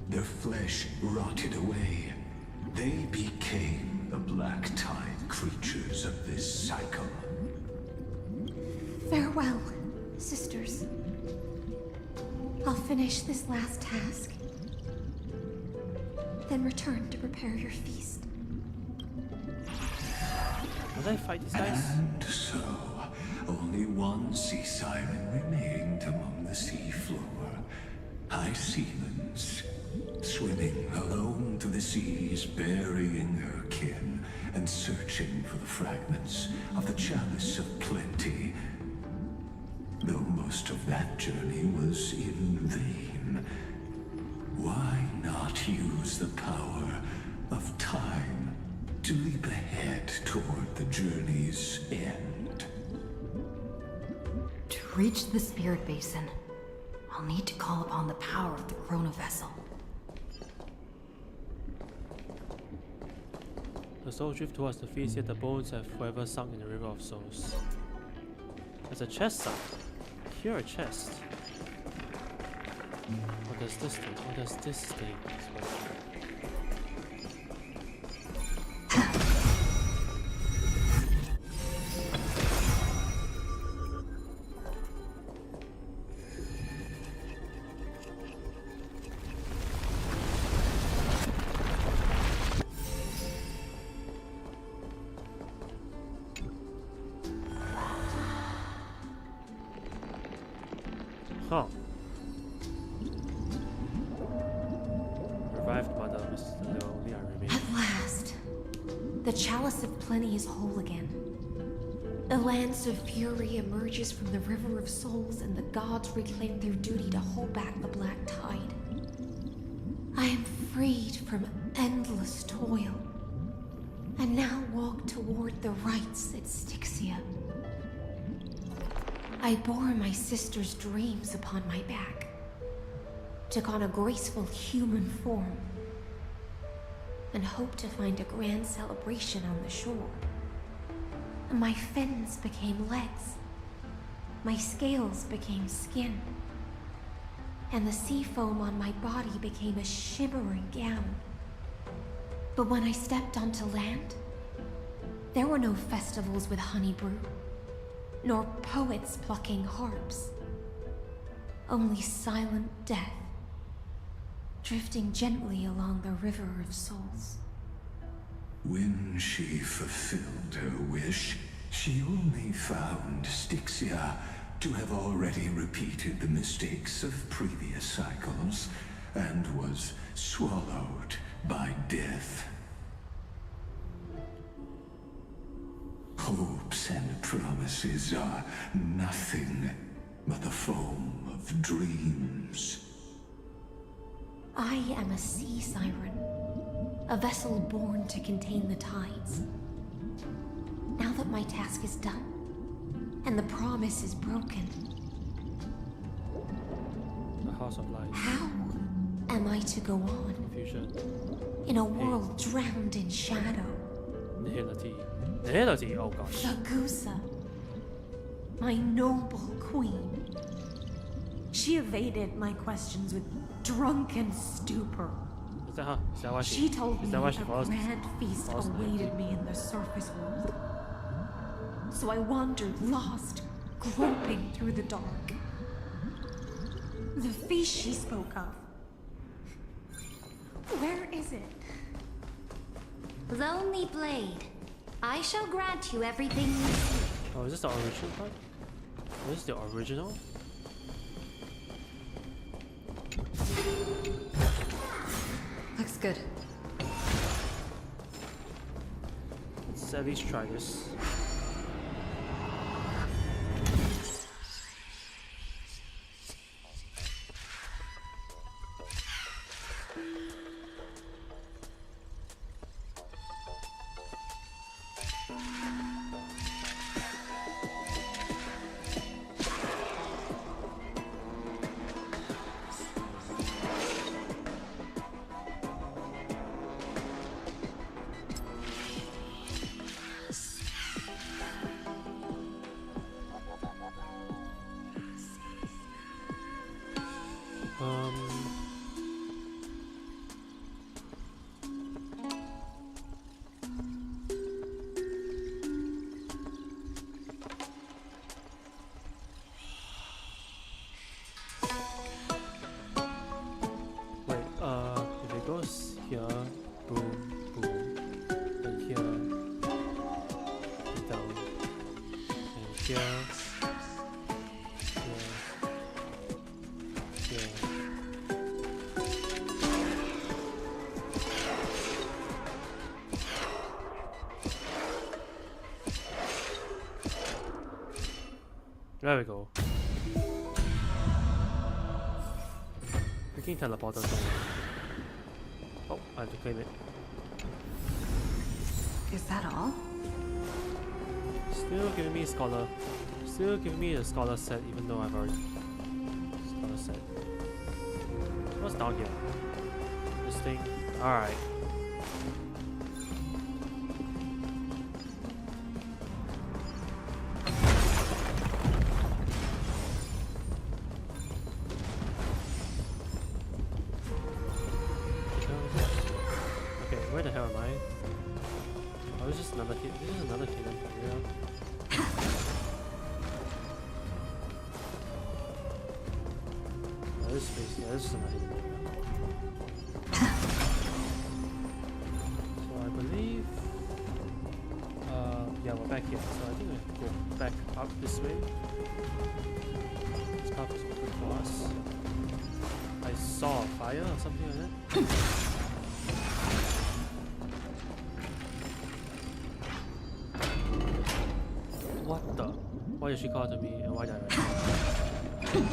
S6: Their flesh rotted away. They became the black tide creatures of this cycle.
S2: Farewell, sisters. I'll finish this last task, then return to prepare your feast.
S1: Will they fight these guys?
S6: And so, only one sea siren remained among the sea floor. High seamans, swimming alone to the seas, burying her kin, and searching for the fragments of the chalice of plenty. Though most of that journey was in vain, why not use the power of time to leap ahead toward the journey's end?
S2: To reach the spirit basin, I'll need to call upon the power of the Chrono Vessel.
S1: The soul drift towards the feast, yet the bones have forever sunk in the river of souls. There's a chest side. Here a chest. What does this do? What does this thing? Huh. Revived mother was the only I remain.
S2: At last, the chalice of plenty is whole again. The lance of fury emerges from the river of souls, and the gods reclaim their duty to hold back the black tide. I am freed from endless toil, and now walk toward the rites at Styxia. I bore my sister's dreams upon my back, took on a graceful human form, and hoped to find a grand celebration on the shore. My fins became legs, my scales became skin, and the sea foam on my body became a shimmering gown. But when I stepped onto land, there were no festivals with honey brew, nor poets plucking harps. Only silent death, drifting gently along the river of souls.
S6: When she fulfilled her wish, she only found Styxia to have already repeated the mistakes of previous cycles, and was swallowed by death. Hopes and promises are nothing but the foam of dreams.
S2: I am a sea siren, a vessel born to contain the tides. Now that my task is done, and the promise is broken,
S1: The House of Light.
S2: how am I to go on
S1: Fusion.
S2: in a world drowned in shadow?
S1: Nihility. Nihility? Oh gosh.
S2: Ragusa, my noble queen. She evaded my questions with drunken stupor.
S1: Is that her? Is that why
S2: She told
S1: is
S2: me
S1: that why
S2: a
S1: she falls?
S2: grand feast
S1: falls in
S2: awaited me in the surface world. So I wandered lost, groping through the dark. The feast she spoke of. Where is it?
S7: Lonely Blade, I shall grant you everything you seek.
S1: Oh, is this the original part? Oh, this is the original?
S5: Looks good.
S1: Let's at least try this. Here. Here. There we go. Freaking teleporter thing. Oh, I have to claim it.
S12: Is that all?
S1: Still giving me scholar. Still giving me a scholar set even though I've already scholar set. What's down here? This thing? Alright. Okay, where the hell am I? Oh, this is another hit. This is another hidden area. Oh, this space. Yeah, this is another hidden area. So I believe. Yeah, we're back here. So I think we have to go back up this way. This path is open for us. I saw a fire or something like that. What the? Why did she call to me and why did I run?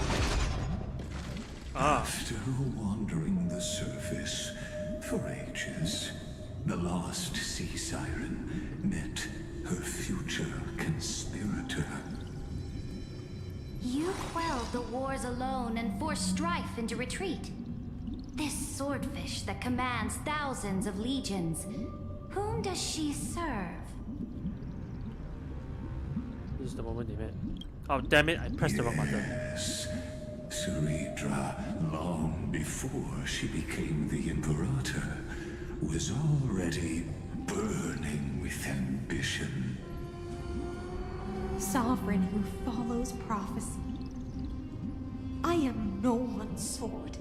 S6: After wandering the surface for ages, the lost sea siren met her future conspirator.
S7: You quelled the wars alone and forced strife into retreat. This swordfish that commands thousands of legions, whom does she serve?
S1: This is the moment they met. Oh damn it, I pressed the wrong button.
S6: Yes, Saridra, long before she became the Imperator, was already burning with ambition.
S2: Sovereign who follows prophecy. I am no one's sword.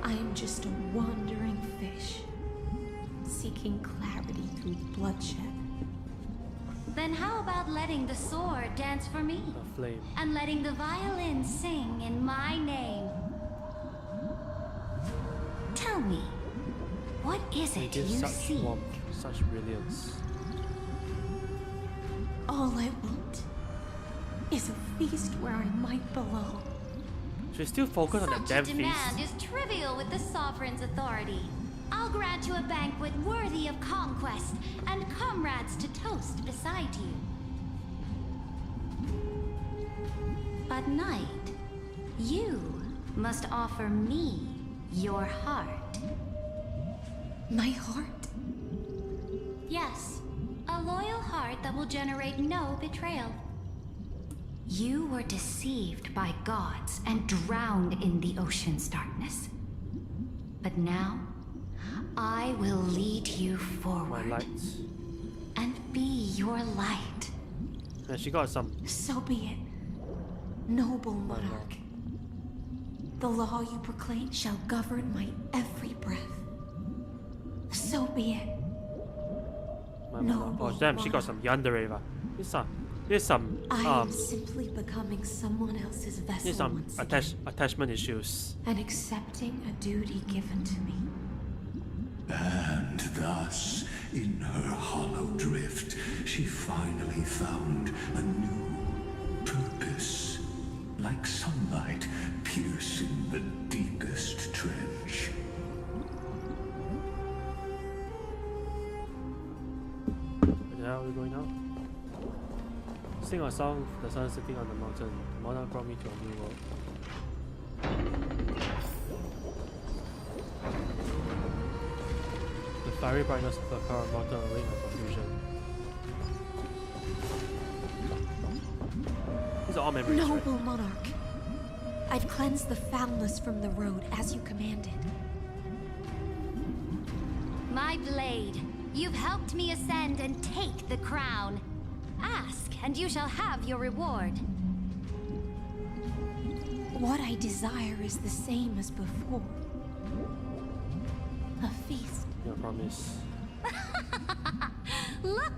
S2: I am just a wandering fish, seeking clarity through bloodshed.
S7: Then how about letting the sword dance for me?
S1: A flame.
S7: And letting the violin sing in my name? Tell me, what is it
S1: It gives
S7: you
S1: such
S7: see?
S1: warmth, such brilliance.
S2: All I want is a feast where I might belong.
S1: She's still focused on that
S7: Such
S1: damn
S7: a
S1: feast.
S7: demand is trivial with the sovereign's authority. I'll grant you a banquet worthy of conquest and comrades to toast beside you. But Knight, you must offer me your heart.
S2: My heart?
S7: Yes, a loyal heart that will generate no betrayal. You were deceived by gods and drowned in the ocean's darkness. But now, I will lead you forward.
S1: My lights.
S7: And be your light.
S1: And she got some.
S2: So be it, noble monarch. The law you proclaim shall govern my every breath. So be it.
S1: Oh damn, she got some yandere. There's some
S2: I am simply becoming someone else's vessel
S1: there's some
S2: once again,
S1: attachment issues.
S2: and accepting a duty given to me.
S6: And thus, in her hollow drift, she finally found a new purpose. Like sunlight piercing the deepest trench.
S1: Where the hell are we going now? Sing a song, the sun sitting on the mountain. The monarch brought me to a new world. The fiery brightness of the car melted away my confusion. These are all memories, right?
S2: Noble monarch, I've cleansed the foulness from the road as you commanded.
S7: My blade, you've helped me ascend and take the crown. Ask, and you shall have your reward.
S2: What I desire is the same as before. A feast.
S1: Yeah, promise.
S7: Look!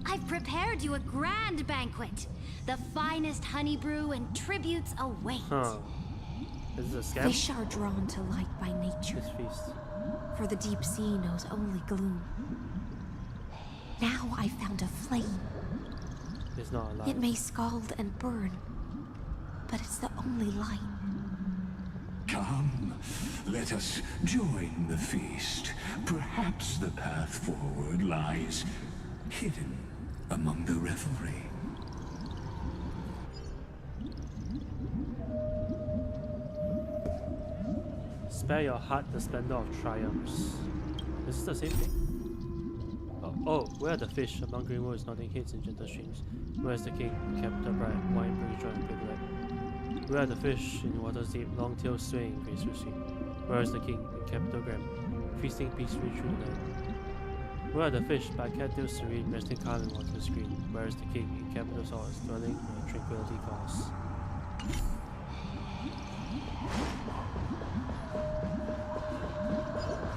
S7: I've prepared you a grand banquet. The finest honey brew and tributes await.
S1: Huh. Is this a scam?
S2: Fish are drawn to light by nature,
S1: This feast.
S2: for the deep sea knows only gloom. Now I found a flame.
S1: It's not alive.
S2: It may scald and burn, but it's the only light.
S6: Come, let us join the feast. Perhaps the path forward lies hidden among the revelry.
S1: Spare your heart the splendor of triumphs. Is this the same thing? Oh, where are the fish among green woods, nodding heads in gentle streams? Where is the king, kept upright, wine brings joy and good light? Where are the fish in waters deep, long tails swaying, graceful sweet? Where is the king, in capital grim, feasting peacefully through the night? Where are the fish, by cattails serene, resting calm in waters green? Where is the king, in capital solace, dwelling where tranquility calls?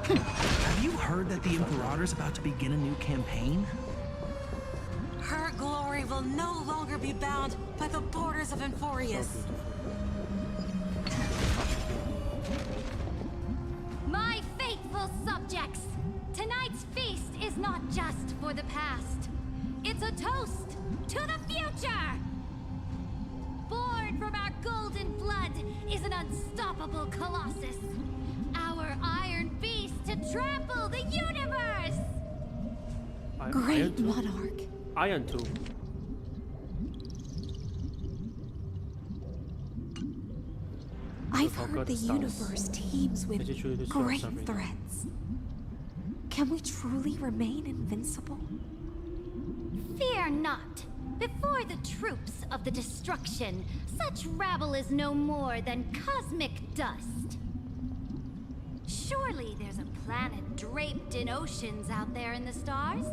S17: Have you heard that the Imperator's about to begin a new campaign?
S18: Her glory will no longer be bound by the borders of Enforius.
S7: My faithful subjects, tonight's feast is not just for the past. It's a toast to the future! Born from our golden blood is an unstoppable colossus. Our iron beast to trample the universe!
S2: Great monarch.
S1: Iron 2.
S2: I've heard the universe teems with great threats. Can we truly remain invincible?
S7: Fear not. Before the troops of the destruction, such rabble is no more than cosmic dust. Surely there's a planet draped in oceans out there in the stars.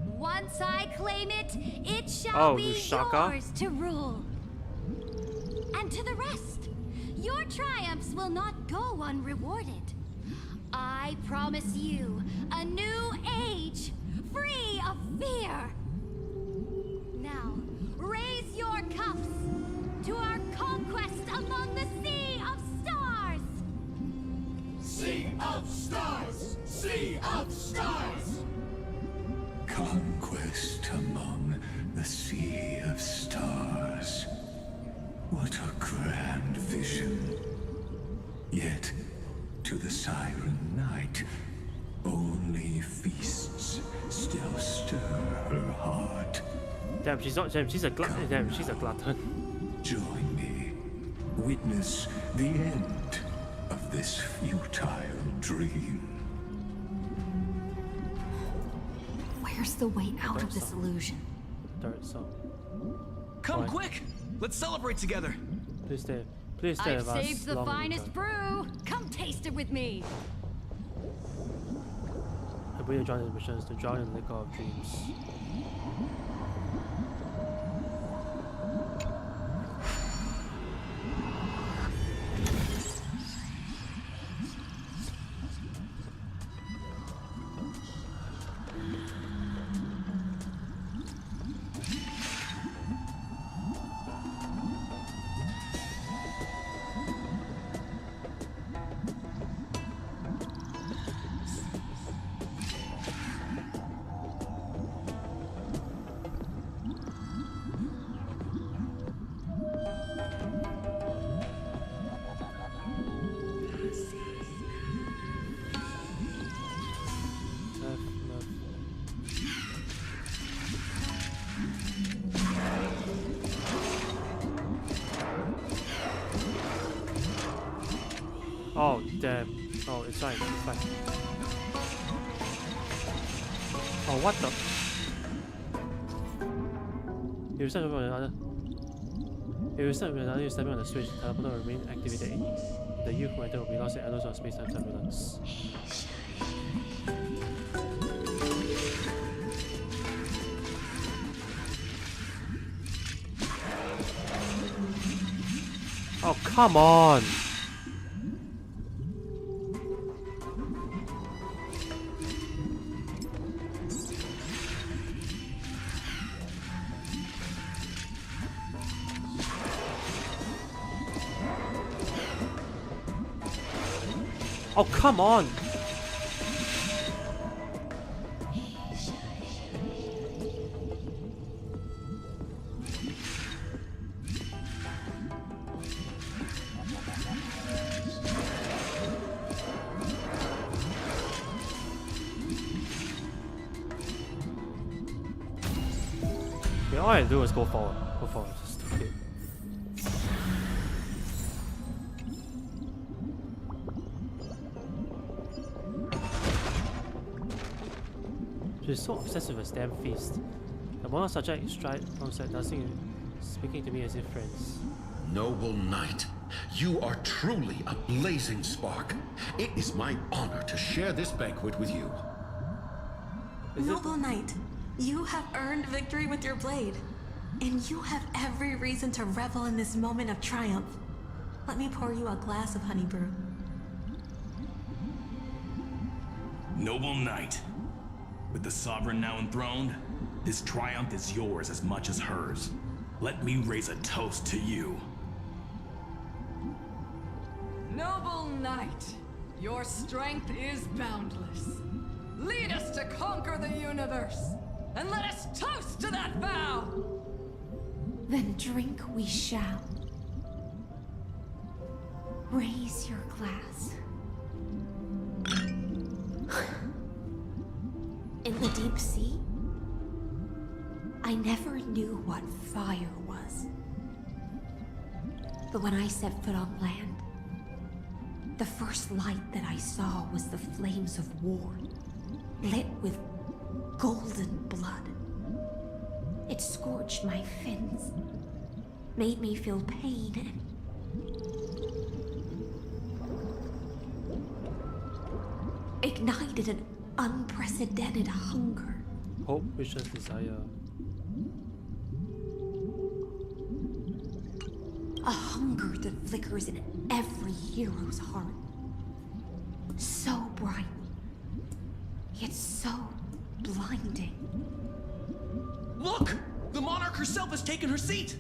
S7: Once I claim it, it shall be yours to rule. And to the rest, your triumphs will not go unrewarded. I promise you a new age, free of fear. Now, raise your cups to our conquest among the Sea of Stars!
S4: Sea of Stars! Sea of Stars!
S6: Conquest among the Sea of Stars. What a grand vision. Yet, to the Siren Knight, only feasts still stir her heart.
S1: Damn, she's not. Damn, she's a glutton. Damn, she's a glutton.
S6: Join me. Witness the end of this futile dream.
S2: Where's the way out of this illusion?
S1: Third song.
S17: Come quick! Let's celebrate together.
S1: Please stay. Please stay
S7: I've
S1: with us.
S7: saved the finest brew. Come taste it with me.
S1: I bring you join the missions to drown in the liquor of dreams. Oh, damn. Oh, it's fine. It's fine. Oh, what the? If you step on another... If you step on another, you step on the switch, the teleporter will remain activated. The youth who enter will be lost in endless of space-time turbulence. Oh, come on! Oh, come on! Okay, all I do is go forward. Go forward. Stupid. She's so obsessed with his damn feast. The mono subject stride alongside dancing, speaking to me as if friends.
S19: Noble knight, you are truly a blazing spark. It is my honor to share this banquet with you.
S18: Noble knight, you have earned victory with your blade, and you have every reason to revel in this moment of triumph. Let me pour you a glass of honey brew.
S4: Noble knight, with the sovereign now enthroned, this triumph is yours as much as hers. Let me raise a toast to you.
S5: Noble knight, your strength is boundless. Lead us to conquer the universe, and let us toast to that vow!
S2: Then drink we shall. Raise your glass. In the deep sea, I never knew what fire was. But when I set foot on land, the first light that I saw was the flames of war, lit with golden blood. It scorched my fins, made me feel pain, and ignited an unprecedented hunger.
S1: Hope, wishes, desire.
S2: A hunger that flickers in every hero's heart. So bright, yet so blinding.
S4: Look! The monarch herself has taken her seat!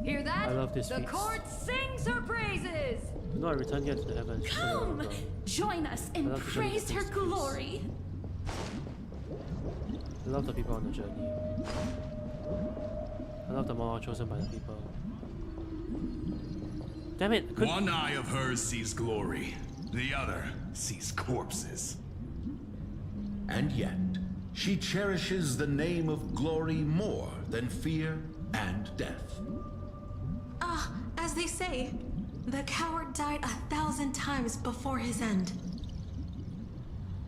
S5: Hear that?
S1: I love this
S5: The
S1: feast.
S5: court sings her praises!
S1: Do not return yet to the heavens.
S13: Come! Join us
S1: I
S13: and
S1: love the journey
S13: praise
S1: of
S13: her
S1: this feast.
S13: glory.
S1: I love the people on the journey. I love the monarch chosen by the people. Damn it!
S4: One eye of hers sees glory, the other sees corpses.
S19: And yet, she cherishes the name of glory more than fear and death.
S18: As they say, the coward died 1,000 times before his end.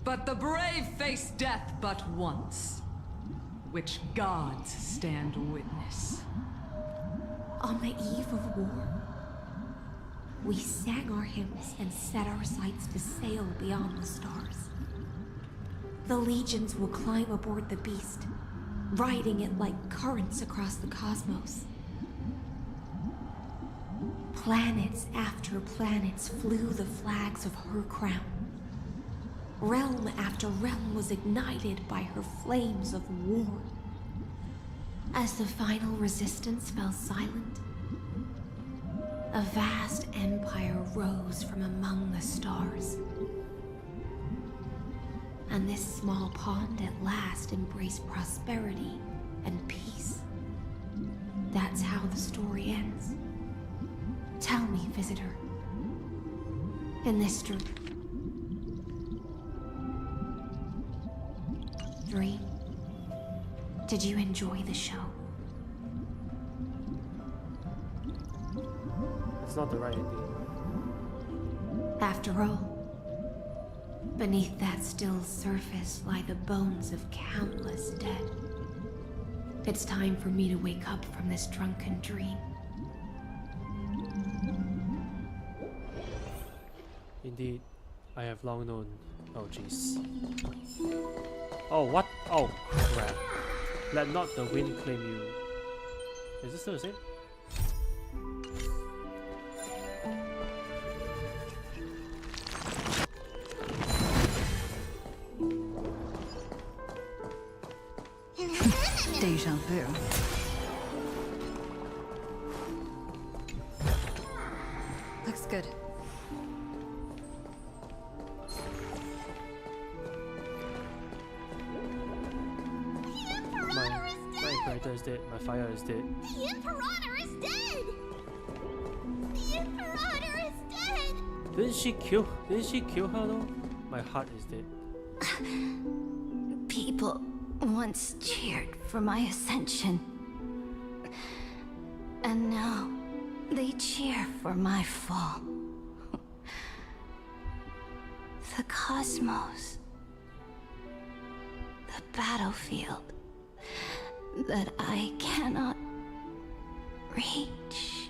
S5: But the brave face death but once, which gods stand witness.
S2: On the eve of war, we sang our hymns and set our sights to sail beyond the stars. The legions will climb aboard the beast, riding it like currents across the cosmos. Planets after planets flew the flags of her crown. Realm after realm was ignited by her flames of war. As the final resistance fell silent, a vast empire rose from among the stars. And this small pond at last embraced prosperity and peace. That's how the story ends. Tell me, visitor, in this dream, did you enjoy the show?
S1: It's not the right ending.
S2: After all, beneath that still surface lie the bones of countless dead. It's time for me to wake up from this drunken dream.
S1: Indeed, I have long known. Oh jeez. Oh what? Oh crap. Let not the wind claim you. Is this still the same?
S12: Deja vu.
S15: Looks good.
S1: fighter is dead. My fire is dead.
S11: The Imperator is dead! The Imperator is dead!
S1: Didn't she kill her though? My heart is dead.
S7: People once cheered for my ascension. And now they cheer for my fall. The cosmos. The battlefield that I cannot reach.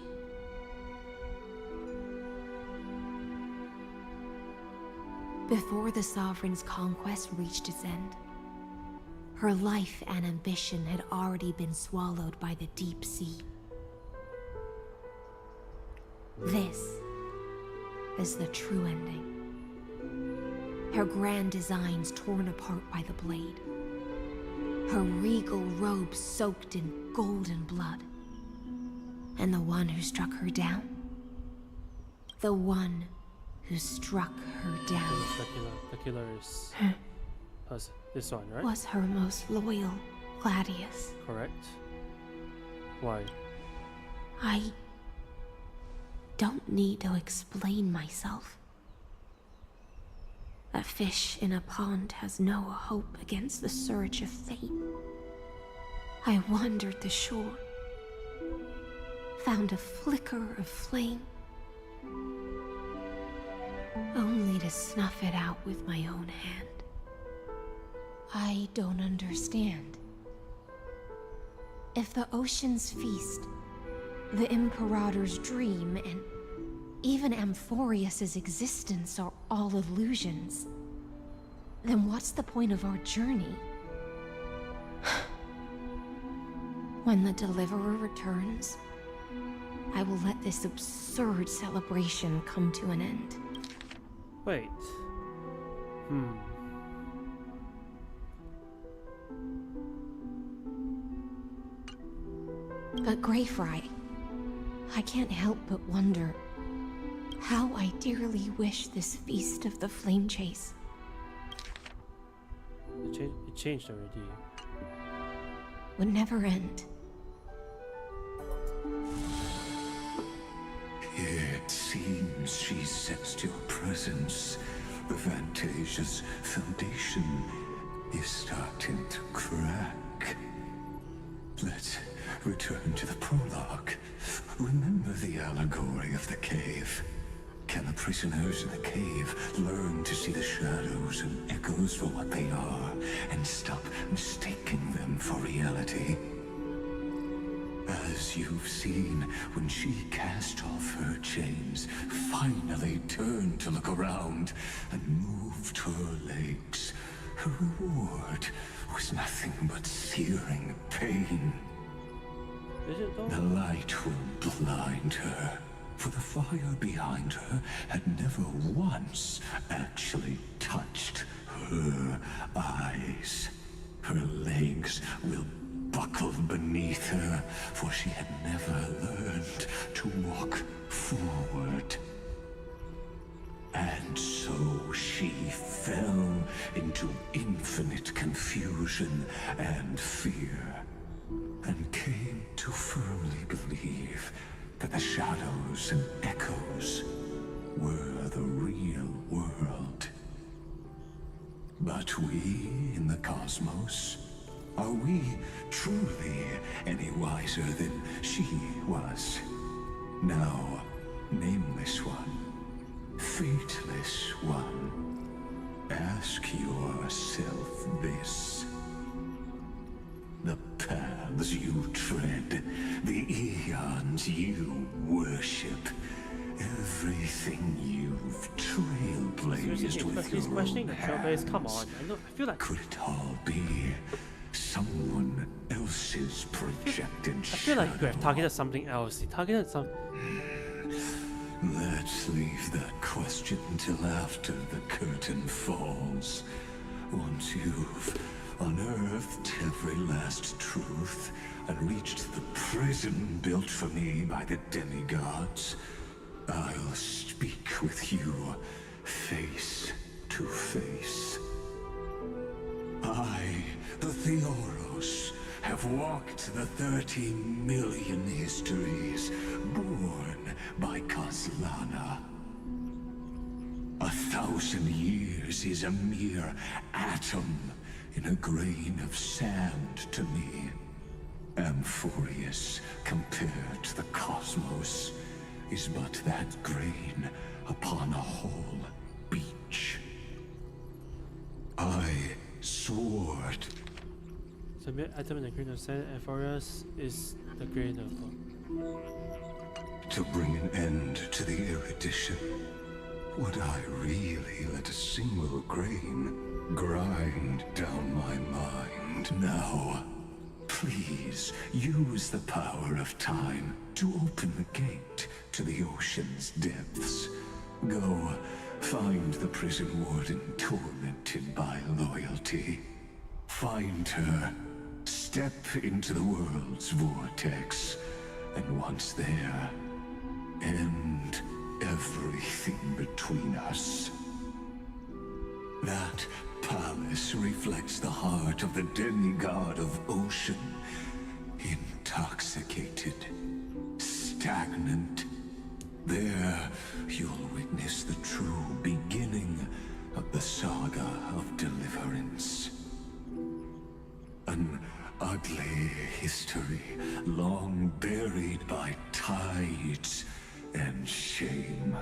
S2: Before the Sovereign's conquest reached its end, her life and ambition had already been swallowed by the deep sea. This is the true ending. Her grand designs torn apart by the blade. Her regal robe soaked in golden blood. And the one who struck her down? The one who struck her down.
S1: The killer is this one, right?
S2: Was her most loyal Gladius.
S1: Correct. Why?
S2: I don't need to explain myself. A fish in a pond has no hope against the surge of fate. I wandered the shore, found a flicker of flame, only to snuff it out with my own hand. I don't understand. If the ocean's feast, the Imperator's dream, and even Amphorius's existence are all illusions, then what's the point of our journey? When the Deliverer returns, I will let this absurd celebration come to an end.
S1: Wait.
S2: But Greyfry, I can't help but wonder how I dearly wish this feast of the Flame Chase
S1: It changed already.
S2: would never end.
S6: It seems she sensed your presence. The Fantasia's foundation is starting to crack. Let's return to the prologue. Remember the allegory of the cave? Can the prisoners in the cave learn to see the shadows and echoes for what they are, and stop mistaking them for reality? As you've seen, when she cast off her chains, finally turned to look around, and moved her legs, her reward was nothing but searing pain. The light will blind her, for the fire behind her had never once actually touched her eyes. Her legs will buckle beneath her, for she had never learned to walk forward. And so she fell into infinite confusion and fear, and came to firmly believe that the shadows and echoes were the real world. But we in the cosmos, are we truly any wiser than she was? Now, nameless one, fateless one, ask yourself this. The paths you tread, the eons you worship, everything you've trailblazed with your own hands,
S1: come on. I feel like
S6: could it all be someone else's projected
S1: I feel like you have targeted something else. You targeted some.
S6: Let's leave that question till after the curtain falls. Once you've unearthed every last truth and reached the prison built for me by the demigods, I'll speak with you face to face. I, the Theoros, have have walked the 13 million histories born by Kaslana. 1,000 years is a mere atom in a grain of sand to me. Amphorius, compared to the cosmos, is but that grain upon a whole beach. I swore
S1: So mere atom in a grain of sand, and for us is the grain of
S6: to bring an end to the erudition. Would I really let a single grain grind down my mind? Now, please use the power of time to open the gate to the ocean's depths. Go find the prison warden tormented by loyalty. Find her, step into the world's vortex, and once there, end everything between us. That palace reflects the heart of the demigod of ocean. Intoxicated, stagnant. There, you'll witness the true beginning of the saga of deliverance. An ugly history, long buried by tides and shame.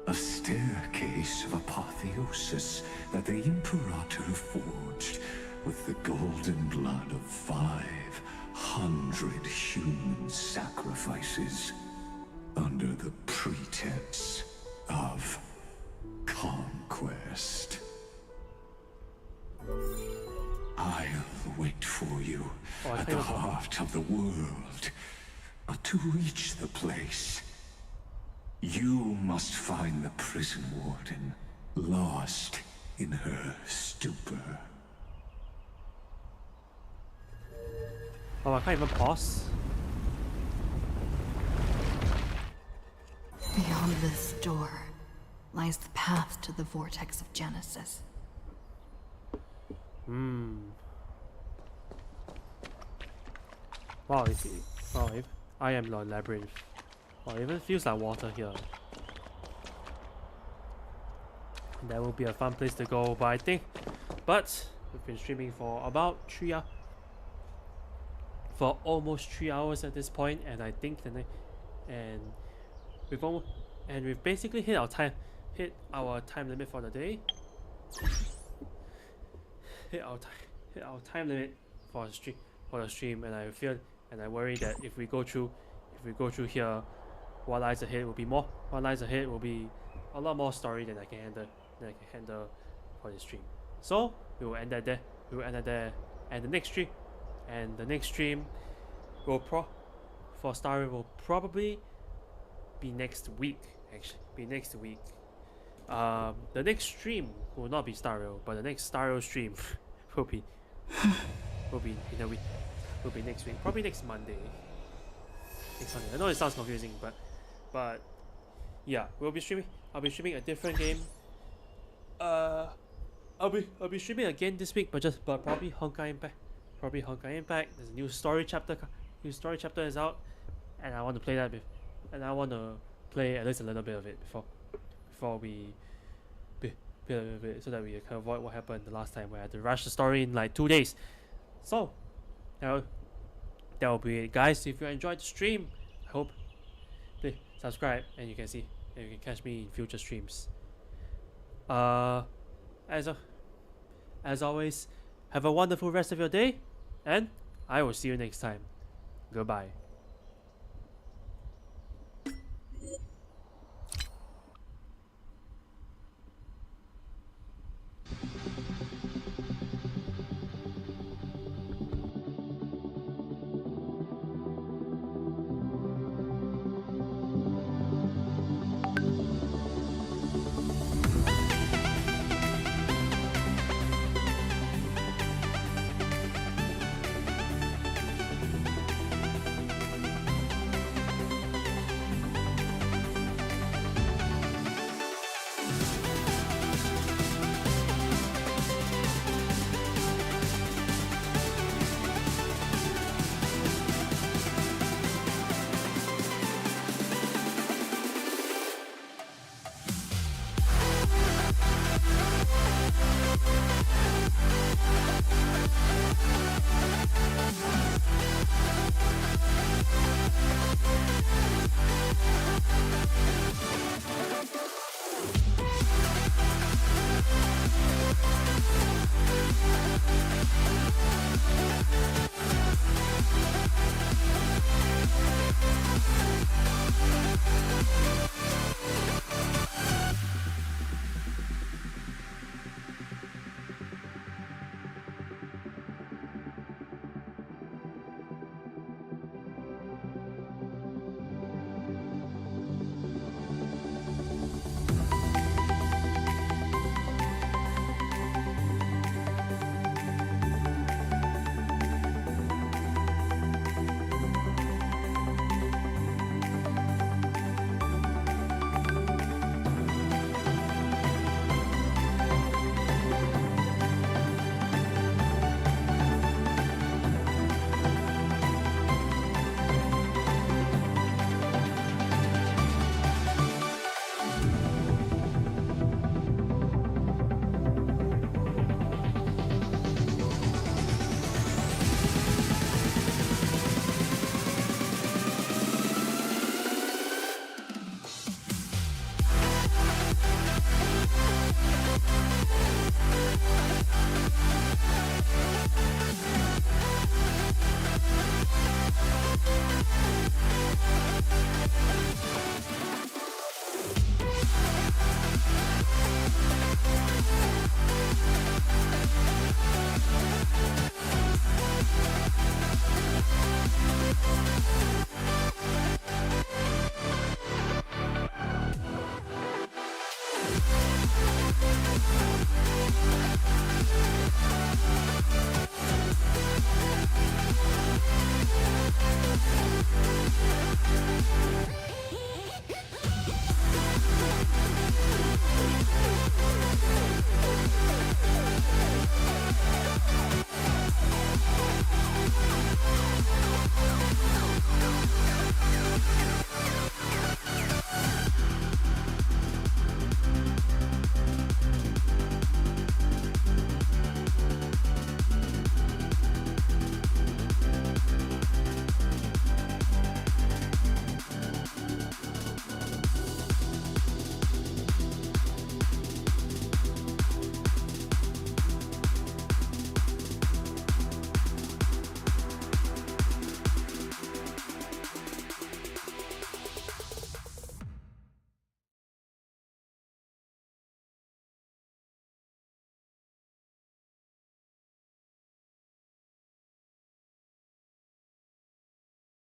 S6: A staircase of apotheosis that the Imperator forged with the golden blood of 500 human sacrifices under the pretense of conquest. I'll wait for you at the heart of the world. But to reach the place, you must find the prison warden, lost in her stupor.
S1: Oh, I can't even pause.
S20: Beyond this door lies the path to the vortex of Genesis.
S1: Wow, I am the labyrinth. Wow, it even feels like water here. That will be a fun place to go, but we've been streaming for about 3 hours. For almost 3 hours at this point, and I think we've basically hit our time limit for the day. Hit our time limit for the stream, and I worry that if we go through here, what lies ahead will be a lot more story than I can handle for this stream. So we will end that there. And the next stream will for Star Rail will probably be next week. The next stream will not be Star Rail, but the next Star Rail stream will be in a week. Will be next week, probably next Monday. I know it sounds confusing, but yeah, I'll be streaming a different game. I'll be streaming again this week, but probably Honkai Impact. There's a new story chapter is out, and I want to play that and I want to play at least a little bit of it before we so that we can avoid what happened the last time where I had to rush the story in like 2 days. So that will be it, guys. If you enjoyed the stream, I hope please subscribe, and you can catch me in future streams. As always, have a wonderful rest of your day, and I will see you next time. Goodbye.